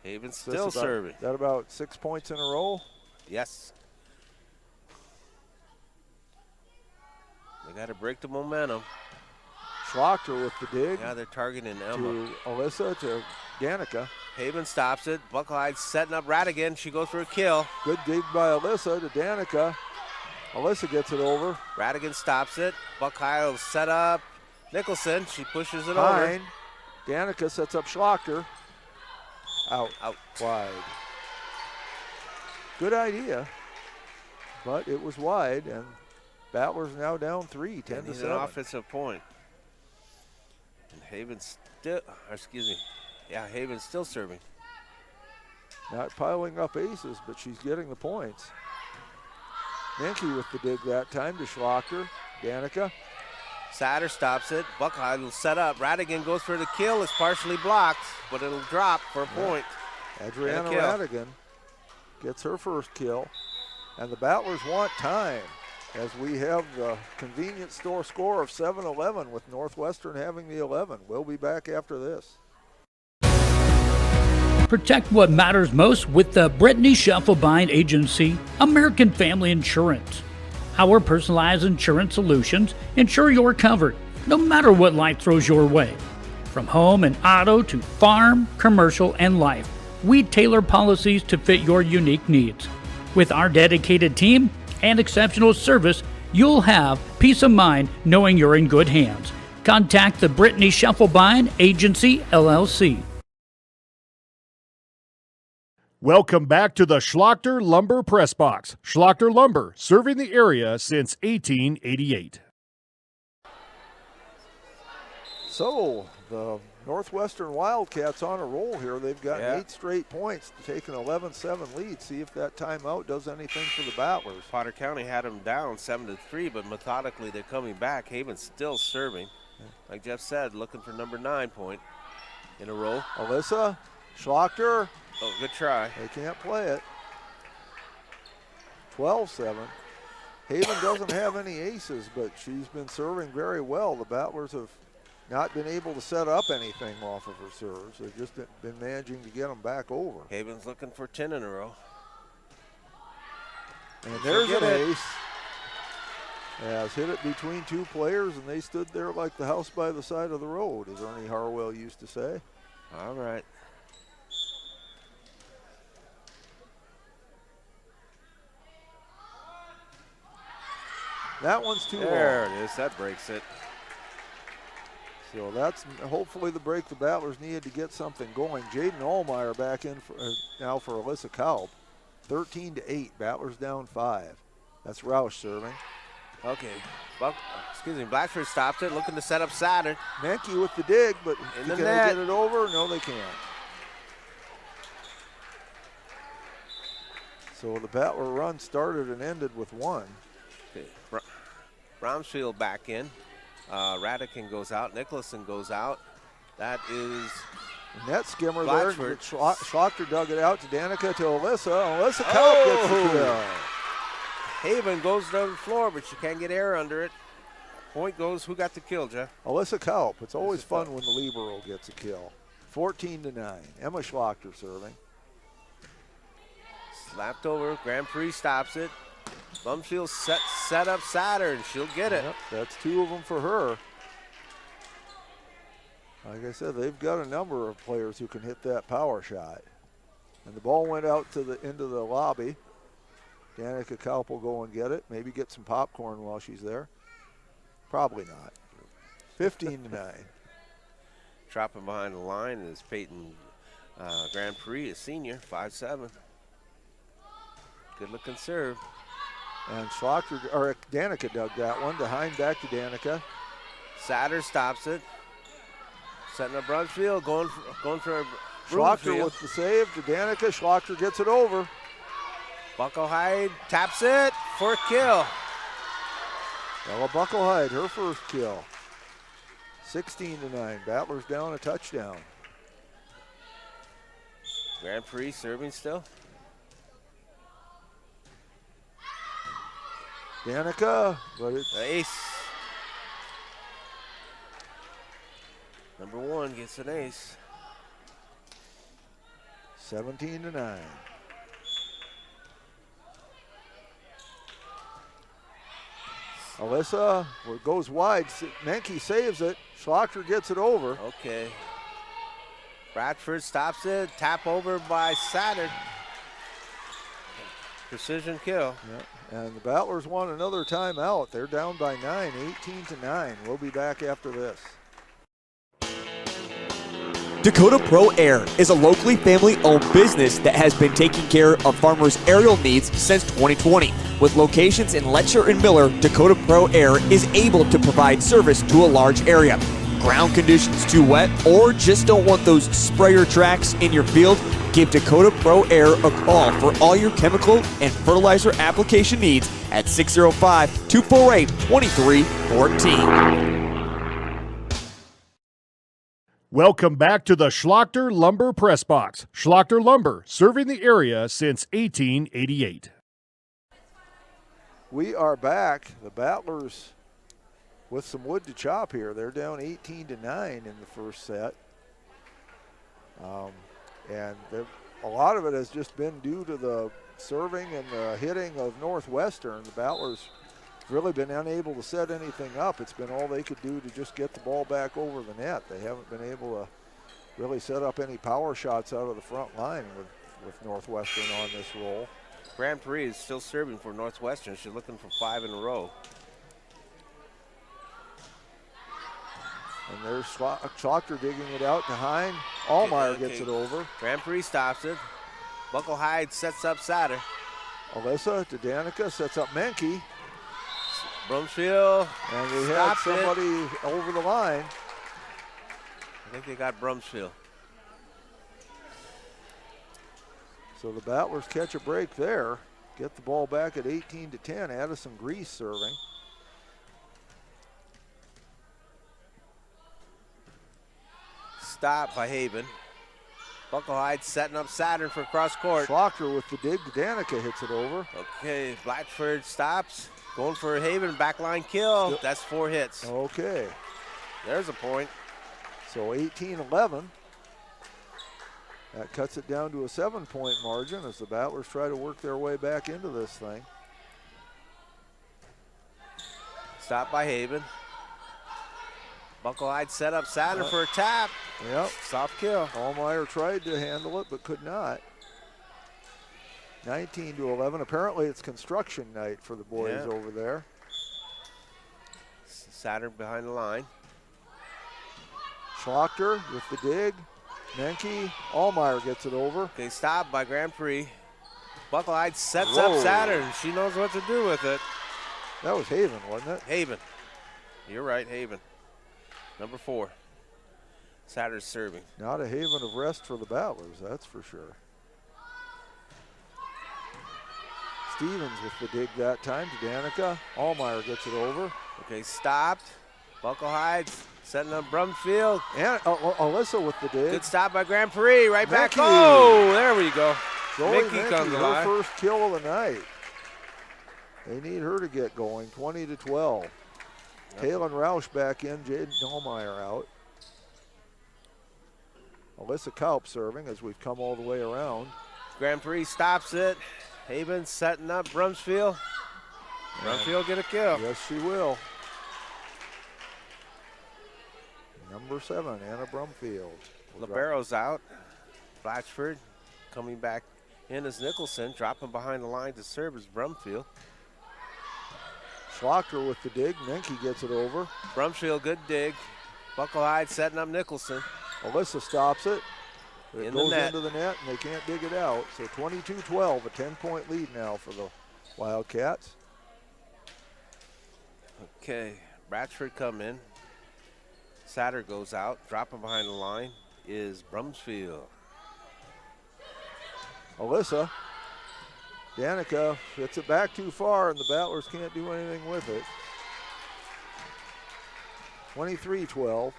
Haven still serving. Is that about 6 points in a row? Yes. They got to break the momentum. Schlocker with the dig. Yeah, they're targeting Emma. To Alyssa, to Danica. Haven stops it. Bucklehide setting up Radigan. She goes for a kill. Good dig by Alyssa to Danica. Alyssa gets it over. Radigan stops it. Buckheil set up Nicholson. She pushes it Hine. over. Danica sets up Schlocker. Out. Wide. Good idea, but it was wide, and Battlers now down 3, 10-7. An offensive point. And Haven's still, Haven's still serving. Not piling up aces, but she's getting the points. Mankey with the dig that time to Schlocker. Danica. Satter stops it. Buckheil will set up. Radigan goes for the kill. It's partially blocked, but it'll drop for a point. Adriana Radigan gets her first kill. And the Battlers want time as we have the convenience store score of 7-11 with Northwestern having the 11. We'll be back after this. Protect what matters most with the Brittany Scheffelbein Agency, American Family Insurance. Our personalized insurance solutions ensure you're covered, no matter what life throws your way. From home and auto to farm, commercial, and life, we tailor policies to fit your unique needs. With our dedicated team and exceptional service, you'll have peace of mind knowing you're in good hands. Contact the Brittany Scheffelbein Agency, LLC. Welcome back to the Schlocker Lumber Press Box. Schlocker Lumber, serving the area since 1888. So, the Northwestern Wildcats on a roll here. They've gotten 8 straight points to take an 11-7 lead. See if that timeout does anything for the Battlers. Potter County had them down 7-3, but methodically they're coming back. Haven's still serving. Like Jeff said, looking for number 9 point in a row. Alyssa, Schlocker. Oh, good try. They can't play it. 12-7. Haven doesn't have any aces, but she's been serving very well. The Battlers have not been able to set up anything off of her serves. They've just been managing to get them back over. Haven's looking for 10 in a row. And there's an ace. Has hit it between 2 players, and they stood there like the house by the side of the road, as Ernie Harwell used to say. All right. That one's too long. There it is. That breaks it. So that's hopefully the break the Battlers needed to get something going. Jaden Allmeyer back in now for Alyssa Kalb. 13-8. Battlers down 5. That's Roush serving. Okay. Blackford stopped it, looking to set up Saturn. Menke with the dig, but in the can net. They get it over? No, they can't. So the Battler run started and ended with 1. Okay. Bromsfield back in. Radican goes out. Nicholson goes out. That is net skimmer Blackford. there. Schlachter dug it out to Danica to Alyssa. Alyssa Kalb gets the kill. Haven goes to the floor, but she can't get air under it. Point goes, who got the kill, Jeff? Alyssa Kalb. It's always fun when the libero gets a kill. 14-9. Emma Schlachter serving. Slapped over. Grand Prix stops it. Bromsfield set up Saturn. She'll get it. Yep, that's 2 of them for her. Like I said, they've got a number of players who can hit that power shot. And the ball went out to the into the lobby. Danica Kalb will go and get it. Maybe get some popcorn while she's there. Probably not. 15-9. Dropping behind the line is Peyton Grand Prix, a senior, 5'7". Good looking serve. And Danica dug that one. Behind back to Danica. Satter stops it. Setting up Bromsfield, going for Schlachter with the save to Danica. Schlachter gets it over. Bucklehyde taps it for a kill. Ella Bucklehyde, her first kill. 16-9. Battlers down a touchdown. Grand Prix serving still. Danica, but it's ace. Number 1 gets an ace. 17-9. Alyssa goes wide. Menke saves it. Schlachter gets it over. Okay. Bradford stops it. Tap over by Saturn. Precision kill. Yep. And the Battlers want another timeout. They're down by 9, 18-9. We'll be back after this. Dakota Pro Air is a locally family-owned business that has been taking care of farmers' aerial needs since 2020. With locations in Letcher and Miller, Dakota Pro Air is able to provide service to a large area. Ground conditions too wet, or just don't want those sprayer tracks in your field? Give Dakota Pro Air a call for all your chemical and fertilizer application needs at 605-248-2314. Welcome back to the Schlachter Lumber Press Box. Schlachter Lumber, serving the area since 1888. We are back. The Battlers with some wood to chop here. They're down 18-9 in the first set. And a lot of it has just been due to the serving and the hitting of Northwestern. The Battlers really been unable to set anything up. It's been all they could do to just get the ball back over the net. They haven't been able to really set up any power shots out of the front line with Northwestern on this roll. Grand Prix is still serving for Northwestern. She's looking for 5 in a row. And there's Schlachter digging it out to Hine. Allmeyer gets it over. Grand Prix stops it. Bucklehyde sets up Satter. Alyssa to Danica, sets up Menke. Bromsfield. And we had somebody over the line. I think they got Bromsfield. So the Battlers catch a break there. Get the ball back at 18-10. Addison Grease serving. Stop by Haven. Bucklehyde setting up Saturn for cross court. Schlachter with the dig. Danica hits it over. Okay, Blackford stops. Going for a Haven backline kill. That's 4 hits. Okay. There's a point. So 18-11. That cuts it down to a 7-point margin as the Battlers try to work their way back into this thing. Stop by Haven. Bucklehyde set up Saturn for a tap. Yep. Soft kill. Allmeyer tried to handle it but could not. 19-11. Apparently it's construction night for the boys over there. Saturn behind the line. Schlachter with the dig. Menke. Allmeyer gets it over. Okay, stop by Grand Prix. Buckle-eyed sets up Saturn. She knows what to do with it. That was Haven, wasn't it? Haven. You're right, Haven. Number 4. Saturn's serving. Not a haven of rest for the Battlers, that's for sure. Stevens with the dig that time to Danica. Allmeyer gets it over. Okay, stopped. Buckle-eyed setting up Brumfield. And Alyssa with the dig. Good stop by Grand Prix. Right back. Mickey. Oh, there we go. Zoe Mickey Mickey, comes her alive. first kill of the night. They need her to get going, 20-12. Kaylin Roush back in, Jaden Allmeyer out. Alyssa Kaup serving as we've come all the way around. Grand Prix stops it. Haven setting up Brumfield. Brumfield get a kill. Yes, she will. Number 7, Anna Brumfield. Libero's out. Blatchford coming back in as Nicholson, dropping behind the line to serve as Brumfield. Schlachter with the dig. Menke gets it over. Brumfield, good dig. Buckle-eyed setting up Nicholson. Alyssa stops it. It In goes the net. into the net, and they can't dig it out. So 22-12, a 10-point lead now for the Wildcats. Okay, Bratchford come in. Satter goes out. Dropping behind the line is Brumfield. Alyssa. Danica hits it back too far, and the Battlers can't do anything with it. 23-12.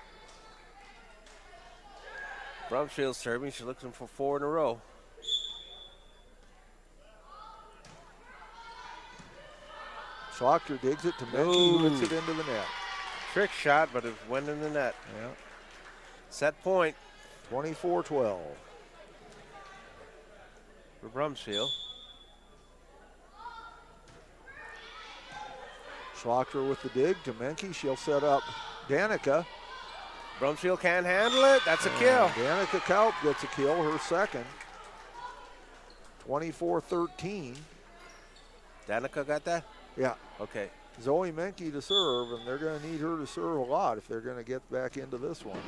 Brumfield serving. She's looking for 4 in a row. Schlachter digs it to Menke, who hits it into the net. Trick shot, but it went in the net. Yeah. Set point. 24-12. For Brumfield. Schlachter with the dig to Menke. She'll set up Danica. Brumfield can't handle it. That's a kill. Danica Kaup gets a kill, her second. 24-13. Danica got that? Yeah. Okay. Zoe Menke to serve, and they're going to need her to serve a lot if they're going to get back into this one.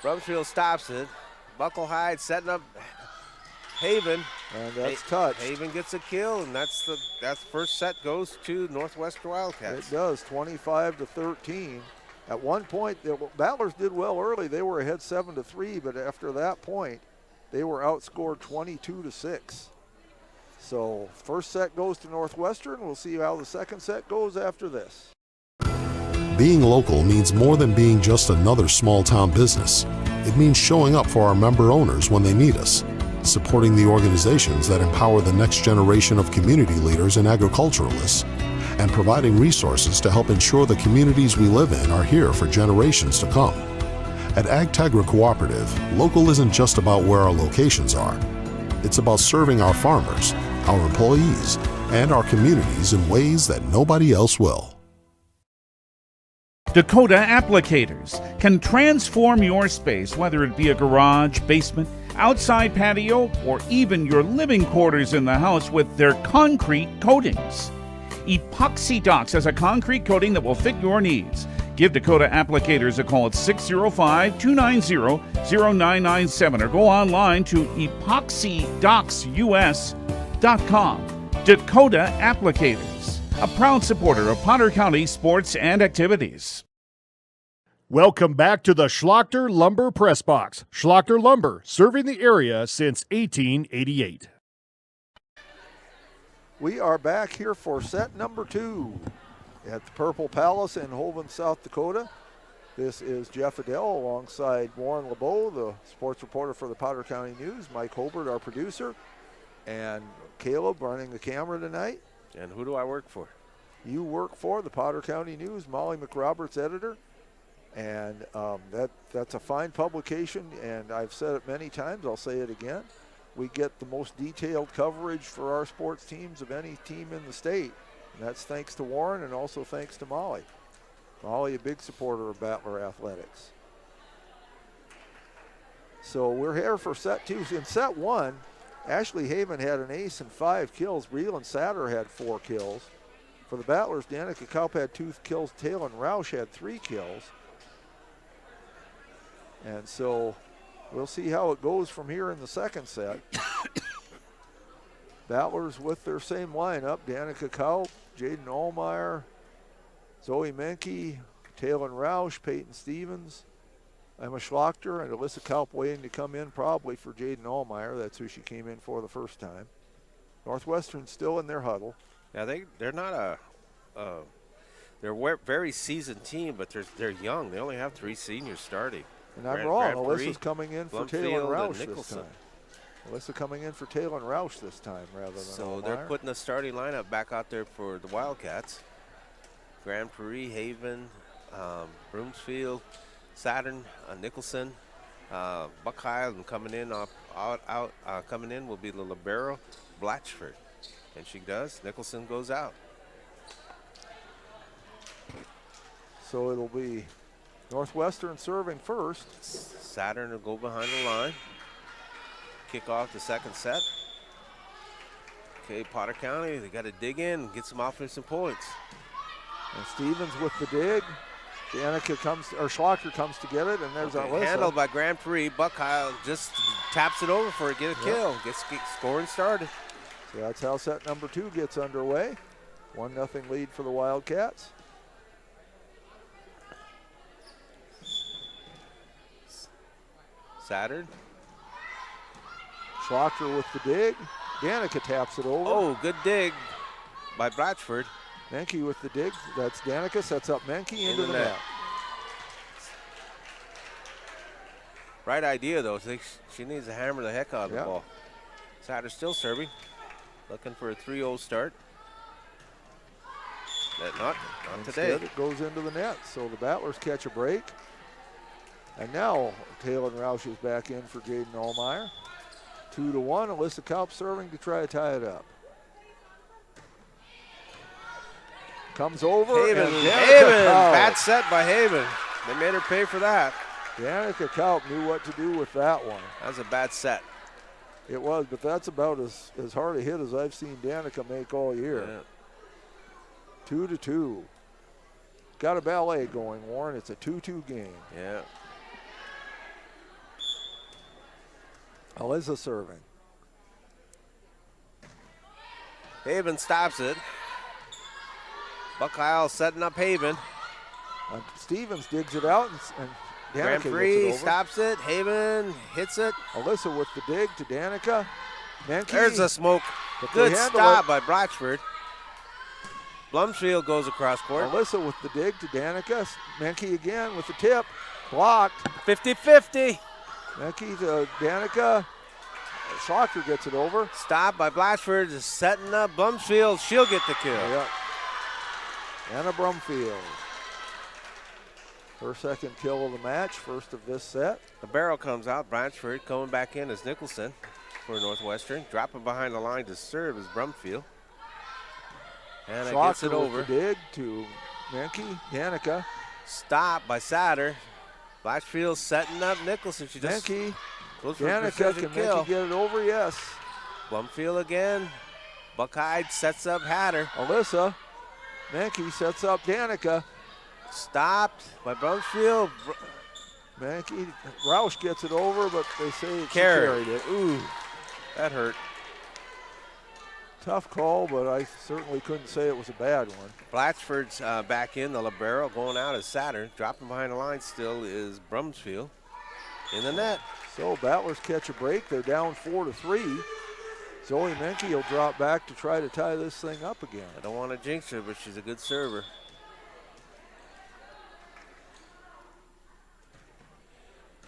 Brumfield stops it. Buckle-eyed setting up Haven. And that's touched. Haven gets a kill, and that's first set goes to Northwestern Wildcats. It does, 25-13. At one point, the Battlers did well early. They were ahead 7-3, but after that point, they were outscored 22-6. So first set goes to Northwestern. We'll see how the second set goes after this. Being local means more than being just another small-town business. It means showing up for our member owners when they need us, supporting the organizations that empower the next generation of community leaders and agriculturalists, and providing resources to help ensure the communities we live in are here for generations to come. At AgTegra Cooperative, local isn't just about where our locations are. It's about serving our farmers, our employees, and our communities in ways that nobody else will. Dakota Applicators can transform your space, whether it be a garage, basement, outside patio, or even your living quarters in the house, with their concrete coatings. Epoxy Docs has a concrete coating that will fit your needs. Give Dakota Applicators a call at 605-290-0997 or go online to epoxydocsus.com. Dakota Applicators, a proud supporter of Potter County sports and activities. Welcome back to the Schlachter Lumber Press Box. Schlachter Lumber, serving the area since 1888. We are back here for set number 2 at the Purple Palace in Holden, South Dakota. This is Jeff Adele alongside Warren LeBeau, the sports reporter for the Potter County News, Mike Hobart, our producer, and Caleb running the camera tonight. And who do I work for? You work for the Potter County News, Molly McRoberts, editor. And that's a fine publication, and I've said it many times, I'll say it again. We get the most detailed coverage for our sports teams of any team in the state. And that's thanks to Warren and also thanks to Molly. Molly, a big supporter of Battler athletics. So we're here for set 2. In set 1, Ashley Haven had an ace and 5 kills. Breland Satter had 4 kills. For the Battlers, Danica Kaup had 2 kills. Talon Roush had 3 kills. And so we'll see how it goes from here in the second set. Battlers with their same lineup. Danica Kaup, Jaden Allmeyer, Zoe Menke, Talon Roush, Peyton Stevens, Emma Schlachter, and Alyssa Kaup waiting to come in probably for Jaden Allmeyer. That's who she came in for the first time. Northwestern still in their huddle. Yeah, they're not they're a very seasoned team, but they're young. They only have 3 seniors starting. And I'm wrong. Alyssa's coming in for Talon Roush this time. Alyssa coming in for Talon Roush this time rather than So Allmeyer. they're putting the starting lineup back out there for the Wildcats. Grand Prairie, Haven, Broomfield, Saturn, Nicholson, Buckeye, and coming in coming in will be the libero, Blatchford, and she does. Nicholson goes out. So it'll be Northwestern serving first. Saturn will go behind the line. Kick off the second set. Okay, Potter County, they got to dig in and get some offensive points. And Stevens with the dig. Danica Schlachter comes to get it, and there's Alyssa. Handled by Grand Prix. Buckeye just taps it over for a kill. Gets scoring started. So that's how set number 2 gets underway. 1-0 lead for the Wildcats. Saturn. Schlachter with the dig. Danica taps it over. Oh, good dig by Blatchford. Menke with the dig. That's Danica. Sets up Menke into the net. Right idea, though. She needs to hammer the heck out of the ball. Satter still serving. Looking for a 3-0 start. Not today. Instead, it goes into the net. So the Battlers catch a break. And now Talon Roush is back in for Jaden Allmeyer. 2-1. Alyssa Kaup serving to try to tie it up. Comes over. Haven. And Bad set by Haven. They made her pay for that. Danica Kaup knew what to do with that one. That was a bad set. It was, but that's about as hard a hit as I've seen Danica make all year. Yeah. 2-2. Got a ballet going, Warren. It's a 2-2 game. Yeah. Alyssa serving. Haven stops it. Buckeye setting up Haven. Stevens digs it out, and Danica Grand Prix stops it. Haven hits it. Alyssa with the dig to Danica. Menke. There's a smoke. Good stop by Blatchford. Blumfield goes across court. Alyssa with the dig to Danica. Menke again with the tip. Blocked. 50-50. Menke to Danica. Schlachter gets it over. Stop by Blatchford. Just setting up Blumfield. She'll get the kill. Yep. Anna Brumfield. Her second kill of the match, first of this set. The barrel comes out. Blatchford coming back in as Nicholson for Northwestern. Dropping behind the line to serve is Brumfield. And it gets it over. With the dig to Menke. Danica. Stop by Satter. Blatchfield setting up Nicholson. She just Menke. goes for a Danica, precision can kill. Menke get it over? Yes. Blumfield again. Buckeye sets up Hatter. Alyssa. Menke sets up Danica. Stopped by Brumfield. Menke. Roush gets it over, but they say she Carried carried it. Ooh, that hurt. Tough call, but I certainly couldn't say it was a bad one. Blatchford's back in, the libero. Going out is Satter. Dropping behind the line still is Brumfield in the net. So Battlers catch a break. They're down 4-3. Zoe Menke will drop back to try to tie this thing up again. I don't want to jinx her, but she's a good server.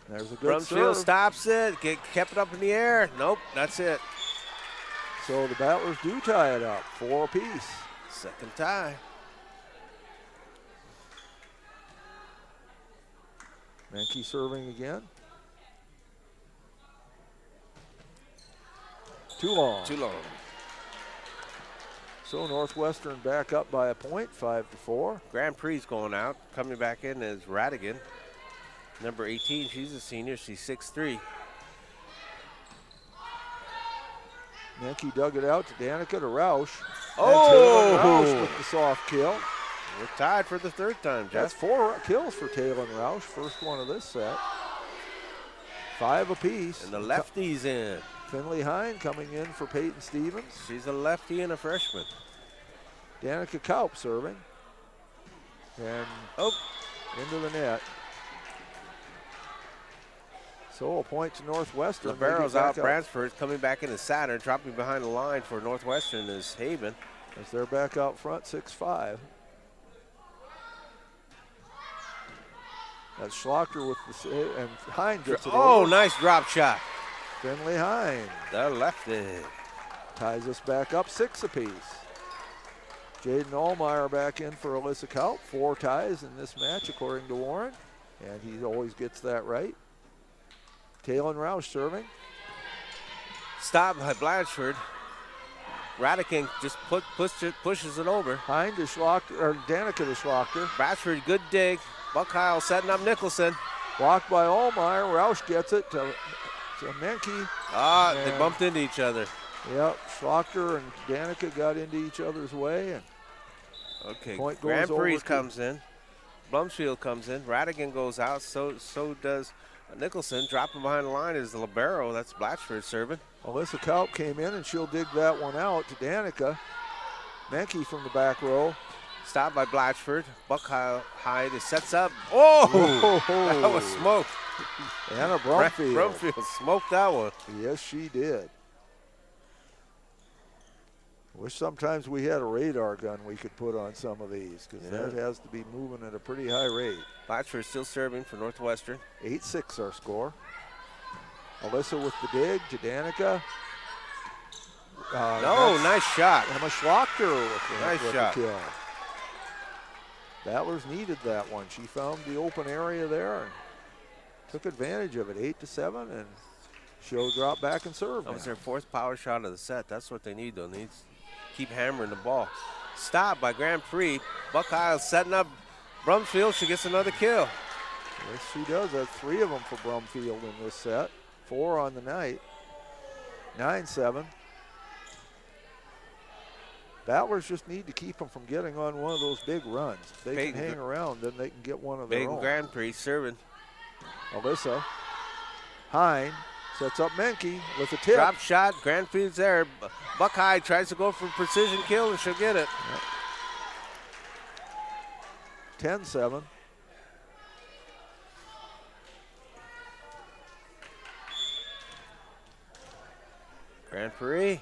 There's a good serve. Brumfield stops it, kept it up in the air. Nope, that's it. So the Battlers do tie it up, 4 apiece. Second tie. Menke serving again. Too long. So Northwestern back up by a point, 5-4. Grand Prix going out. Coming back in is Radigan. Number 18, she's a senior. She's 6'3". Menke dug it out to Danica to Roush. Oh! And Taylor Roush with the soft kill. We're tied for the third time, Jeff. That's 4 kills for Taylor Roush, first one of this set. 5 apiece. And the lefty's in. Finley Hine coming in for Peyton Stevens. She's a lefty and a freshman. Danica Kaup serving. And into the net. So a point to Northwestern. Libero's out. Bransford coming back into Saturn. Dropping behind the line for Northwestern is Haven. As they're back out front, 6-5. That's Schlachter with the save, and Hine gets it over. Nice drop shot. Finley Hine. The lefty. Ties us back up 6 apiece. Jaden Allmeyer back in for Alyssa Kaup. 4 ties in this match, according to Warren. And he always gets that right. Taylor Roush serving. Stop by Blanchford. Radican just pushes it over. Hine to Schlachter, or Danica to Schlachter. Blatchford, good dig. Buckheil setting up Nicholson. Blocked by Allmeyer. Roush gets it to Menke. They bumped into each other. Yep, Schlachter and Danica got into each other's way. And point goes Grand Prix over comes in. Blumsfield comes in. Radigan goes out. So does Nicholson. Dropping behind the line is the libero. That's Blatchford serving. Alyssa Kaup came in and she'll dig that one out to Danica. Menke from the back row. Stopped by Blatchford. Buckheil Hyde sets up. Oh! That was smoked. Anna Brumfield. Brumfield smoked that one. Yes, she did. Wish sometimes we had a radar gun we could put on some of these, because that has to be moving at a pretty high rate. Blatchford still serving for Northwestern. 8-6 our score. Alyssa with the dig to Danica. Nice shot. Emma Schlachter Nice shot. The kill. Battlers needed that one. She found the open area there and took advantage of it. 8-7, and she'll drop back and serve. That was their 4th power shot of the set. That's what they need, though. They need to keep hammering the ball. Stop by Grand Prix. Buckheil setting up Brumfield. She gets another kill. Yes, she does. That's 3 of them for Brumfield in this set. 4 on the night. 9-7. Battlers just need to keep them from getting on one of those big runs. If they can hang around, then they can get one of their own. Grand Prix serving. Alyssa. Hine sets up Menke with a tip. Drop shot. Grand Prix there. Buckeye tries to go for precision kill, and she'll get it. 10-7. Grand Prix.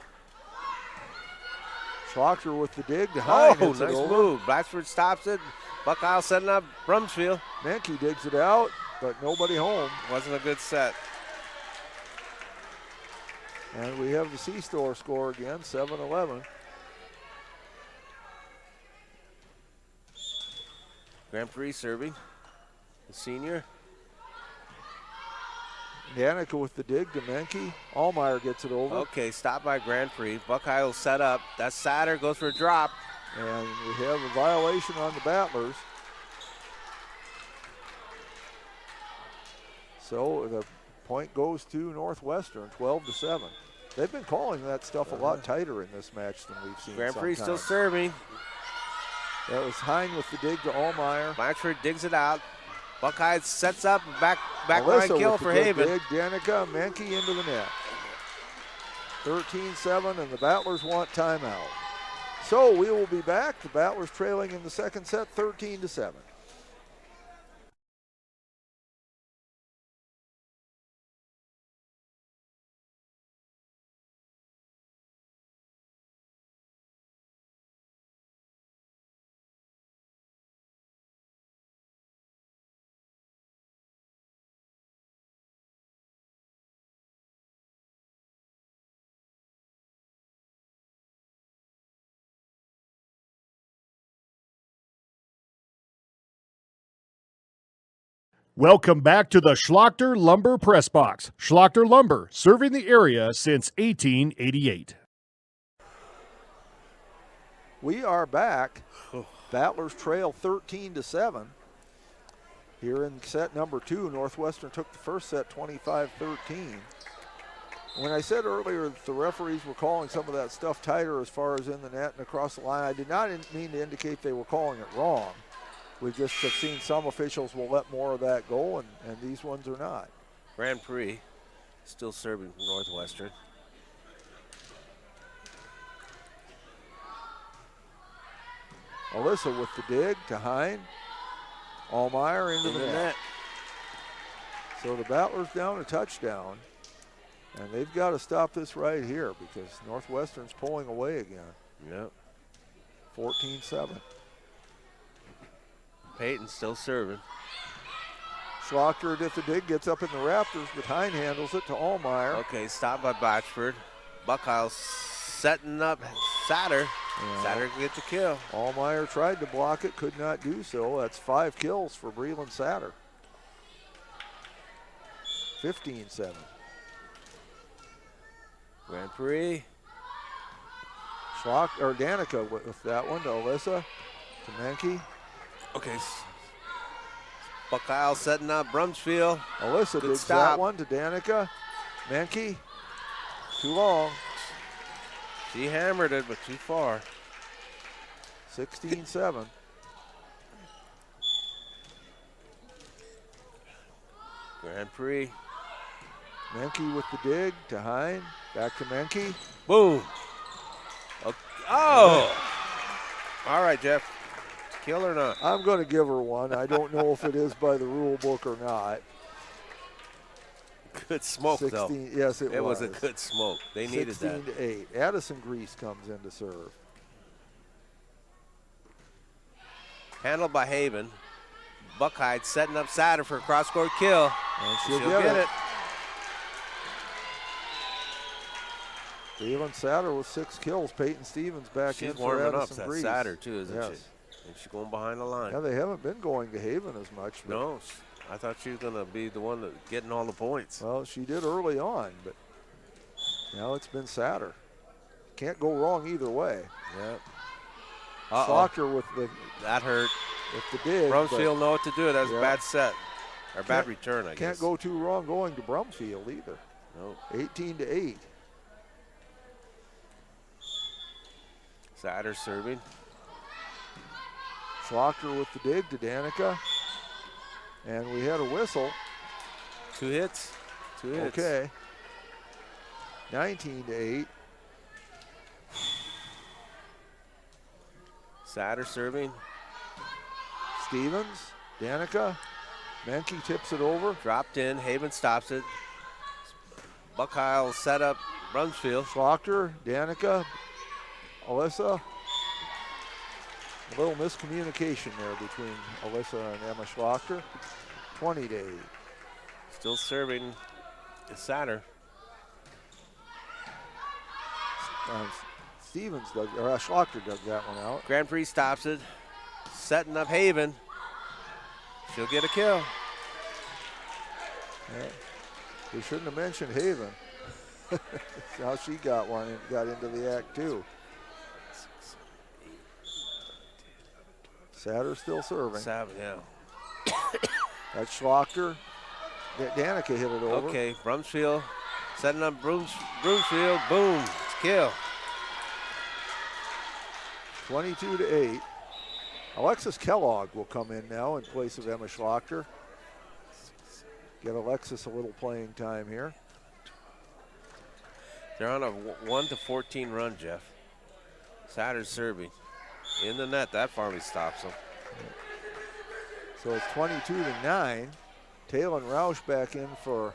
Schlachter with the dig to Hine. Nice move. Blatchford stops it. Buckeye setting up Brumsfield. Menke digs it out, but nobody home. Wasn't a good set. And we have the C-Store score again, 7-11. Grand Prix serving. The senior. Danica with the dig to Menke. Allmeyer gets it over. Okay, stop by Grand Prix. Buckeye will set up. That's Satter, goes for a drop. And we have a violation on the Battlers. So the point goes to Northwestern, 12-7. They've been calling that stuff a lot tighter in this match than we've seen. Grand Prix sometimes. still serving. That was Hine with the dig to Allmeyer. Blatchford digs it out. Buckeye sets up back line kill for Haven. Dig, Danica, Menke into the net. 13-7, and the Battlers want timeout. So we will be back. The Battlers trailing in the second set, 13-7. Welcome back to the Schlachter Lumber Press Box. Schlachter Lumber, serving the area since 1888. We are back. Battlers trail 13-7. Here in set number 2, Northwestern took the first set 25-13. When I said earlier that the referees were calling some of that stuff tighter as far as in the net and across the line, I did not mean to indicate they were calling it wrong. We just have seen some officials will let more of that go, and these ones are not. Grand Prix still serving Northwestern. Alyssa with the dig to Hine. Allmeyer into the net. So the Battlers down a touchdown. And they've got to stop this right here because Northwestern's pulling away again. Yep. 14-7. Peyton still serving. Schlocker at the dig, gets up in the Raptors, but Hine handles it to Allmeyer. Okay, stopped by Batchford. Buckheil setting up Satter. Yeah. Satter can get the kill. Allmeyer tried to block it, could not do so. That's 5 kills for Breland Satter. 15-7. Grand Prix. Danica with that one to Alyssa, to Menke. Okay. Buckheil setting up Brumsfield. Alyssa Good digs stop. that one to Danica. Menke, too long. She hammered it, but too far. 16-7. Grand Prix. Menke with the dig to Hine. Back to Menke. Boom. Okay. Oh! All right, Jeff. Kill or not? I'm going to give her one. I don't know if it is by the rule book or not. Good smoke, 16, though. Yes, it was. It was a good smoke. They needed that. 16-8. Addison Grease comes in to serve. Handled by Haven. Buckeye setting up Satter for a cross-court kill. And she'll get it. Breland Satter with 6 kills. Peyton Stevens back in for warming Addison up. Grease. That's Satter, too, isn't yes. she? And she's going behind the line. Yeah, they haven't been going to Haven as much. No, I thought she was going to be the one that getting all the points. Well, she did early on, but now it's been Satter. Can't go wrong either way. Yep. Schlocker with the that hurt. With the dig. Brumsfield know what to do. That's a bad set. Or bad return, I guess. Can't go too wrong going to Brumfield either. No. 18-8. Satter serving. Schlocker with the dig to Danica. And we had a whistle. 2 hits. 2 hits. Okay. 19-8. Satter serving. Stevens, Danica. Menke tips it over. Dropped in. Haven stops it. Buckheil set up Brumsfield. Schlocker, Danica, Alyssa. A little miscommunication there between Alyssa and Emma Schlocker. 20-8. Still serving is Satter. Stevens dug, or Schlocker dug that one out. Grand Prix stops it. Setting up Haven. She'll get a kill. Yeah. We shouldn't have mentioned Haven. How she got one and got into the act too. Satter still serving. Yeah. That's Schlocker. Danica hit it over. Okay, Brumsfield setting up Brumsfield. Boom, it's kill. 22-8. Alexis Kellogg will come in now in place of Emma Schlocker. Get Alexis a little playing time here. They're on a 1-14 run, Jeff. Satter's serving. In the net, that finally stops them. So it's 22-9. Talon Roush back in for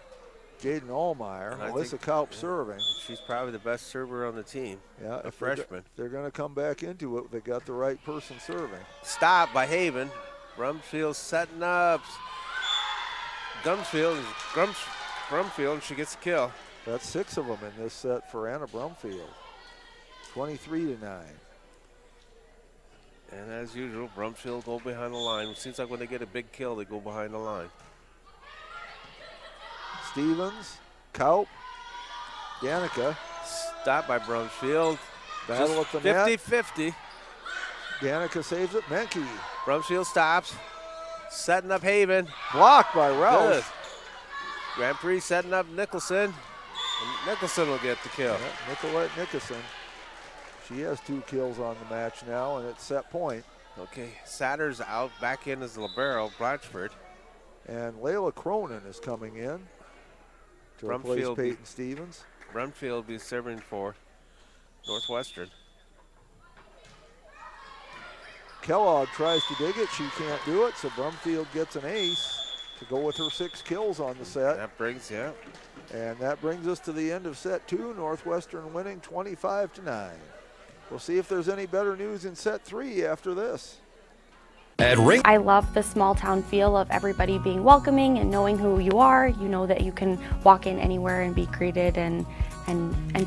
Jaden Allmeyer. Alyssa Kaup serving. She's probably the best server on the team. Yeah, a freshman. They're going to come back into it. They got the right person serving. Stop by Haven. Brumfield setting up. Brumfield, and she gets a kill. That's 6 of them in this set for Anna Brumfield. 23-9. And as usual, Brumfield go behind the line. It seems like when they get a big kill, they go behind the line. Stevens, Kaup, Danica. Stopped by Brumfield. Battle at the net. 50-50. Danica saves it. Menke. Brumfield stops. Setting up Haven. Blocked by Roush. Good. Grand Prix setting up Nicholson. And Nicholson will get the kill. Yeah, Nicolette Nicholson. She has 2 kills on the match now, and it's set point. Okay, Satter's out. Back in is libero, Blatchford. And Layla Cronin is coming in to replace Peyton Stevens. Brumfield will be serving for Northwestern. Kellogg tries to dig it. She can't do it, so Brumfield gets an ace to go with her 6 kills on the set. That brings, yeah. And that brings us to the end of set 2. Northwestern winning 25-9. We'll see if there's any better news in set 3 after this. I love the small town feel of everybody being welcoming and knowing who you are. You know that you can walk in anywhere and be greeted, and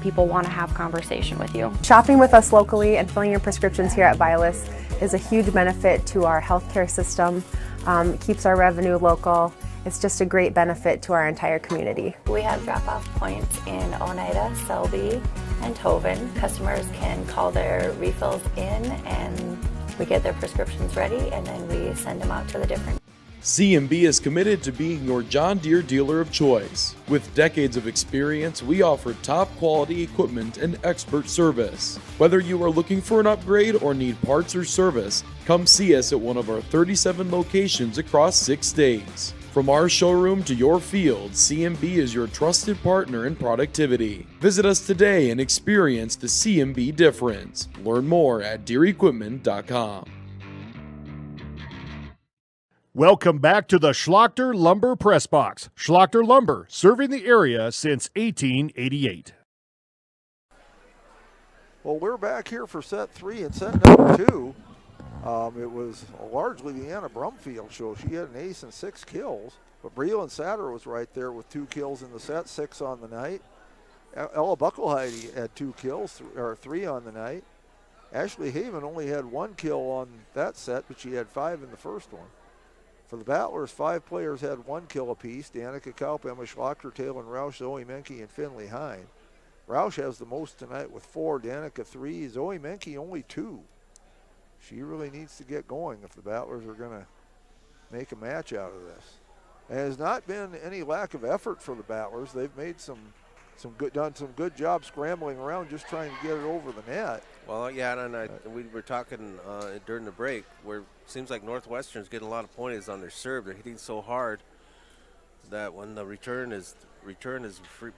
people want to have conversation with you. Shopping with us locally and filling your prescriptions here at Vilas is a huge benefit to our healthcare system. It keeps our revenue local. It's just a great benefit to our entire community. We have drop-off points in Oneida, Selby, and Tobin. Customers can call their refills in and we get their prescriptions ready, and then we send them out to the different. C&B is committed to being your John Deere dealer of choice. With decades of experience, we offer top quality equipment and expert service. Whether you are looking for an upgrade or need parts or service, come see us at one of our 37 locations across 6 states. From our showroom to your field, C&B is your trusted partner in productivity. Visit us today and experience the C&B difference. Learn more at DeereEquipment.com. Welcome back to the Schlachter Lumber Press Box. Schlachter Lumber, serving the area since 1888. Well, we're back here for set 3 and set number 2. It was largely the Anna Brumfield show. She had an ace and 6 kills, but Breland Satter was right there with 2 kills in the set, 6 on the night. Ella Buckelheide had 2 kills, or 3 on the night. Ashley Haven only had 1 kill on that set, but she had 5 in the first one. For the Battlers, 5 players had 1 kill apiece. Danica Kaup, Emma Schlachter, Taylor Roush, Zoe Menke, and Finley Hine. Roush has the most tonight with 4, Danica 3, Zoe Menke only 2. She really needs to get going if the Battlers are going to make a match out of this. There has not been any lack of effort for the Battlers. They've made done some good job scrambling around, just trying to get it over the net. Well, yeah, and we were talking during the break where it seems like Northwestern's getting a lot of points on their serve. They're hitting so hard that when the return is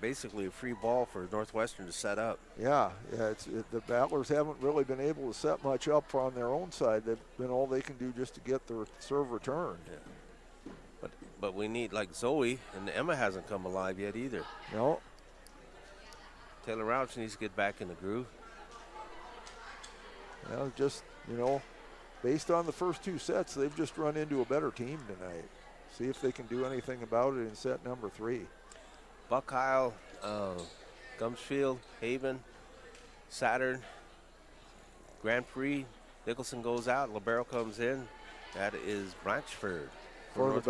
basically a free ball for Northwestern to set up. Yeah, the Battlers haven't really been able to set much up on their own side. They've been all they can do just to get their serve returned. Yeah. But we need, like Zoe, and Emma hasn't come alive yet either. No. Taylor Rouch needs to get back in the groove. Well, just, based on the first 2 sets, they've just run into a better team tonight. See if they can do anything about it in set number 3. Buckheil, Gumsfield, Haven, Saturn, Grand Prix. Nicholson goes out. Libero comes in. That is Blanchford. For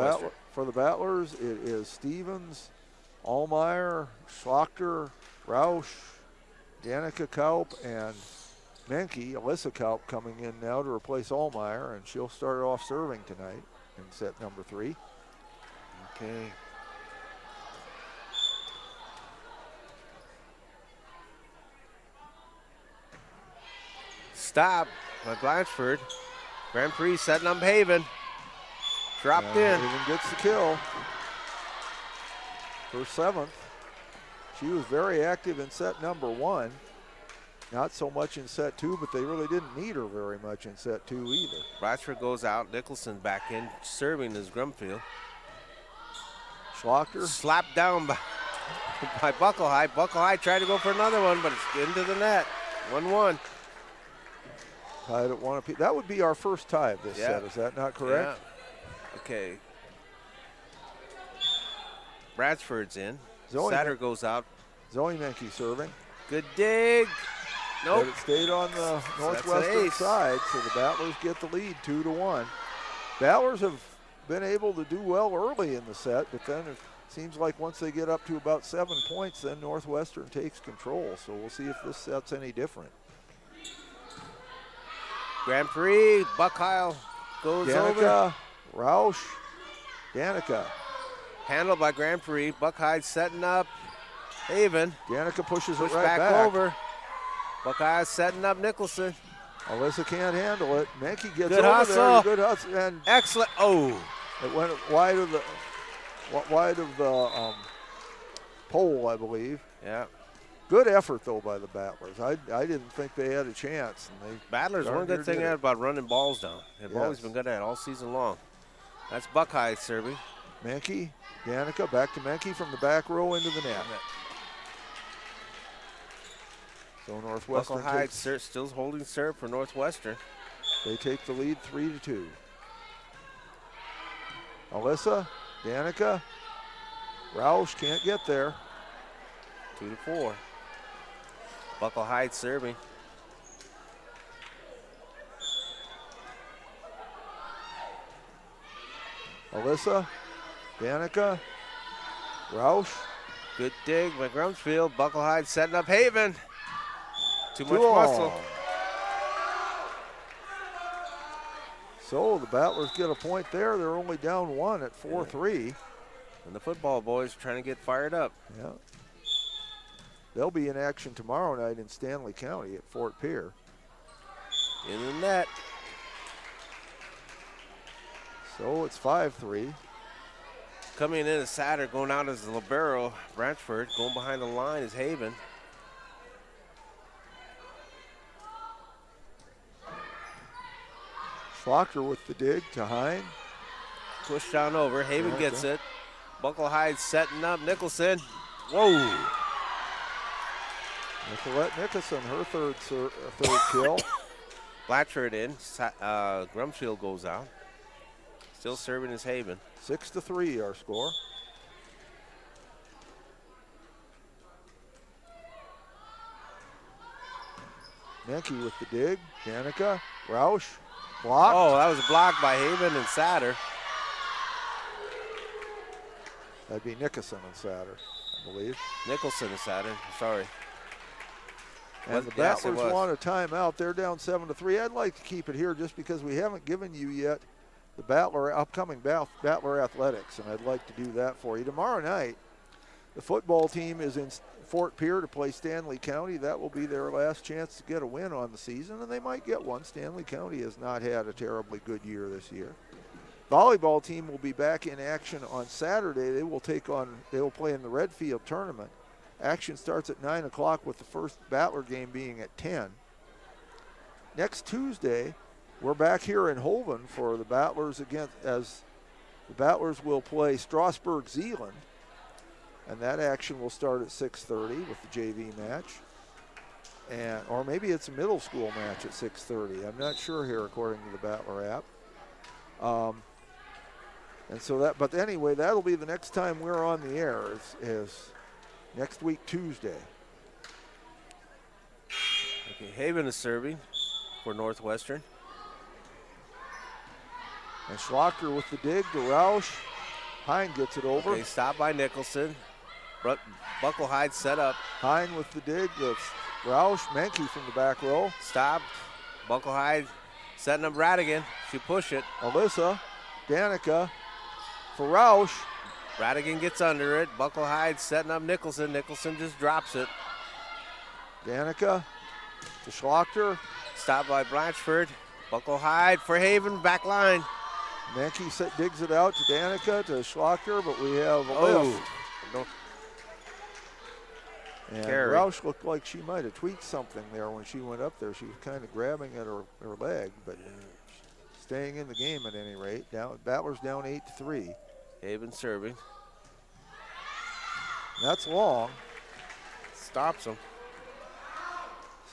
the Battlers, it is Stevens, Allmeyer, Schlachter, Roush, Danica Kaup, and Menke. Alyssa Kaup coming in now to replace Allmeyer, and she'll start off serving tonight in set number 3. Okay. Stop by Blanchford. Grand Prix setting up Haven. Dropped in. Haven gets the kill. Her 7th. She was very active in set number 1. Not so much in set 2, but they really didn't need her very much in set 2 either. Blatchford goes out. Nicholson back in. Serving is Grumfield. Schlachter. Slapped down by Buckelheide. Buckelheide tried to go for another one, but it's into the net. 1-1. Tied at 1 apiece. That would be our first tie of this set. Is that not correct? Yeah. Okay. Bradford's in. Satter goes out. Zoe Menke serving. Good dig. Nope. But it stayed on the Northwestern side, so the Battlers get the lead 2-1. Battlers have been able to do well early in the set, but then it seems like once they get up to about 7 points, then Northwestern takes control. So we'll see if this set's any different. Grand Prix, Buckheil goes over. Danica, Roush, Danica. Handled by Grand Prix. Buckheil setting up. Haven. Danica pushes Push it right back. over. Buckeyes setting up Nicholson. Alyssa can't handle it. Menke gets Good over hustle. there. Good hustle. And excellent. Oh. It went wide of the pole, I believe. Yeah. Good effort, though, by the Battlers. I didn't think they had a chance. And they Battlers, one good thing about running balls down. They've always been good at it all season long. That's Buckeyes serving. Menke, Danica, back to Menke from the back row into the net. So Northwestern Buckle still holding serve for Northwestern. They take the lead 3-2. Alyssa, Danica, Roush can't get there. 2-4. Buckle Heights serving. Alyssa, Danica, Roush. Good dig by Grumsfield. Buckle Heights setting up Haven. Too much 2-all. muscle. So the Battlers get a point there. They're only down 1 at 4-3. And the football boys trying to get fired up. Yeah. They'll be in action tomorrow night in Stanley County at Fort Pierre. In the net. So it's 5-3. Coming in as Satter, going out as libero, Branchford. Going behind the line is Haven. Schlocker with the dig to Hine. Push down over. Haven gets it. Buckle Hyde setting up Nicholson. Whoa. Nicolette Nicholson, her third kill. Blatchford in. Grumsfield goes out. Still serving as Haven. 6-3 our score. Menke with the dig. Danica, Roush, blocked. Oh, that was blocked by Haven and Satter. That'd be Nicholson and Satter, I believe. Nicholson and Satter, sorry. And the Battlers want a timeout. They're down 7-3. I'd like to keep it here just because we haven't given you yet the upcoming Battler Athletics, and I'd like to do that for you. Tomorrow night, the football team is in Fort Pierre to play Stanley County. That will be their last chance to get a win on the season, and they might get one. Stanley County has not had a terribly good year this year. Volleyball team will be back in action on Saturday. They will play in the Redfield tournament. Action starts at 9 o'clock with the first Battler game being at 10. Next Tuesday, we're back here in Holven for the Battlers as the Battlers will play Strasbourg-Zeeland, and that action will start at 6:30 with the JV match. Or maybe it's a middle school match at 6:30. I'm not sure here according to the Battler app. But anyway, that'll be the next time we're on the air is next week, Tuesday. Okay, Haven is serving for Northwestern. And Schlocker with the dig to Roush. Hine gets it over. Okay, stop by Nicholson. Buckle Hyde set up. Hine with the dig to Roush. Menke from the back row. Stop. Buckle Hyde setting up Radigan. She push it. Alyssa, Danica for Roush. Radigan gets under it. Buckle Hyde setting up Nicholson. Nicholson just drops it. Danica to Schlocker. Stop by Blanchford. Buckle Hyde for Haven, back line. Menke digs it out to Danica, to Schlocker, but we have a lift. And Roush looked like she might have tweaked something there when she went up there. She was kind of grabbing at her leg, but staying in the game at any rate. Battlers down 8-3. Haven serving. That's long. Stops them.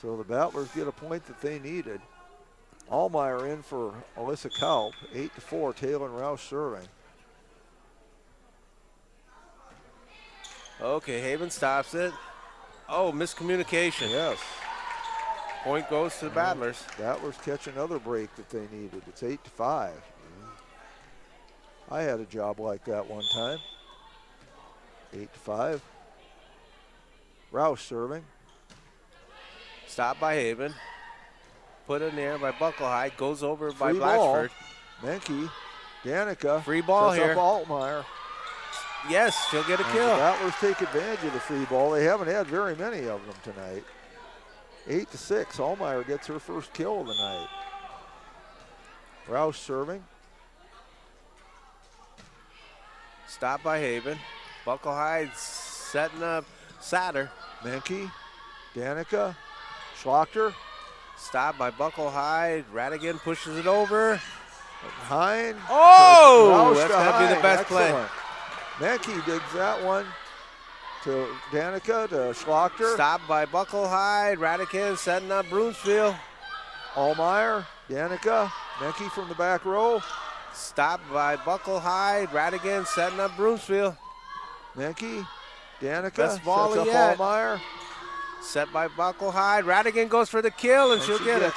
So the Battlers get a point that they needed. Allmeyer in for Alyssa Kalp. 8-4, Taylor and Roush serving. Okay, Haven stops it. Oh, miscommunication. Yes. Point goes to the Battlers. Battlers catch another break that they needed. It's 8-5. I had a job like that one time. 8-5. Roush serving. Stop by Haven. Put in there by Buckle High. Goes over by Free ball. Blatchford. Menke, Danica. Free ball sets here. Up Altmeyer. Yes, she'll get a kill. The Battlers take advantage of the free ball. They haven't had very many of them tonight. 8-6. Allmeyer gets her first kill of the night. Roush serving. Stop by Haven. Buckle High setting up Satter. Menke, Danica, Schlachter. Stop by Buckle High. Radigan pushes it over. Hine. Oh, that's got to be the best play. Menke digs that one to Danica, to Schlachter. Stop by Buckle High. Radigan setting up Broomfield. Allmeyer, Danica, Menke from the back row. Stop by Buckle High. Radigan setting up Broomfield. Menke, Danica, best volley sets up yet. Allmeyer. Set by Buckle High. Radigan goes for the kill, and she'll get it.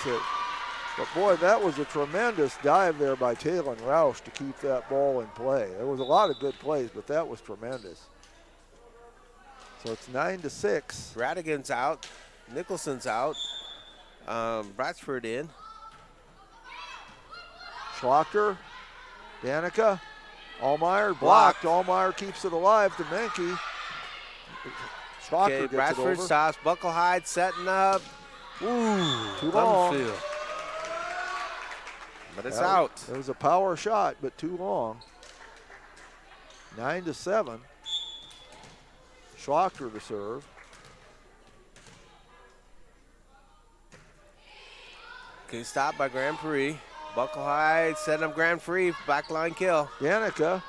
But boy, that was a tremendous dive there by Taylor Roush to keep that ball in play. There was a lot of good plays, but that was tremendous. So it's 9-6. Radigan's out. Nicholson's out. Bratsford in. Schlachter, Danica, Allmeyer blocked. Allmeyer keeps it alive to Menke. Schlachter gets it over. stops. Buckle High setting up. Ooh, too long. But it's out. It was a power shot, but too long. 9-7. Schlachter to serve. Okay, stop by Grand Prix. Buckle High setting up Grand Prix. Backline kill. Danica,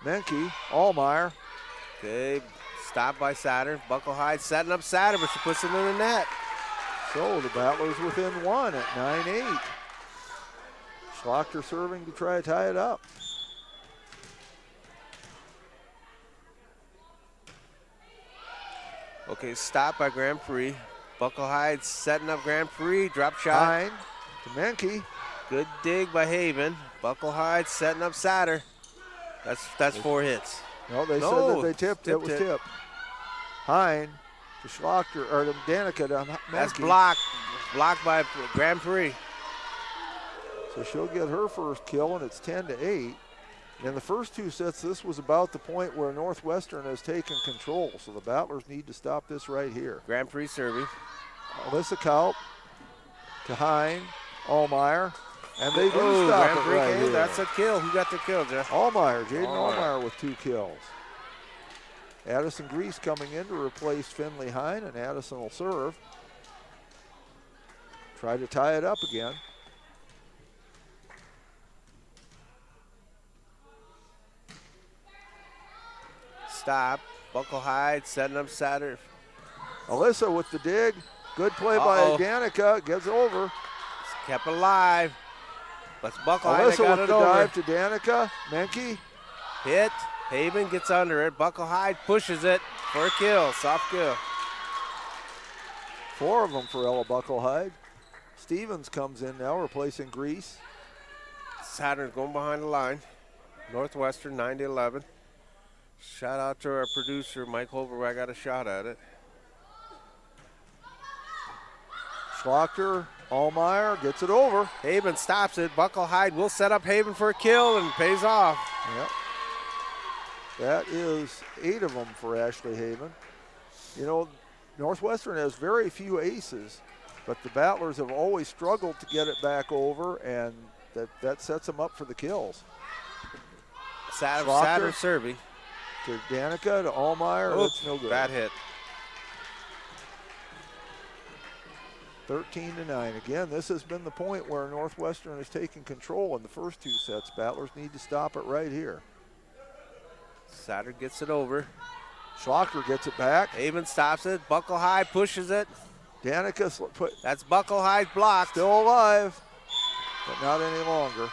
Menke, Allmeyer. Okay, stop by Satter. Buckle High setting up Satter, but she puts it in the net. So the Battlers within one at 9-8. Schlachter serving to try to tie it up. Okay, stop by Grand Prix. Buckle High setting up Grand Prix. Drop shot. Hine to Menke. Good dig by Haven. Buckle High setting up Satter. That's 4 hits. No, they said that they tipped. It was tipped. Hine to Schlachter, or to Danica to Menke. That's blocked. Blocked by Grand Prix. So she'll get her first kill, and it's 10-8. In the first 2 sets, this was about the point where Northwestern has taken control. So the Battlers need to stop this right here. Grand Prix serving. Alyssa Kaup to Hine, Allmeyer, and they do stop Grand it Prix right here. That's a kill. Who got the kill, Jeff? Allmeyer, Jaden Allmeyer with 2 kills. Addison Grease coming in to replace Finley Hine, and Addison will serve. Try to tie it up again. Stop. Buckle High setting up Satter. Alyssa with the dig. Good play by Danica. Gets over. It's kept alive. Let's Buckle High. Alyssa with the dive to Danica. Menke. Hit. Haven gets under it. Buckle High pushes it for a kill. Soft kill. 4 of them for Ella Bucklehyde. Stevens comes in now, replacing Grease. Saturn's going behind the line. Northwestern 9-11. Shout out to our producer, Mike Holber. I got a shot at it. Schlachter, Allmeyer gets it over. Haven stops it. Buckle High will set up Haven for a kill and pays off. Yep. That is 8 of them for Ashley Haven. You know, Northwestern has very few aces, but the Battlers have always struggled to get it back over, and that sets them up for the kills. Satter serving. To Danica, to Allmeyer. That's no good. Bad hit. 13-9. Again, this has been the point where Northwestern has taken control in the first 2 sets. Battlers need to stop it right here. Satter gets it over. Schlachter gets it back. Haven stops it. Buckle High pushes it. Danica That's Buckle High's block. Still alive, but not any longer.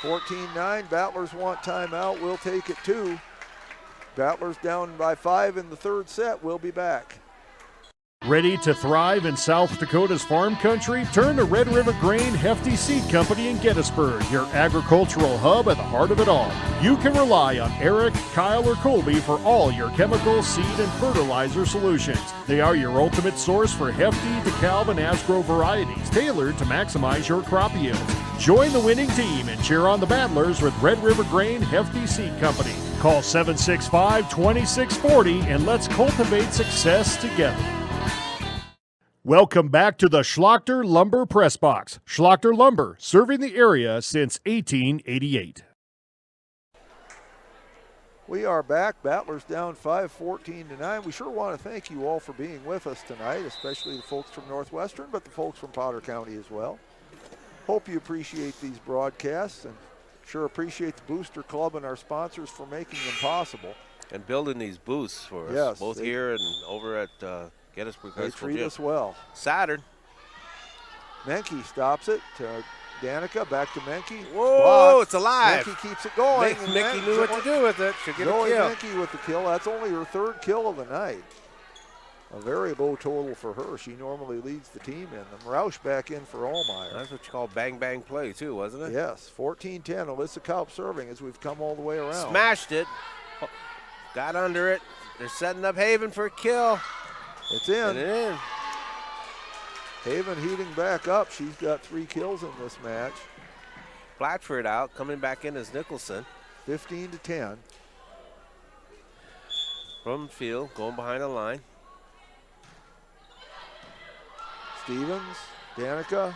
14-9. Battlers want timeout. We'll take it 2. Battlers down by 5 in the 3rd set. We'll be back. Ready to thrive in South Dakota's farm country? Turn to Red River Grain Hefty Seed Company in Gettysburg, your agricultural hub at the heart of it all. You can rely on Eric, Kyle, or Colby for all your chemical, seed, and fertilizer solutions. They are your ultimate source for Hefty, DeKalb, and Asgrow varieties, tailored to maximize your crop yields. Join the winning team and cheer on the Battlers with Red River Grain Hefty Seed Company. Call 765-2640 and let's cultivate success together. Welcome back to the Schlachter Lumber Press Box. Schlachter Lumber, serving the area since 1888. We are back. Battlers down 5-14-9. We sure want to thank you all for being with us tonight, especially the folks from Northwestern, but the folks from Potter County as well. Hope you appreciate these broadcasts, and sure appreciate the Booster Club and our sponsors for making them possible. And building these booths for us, yes, both here and over at Gettysburg High School. They treat us well. Saturn. Menke stops it to Danica, back to Menke. Whoa, block. It's alive. Menke keeps it going. Mickey knew what to do with it. Should get a kill. Menke with the kill. That's only her third kill of the night. A very low total for her. She normally leads the team in them. Roush back in for Allmeyer. That's what you call bang-bang play, too, wasn't it? Yes, 14-10. Alyssa Kaup serving as we've come all the way around. Smashed it. Got under it. They're setting up Haven for a kill. It's in. And in. Haven heating back up. She's got 3 kills in this match. Blatchford out, coming back in as Nicholson. 15-10. From field, going behind the line. Stevens, Danica.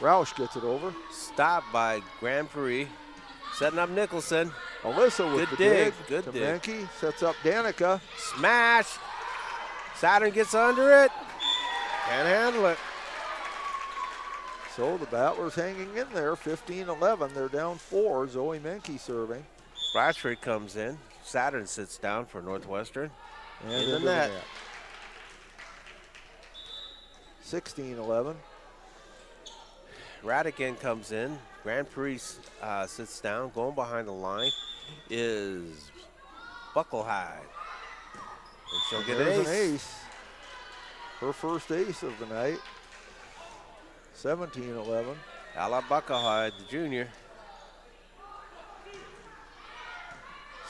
Roush gets it over. Stopped by Grand Prix. Setting up Nicholson. Alyssa with the dig. Good dig. Menke sets up Danica. Smash. Saturn gets under it. Can't handle it. So the Battlers hanging in there, 15-11. They're down 4. Zoe Menke serving. Blatchford comes in. Saturn sits down for Northwestern. And in the net. 16-11. Radigan comes in. Grand Prix sits down. Going behind the line is Bucklehide. And she'll get an ace. Her first ace of the night. 17-11. Ala Bucklehide, the junior.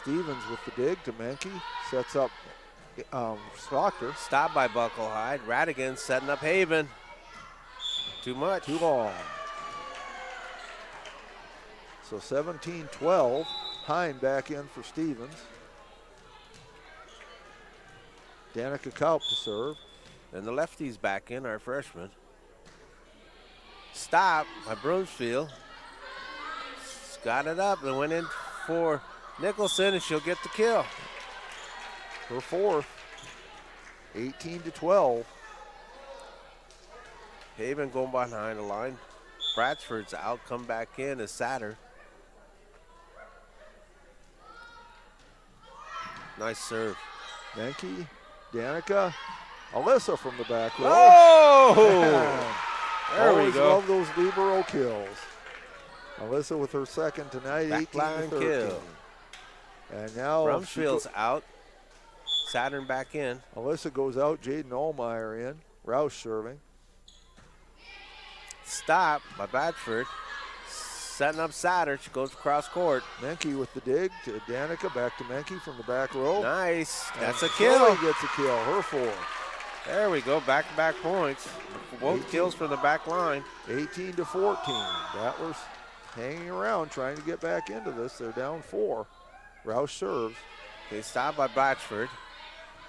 Stevens with the dig to Menke. Sets up Schlachter. Stopped by Bucklehide. Radigan setting up Haven. Too much. Too long. So 17-12. Hine back in for Stevens. Danica Kaup to serve. And the lefties back in, our freshman. Stop by Broomfield. Got it up and went in for Nicholson, and she'll get the kill. Her fourth. 18-12. Haven going behind the line. Bradford's out, come back in as Satter. Nice serve. Menke, Danica, Alyssa from the back row. Oh! There we Always go. love those libero kills. Alyssa with her second tonight, 18-13. Kill. And now Rumsfield's out. Saturn back in. Alyssa goes out, Jaden Allmeyer in. Roush serving. Stop by Batchford. Setting up Satter. She goes across court. Menke with the dig to Danica. Back to Menke from the back row. Nice. That's a Zoe kill. Gets a kill. Her fourth. There we go. Back-to-back points. Both kills from the back line. 18-14. Battlers hanging around, trying to get back into this. They're down 4. Roush serves. They stop by Blatchford.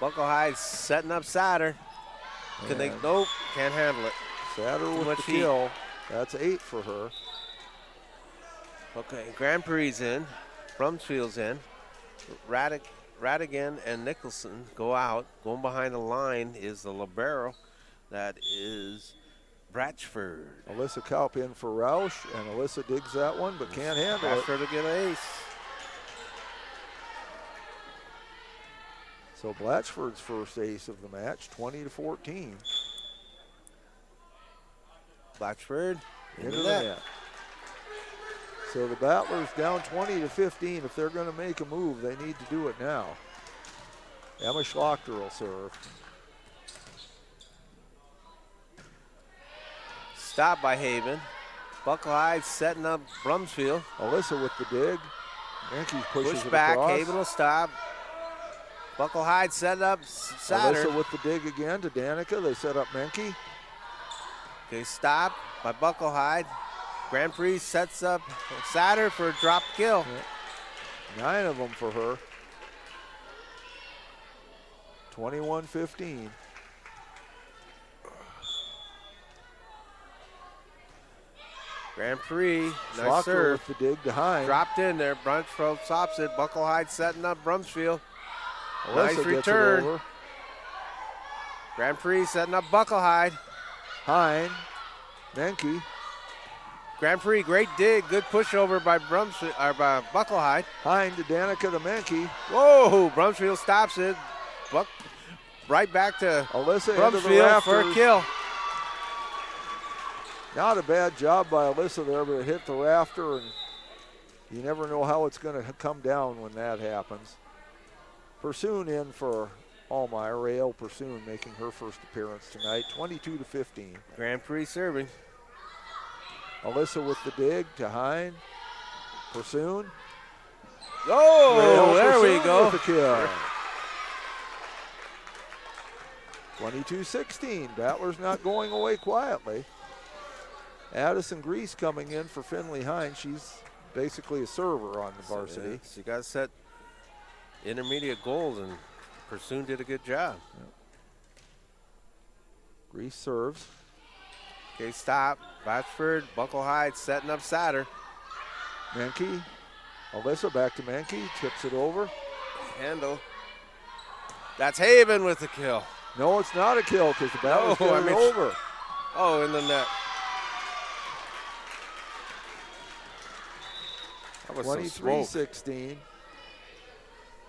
Bucklehide setting up Satter. Can they? Nope. Can't handle it. Satter with the kill. That's 8 for her. Okay, Grand Prix in. Brumsfield's in. Radigan and Nicholson go out. Going behind the line is the libero. That is Bratchford. Alyssa Kaup in for Roush, and Alyssa digs that one, but can't handle it. Bratchford to get an ace. So Blatchford's first ace of the match, 20-14. Blatchford into the net. So the Battlers down 20-15. If they're going to make a move, they need to do it now. Emma Schlachter will serve. Stop by Haven. Buckle High setting up Brumsfield. Alyssa with the dig. Menke pushes Push it back. across. Haven will stop. Buckle High set up Satter. Alyssa with the dig again to Danica. They set up Menke. Okay, stop by Buckle High. Grand Prix sets up Satter for a drop kill. 9 of them for her. 21-15. Grand Prix, nice Schlocker serve. with the dig to Hine. Dropped in there. Brumsfield stops it. Buckle High setting up Brumsfield. Alyssa Nice gets it return. over. Grand Prix setting up Buckle High. Hine. Menke. Grand Prix, great dig. Good pushover by by Buckle High. Hine to Danica to Menke. Whoa, Brumsfield stops it. Right back to Alyssa into the Brumsfield for a rafters. kill. Not a bad job by Alyssa there, but it hit the rafter, and you never know how it's going to come down when that happens. Pursoon in for Allmeyer. Rael Pursoon making her first appearance tonight, 22-15. Grand Prix serving. Alyssa with the dig to Hine. Pursoon. Oh, Rael there we Pursoon go. with the kill. 22-16. Battlers not going away quietly. Addison Grease coming in for Finley Hine. She's basically a server on the varsity. Yeah, she got set intermediate goals, and Pursoon did a good job. Yep. Grease serves. Okay, stop. Batchford, Buckle High setting up Satter. Menke. Alyssa back to Menke. Tips it over. Handle. That's Haven with the kill. No, it's not a kill because the Battlers got it over. Oh, in the net. That was 23-16.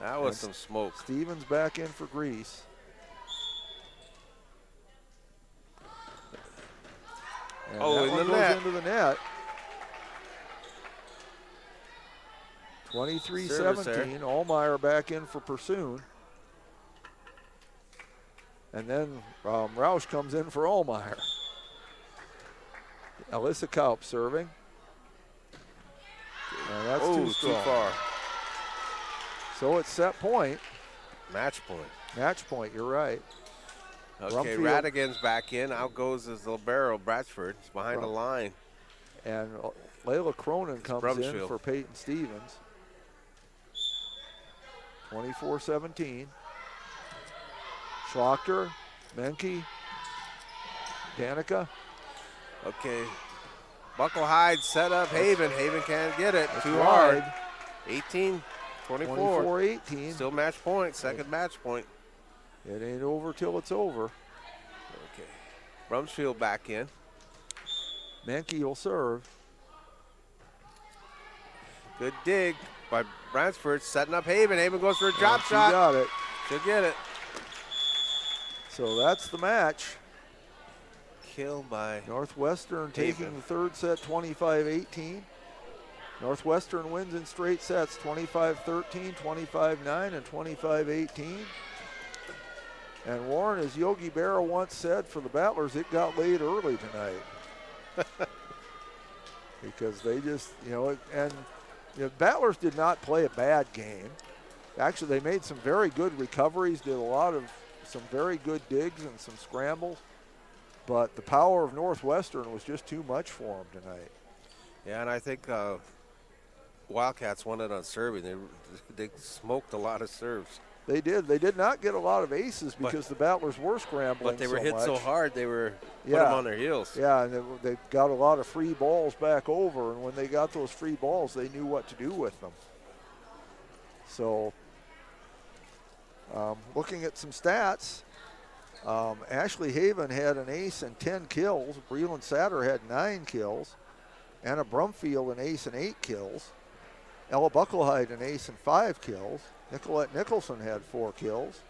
That was some smoke. Stevens back in for Grease. And oh, that in one the goes net. into the net. 23-17. Allmeyer back in for Pursoon. And then Roush comes in for Allmeyer. Alyssa Kaup serving. And that's too far. So it's set point. Match point. Match point, you're right. Okay, Brumfield. Radigan's back in. Out goes his libero, Bratchford. He's behind the line. And Layla Cronin comes in Brumsfield. for Peyton Stevens. 24-17. Schlochter, Menke, Danica. Okay. Buckle Hyde set up Haven. Haven can't get it. That's Too wide. hard. 18-24. 24-18. Still match point. Second match point. It ain't over till it's over. Okay. Brumsfield back in. Menke will serve. Good dig by Bransford setting up Haven. Haven goes for a drop She shot. got it. She'll get it. So that's the match. Kill by Northwestern taking the third set 25-18. Northwestern wins in straight sets 25-13, 25-9, and 25-18. And Warren, as Yogi Berra once said, for the Battlers, it got laid early tonight. Because they just, Battlers did not play a bad game. Actually, they made some very good recoveries, did some very good digs and some scrambles. But the power of Northwestern was just too much for them tonight. Yeah, and I think Wildcats won it on serving. They smoked a lot of serves. They did. They did not get a lot of aces because the Battlers were scrambling. But they were so hit much. so hard, they were put them on their heels. Yeah, and they got a lot of free balls back over, and when they got those free balls, they knew what to do with them. So, looking at some stats, Ashley Haven had an ace and 10 kills. Breland Satter had 9 kills. Anna Brumfield an ace and 8 kills. Ella Bucklehide an ace and 5 kills. Nicolette Nicholson had 4 kills.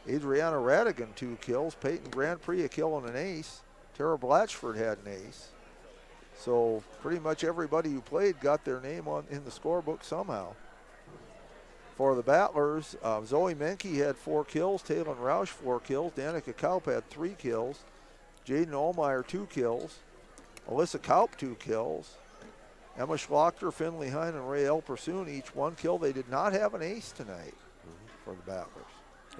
Adriana Radigan 2 kills. Peyton Grand Prix a kill and an ace. Tara Blatchford had an ace. So pretty much everybody who played got their name in the scorebook somehow. For the Battlers, Zoe Menke had 4 kills. Taylor Roush 4 kills. Danica Kaup had 3 kills. Jaden Allmeyer 2 kills. Alyssa Kaup, 2 kills. Emma Schlachter, Finley Hine, and Ray Elpersoon, each 1 kill. They did not have an ace tonight for the Battlers.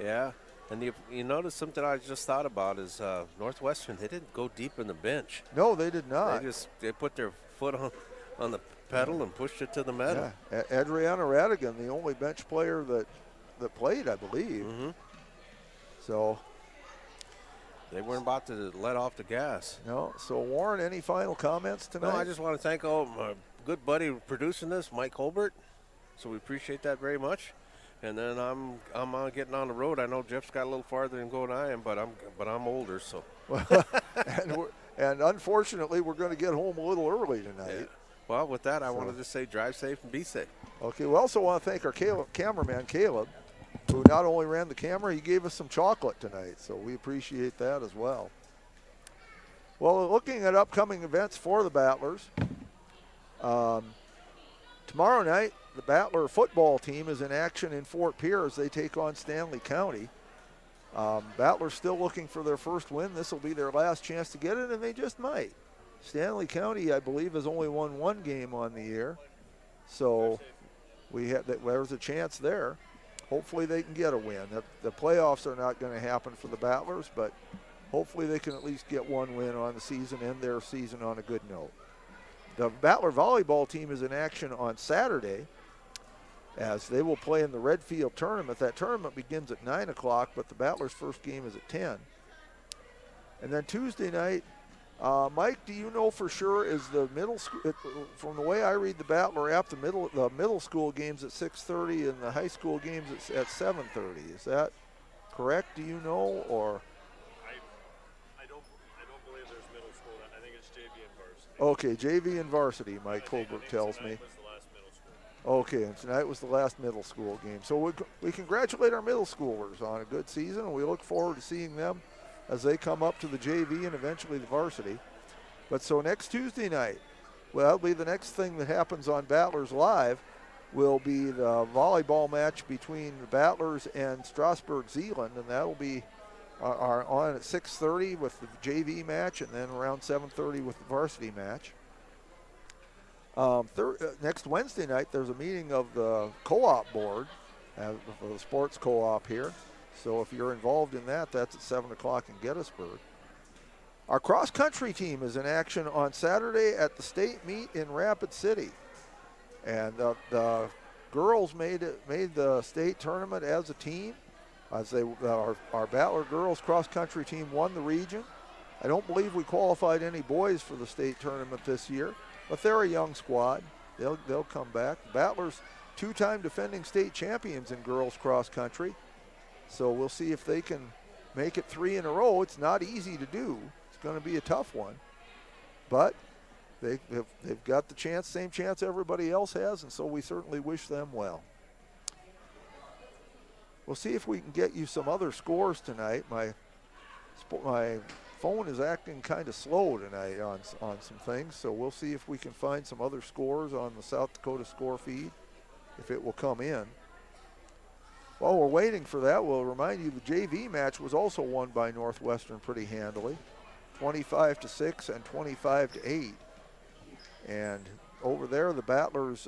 Yeah, and you notice something I just thought about is Northwestern, they didn't go deep in the bench. No, they did not. They put their foot on the pedal and pushed it to the metal. Yeah. Adriana Radigan, the only bench player that played, I believe. So they weren't about to let off the gas. No. So Warren, any final comments tonight? No, I just want to thank my good buddy producing this, Mike Holbert. So we appreciate that very much. And then I'm getting on the road. I know Jeff's got a little farther than go than I am, but I'm older, so. and unfortunately, we're going to get home a little early tonight. Yeah. Well, with that, I wanted to say drive safe and be safe. Okay. We also want to thank our cameraman Caleb, who not only ran the camera, he gave us some chocolate tonight. So we appreciate that as well. Well, looking at upcoming events for the Battlers, tomorrow night, the Battler football team is in action in Fort Pierre as they take on Stanley County. Battler's still looking for their first win. This will be their last chance to get it, and they just might. Stanley County, I believe, has only won 1 game on the year. So there's a chance there. Hopefully they can get a win. The playoffs are not going to happen for the Battlers, but hopefully they can at least get 1 win on the season, end their season on a good note. The Battler volleyball team is in action on Saturday as they will play in the Redfield tournament. That tournament begins at 9 o'clock, but the Battlers' first game is at 10. And then Tuesday night, Mike, do you know for sure, is the middle school, from the way I read the Battler app, the middle school games at 6:30 and the high school games at 7:30. Is that correct? Do you know, or? I don't believe there's middle school. I think it's JV and varsity. Okay, JV and varsity, Mike Colbert tells me. Okay, and tonight was the last middle school game. So we congratulate our middle schoolers on a good season, and we look forward to seeing them as they come up to the JV and eventually the varsity. But so next Tuesday night, well, that'll be the next thing that happens on Battlers.Live, will be the volleyball match between the Battlers and Strasbourg Zeeland, and that'll be on at 6:30 with the JV match, and then around 7:30 with the varsity match. Next Wednesday night, there's a meeting of the co-op board, the sports co-op here. So if you're involved in that, that's at 7 o'clock in Gettysburg. Our cross-country team is in action on Saturday at the state meet in Rapid City. And the girls made the state tournament as a team. Our Battler girls cross-country team won the region. I don't believe we qualified any boys for the state tournament this year, but they're a young squad. They'll come back. The Battlers, 2-time defending state champions in girls cross-country. So we'll see if they can make it 3 in a row. It's not easy to do. It's going to be a tough one. But they've got the chance, same chance everybody else has, and so we certainly wish them well. We'll see if we can get you some other scores tonight. My phone is acting kind of slow tonight on some things, so we'll see if we can find some other scores on the South Dakota score feed, if it will come in. While we're waiting for that, we'll remind you the JV match was also won by Northwestern pretty handily, 25-6 and 25-8. And over there, the Battlers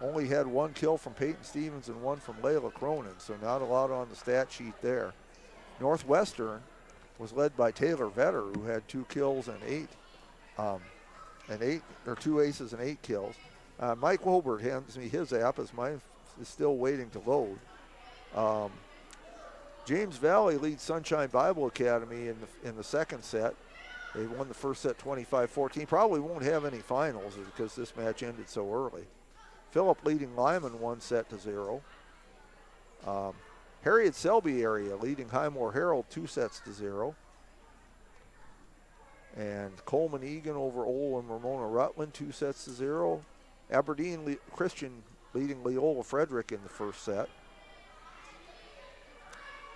only had 1 kill from Peyton Stevens and 1 from Layla Cronin, so not a lot on the stat sheet there. Northwestern was led by Taylor Vetter, who had 2 kills and 2 aces and 8 kills. Mike Wilbert hands me his app as mine is still waiting to load. James Valley leads Sunshine Bible Academy in the second set. They won the first set 25-14. Probably won't have any finals because this match ended so early. Phillip leading Lyman 1-0. Harriet Selby area leading Highmore Herald 2-0. And Coleman Egan over Ole and Ramona Rutland 2-0. Aberdeen Christian leading Leola Frederick in the first set.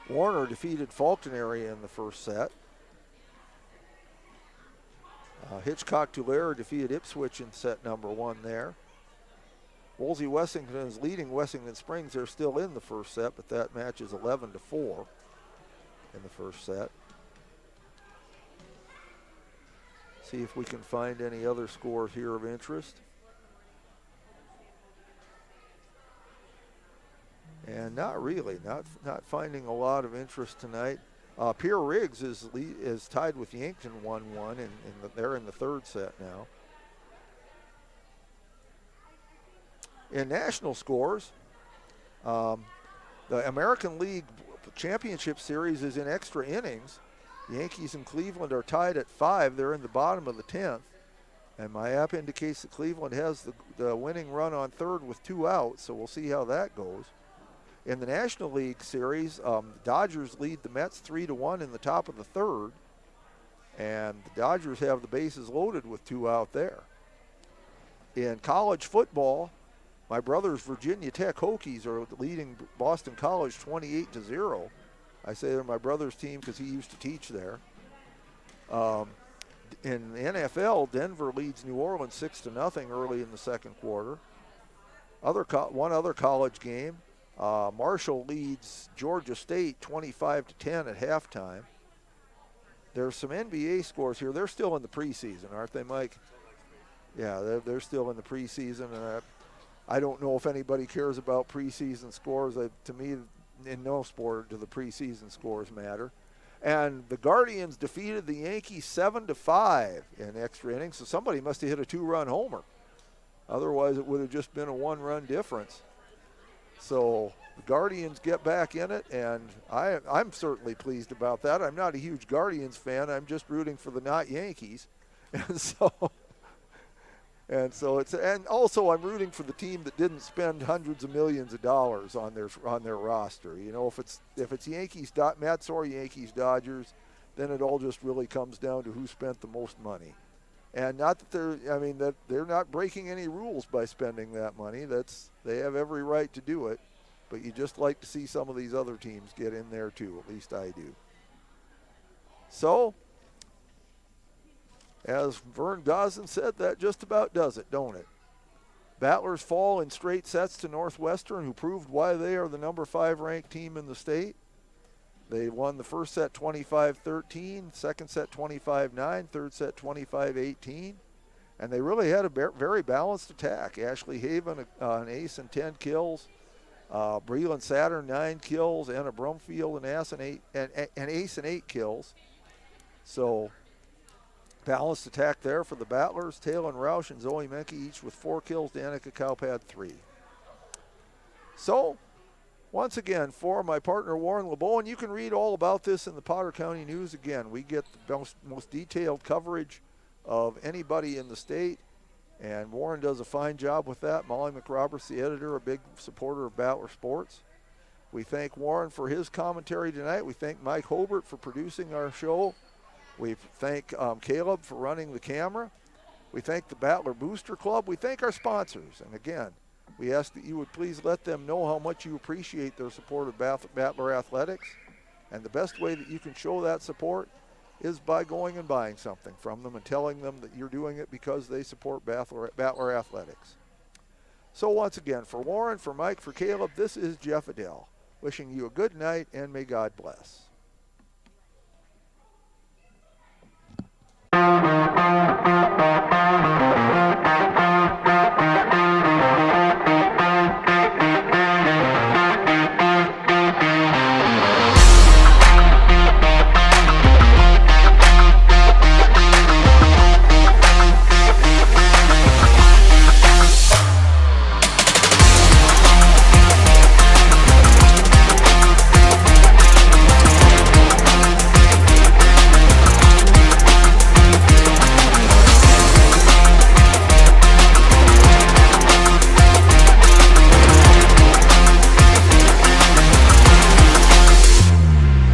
Warner defeated Fulton area in the first set. Hitchcock Tulare defeated Ipswich in set number 1 there. Wolsey Wessington is leading Wessington Springs. They're still in the first set, but that match is 11-4 in the first set. See if we can find any other scores here of interest. And not really, not finding a lot of interest tonight. Pierre Riggs is tied with Yankton 1-1, and they're in the third set now. In national scores, the American League Championship Series is in extra innings. Yankees and Cleveland are tied at 5. They're in the bottom of the 10th. And my app indicates that Cleveland has the winning run on third with 2 outs, so we'll see how that goes. In the National League Series, the Dodgers lead the Mets 3-1 in the top of the third. And the Dodgers have the bases loaded with 2 out there. In college football, my brother's Virginia Tech Hokies are leading Boston College 28-0. I say they're my brother's team because he used to teach there. In the NFL, Denver leads New Orleans 6-0 early in the second quarter. One other college game, Marshall leads Georgia State 25-10 at halftime. There's some NBA scores here. They're still in the preseason, aren't they, Mike? Yeah, they're still in the preseason. And I don't know if anybody cares about preseason scores. To me, in no sport do the preseason scores matter. And the Guardians defeated the Yankees 7-5 in extra innings, so somebody must have hit a 2-run homer. Otherwise, it would have just been a 1-run difference. So the Guardians get back in it, and I'm certainly pleased about that. I'm not a huge Guardians fan. I'm just rooting for the not Yankees. And also I'm rooting for the team that didn't spend hundreds of millions of dollars on their roster. You know, if it's Yankees Mets or Yankees Dodgers, then it all just really comes down to who spent the most money. And not that they're not breaking any rules by spending that money. They have every right to do it, but you just like to see some of these other teams get in there too. At least I do. So, as Vern Dawson said, that just about does it, don't it? Battlers fall in straight sets to Northwestern, who proved why they are the number 5 ranked team in the state. They won the first set 25-13, second set 25-9, third set 25-18. And they really had a very balanced attack. Ashley Haven, an ace and 10 kills. Breland Saturn, 9 kills. Anna Brumfield, an ace and 8 kills. So, balanced attack there for the Battlers. Taylor Roush and Zoe Menke each with 4 kills. Danica Kaupad 3. So, once again, for my partner Warren LeBeau, you can read all about this in the Potter County News. Again, we get the most detailed coverage of anybody in the state, and Warren does a fine job with that. Molly McRoberts, the editor, a big supporter of Battler Sports. We thank Warren for his commentary tonight. We thank Mike Hobart for producing our show. We thank Caleb for running the camera. We thank the Battler Booster Club. We thank our sponsors. And again, we ask that you would please let them know how much you appreciate their support of Battler Athletics. And the best way that you can show that support is by going and buying something from them and telling them that you're doing it because they support Battler Athletics. So once again, for Warren, for Mike, for Caleb, this is Jeff Adele, wishing you a good night and may God bless.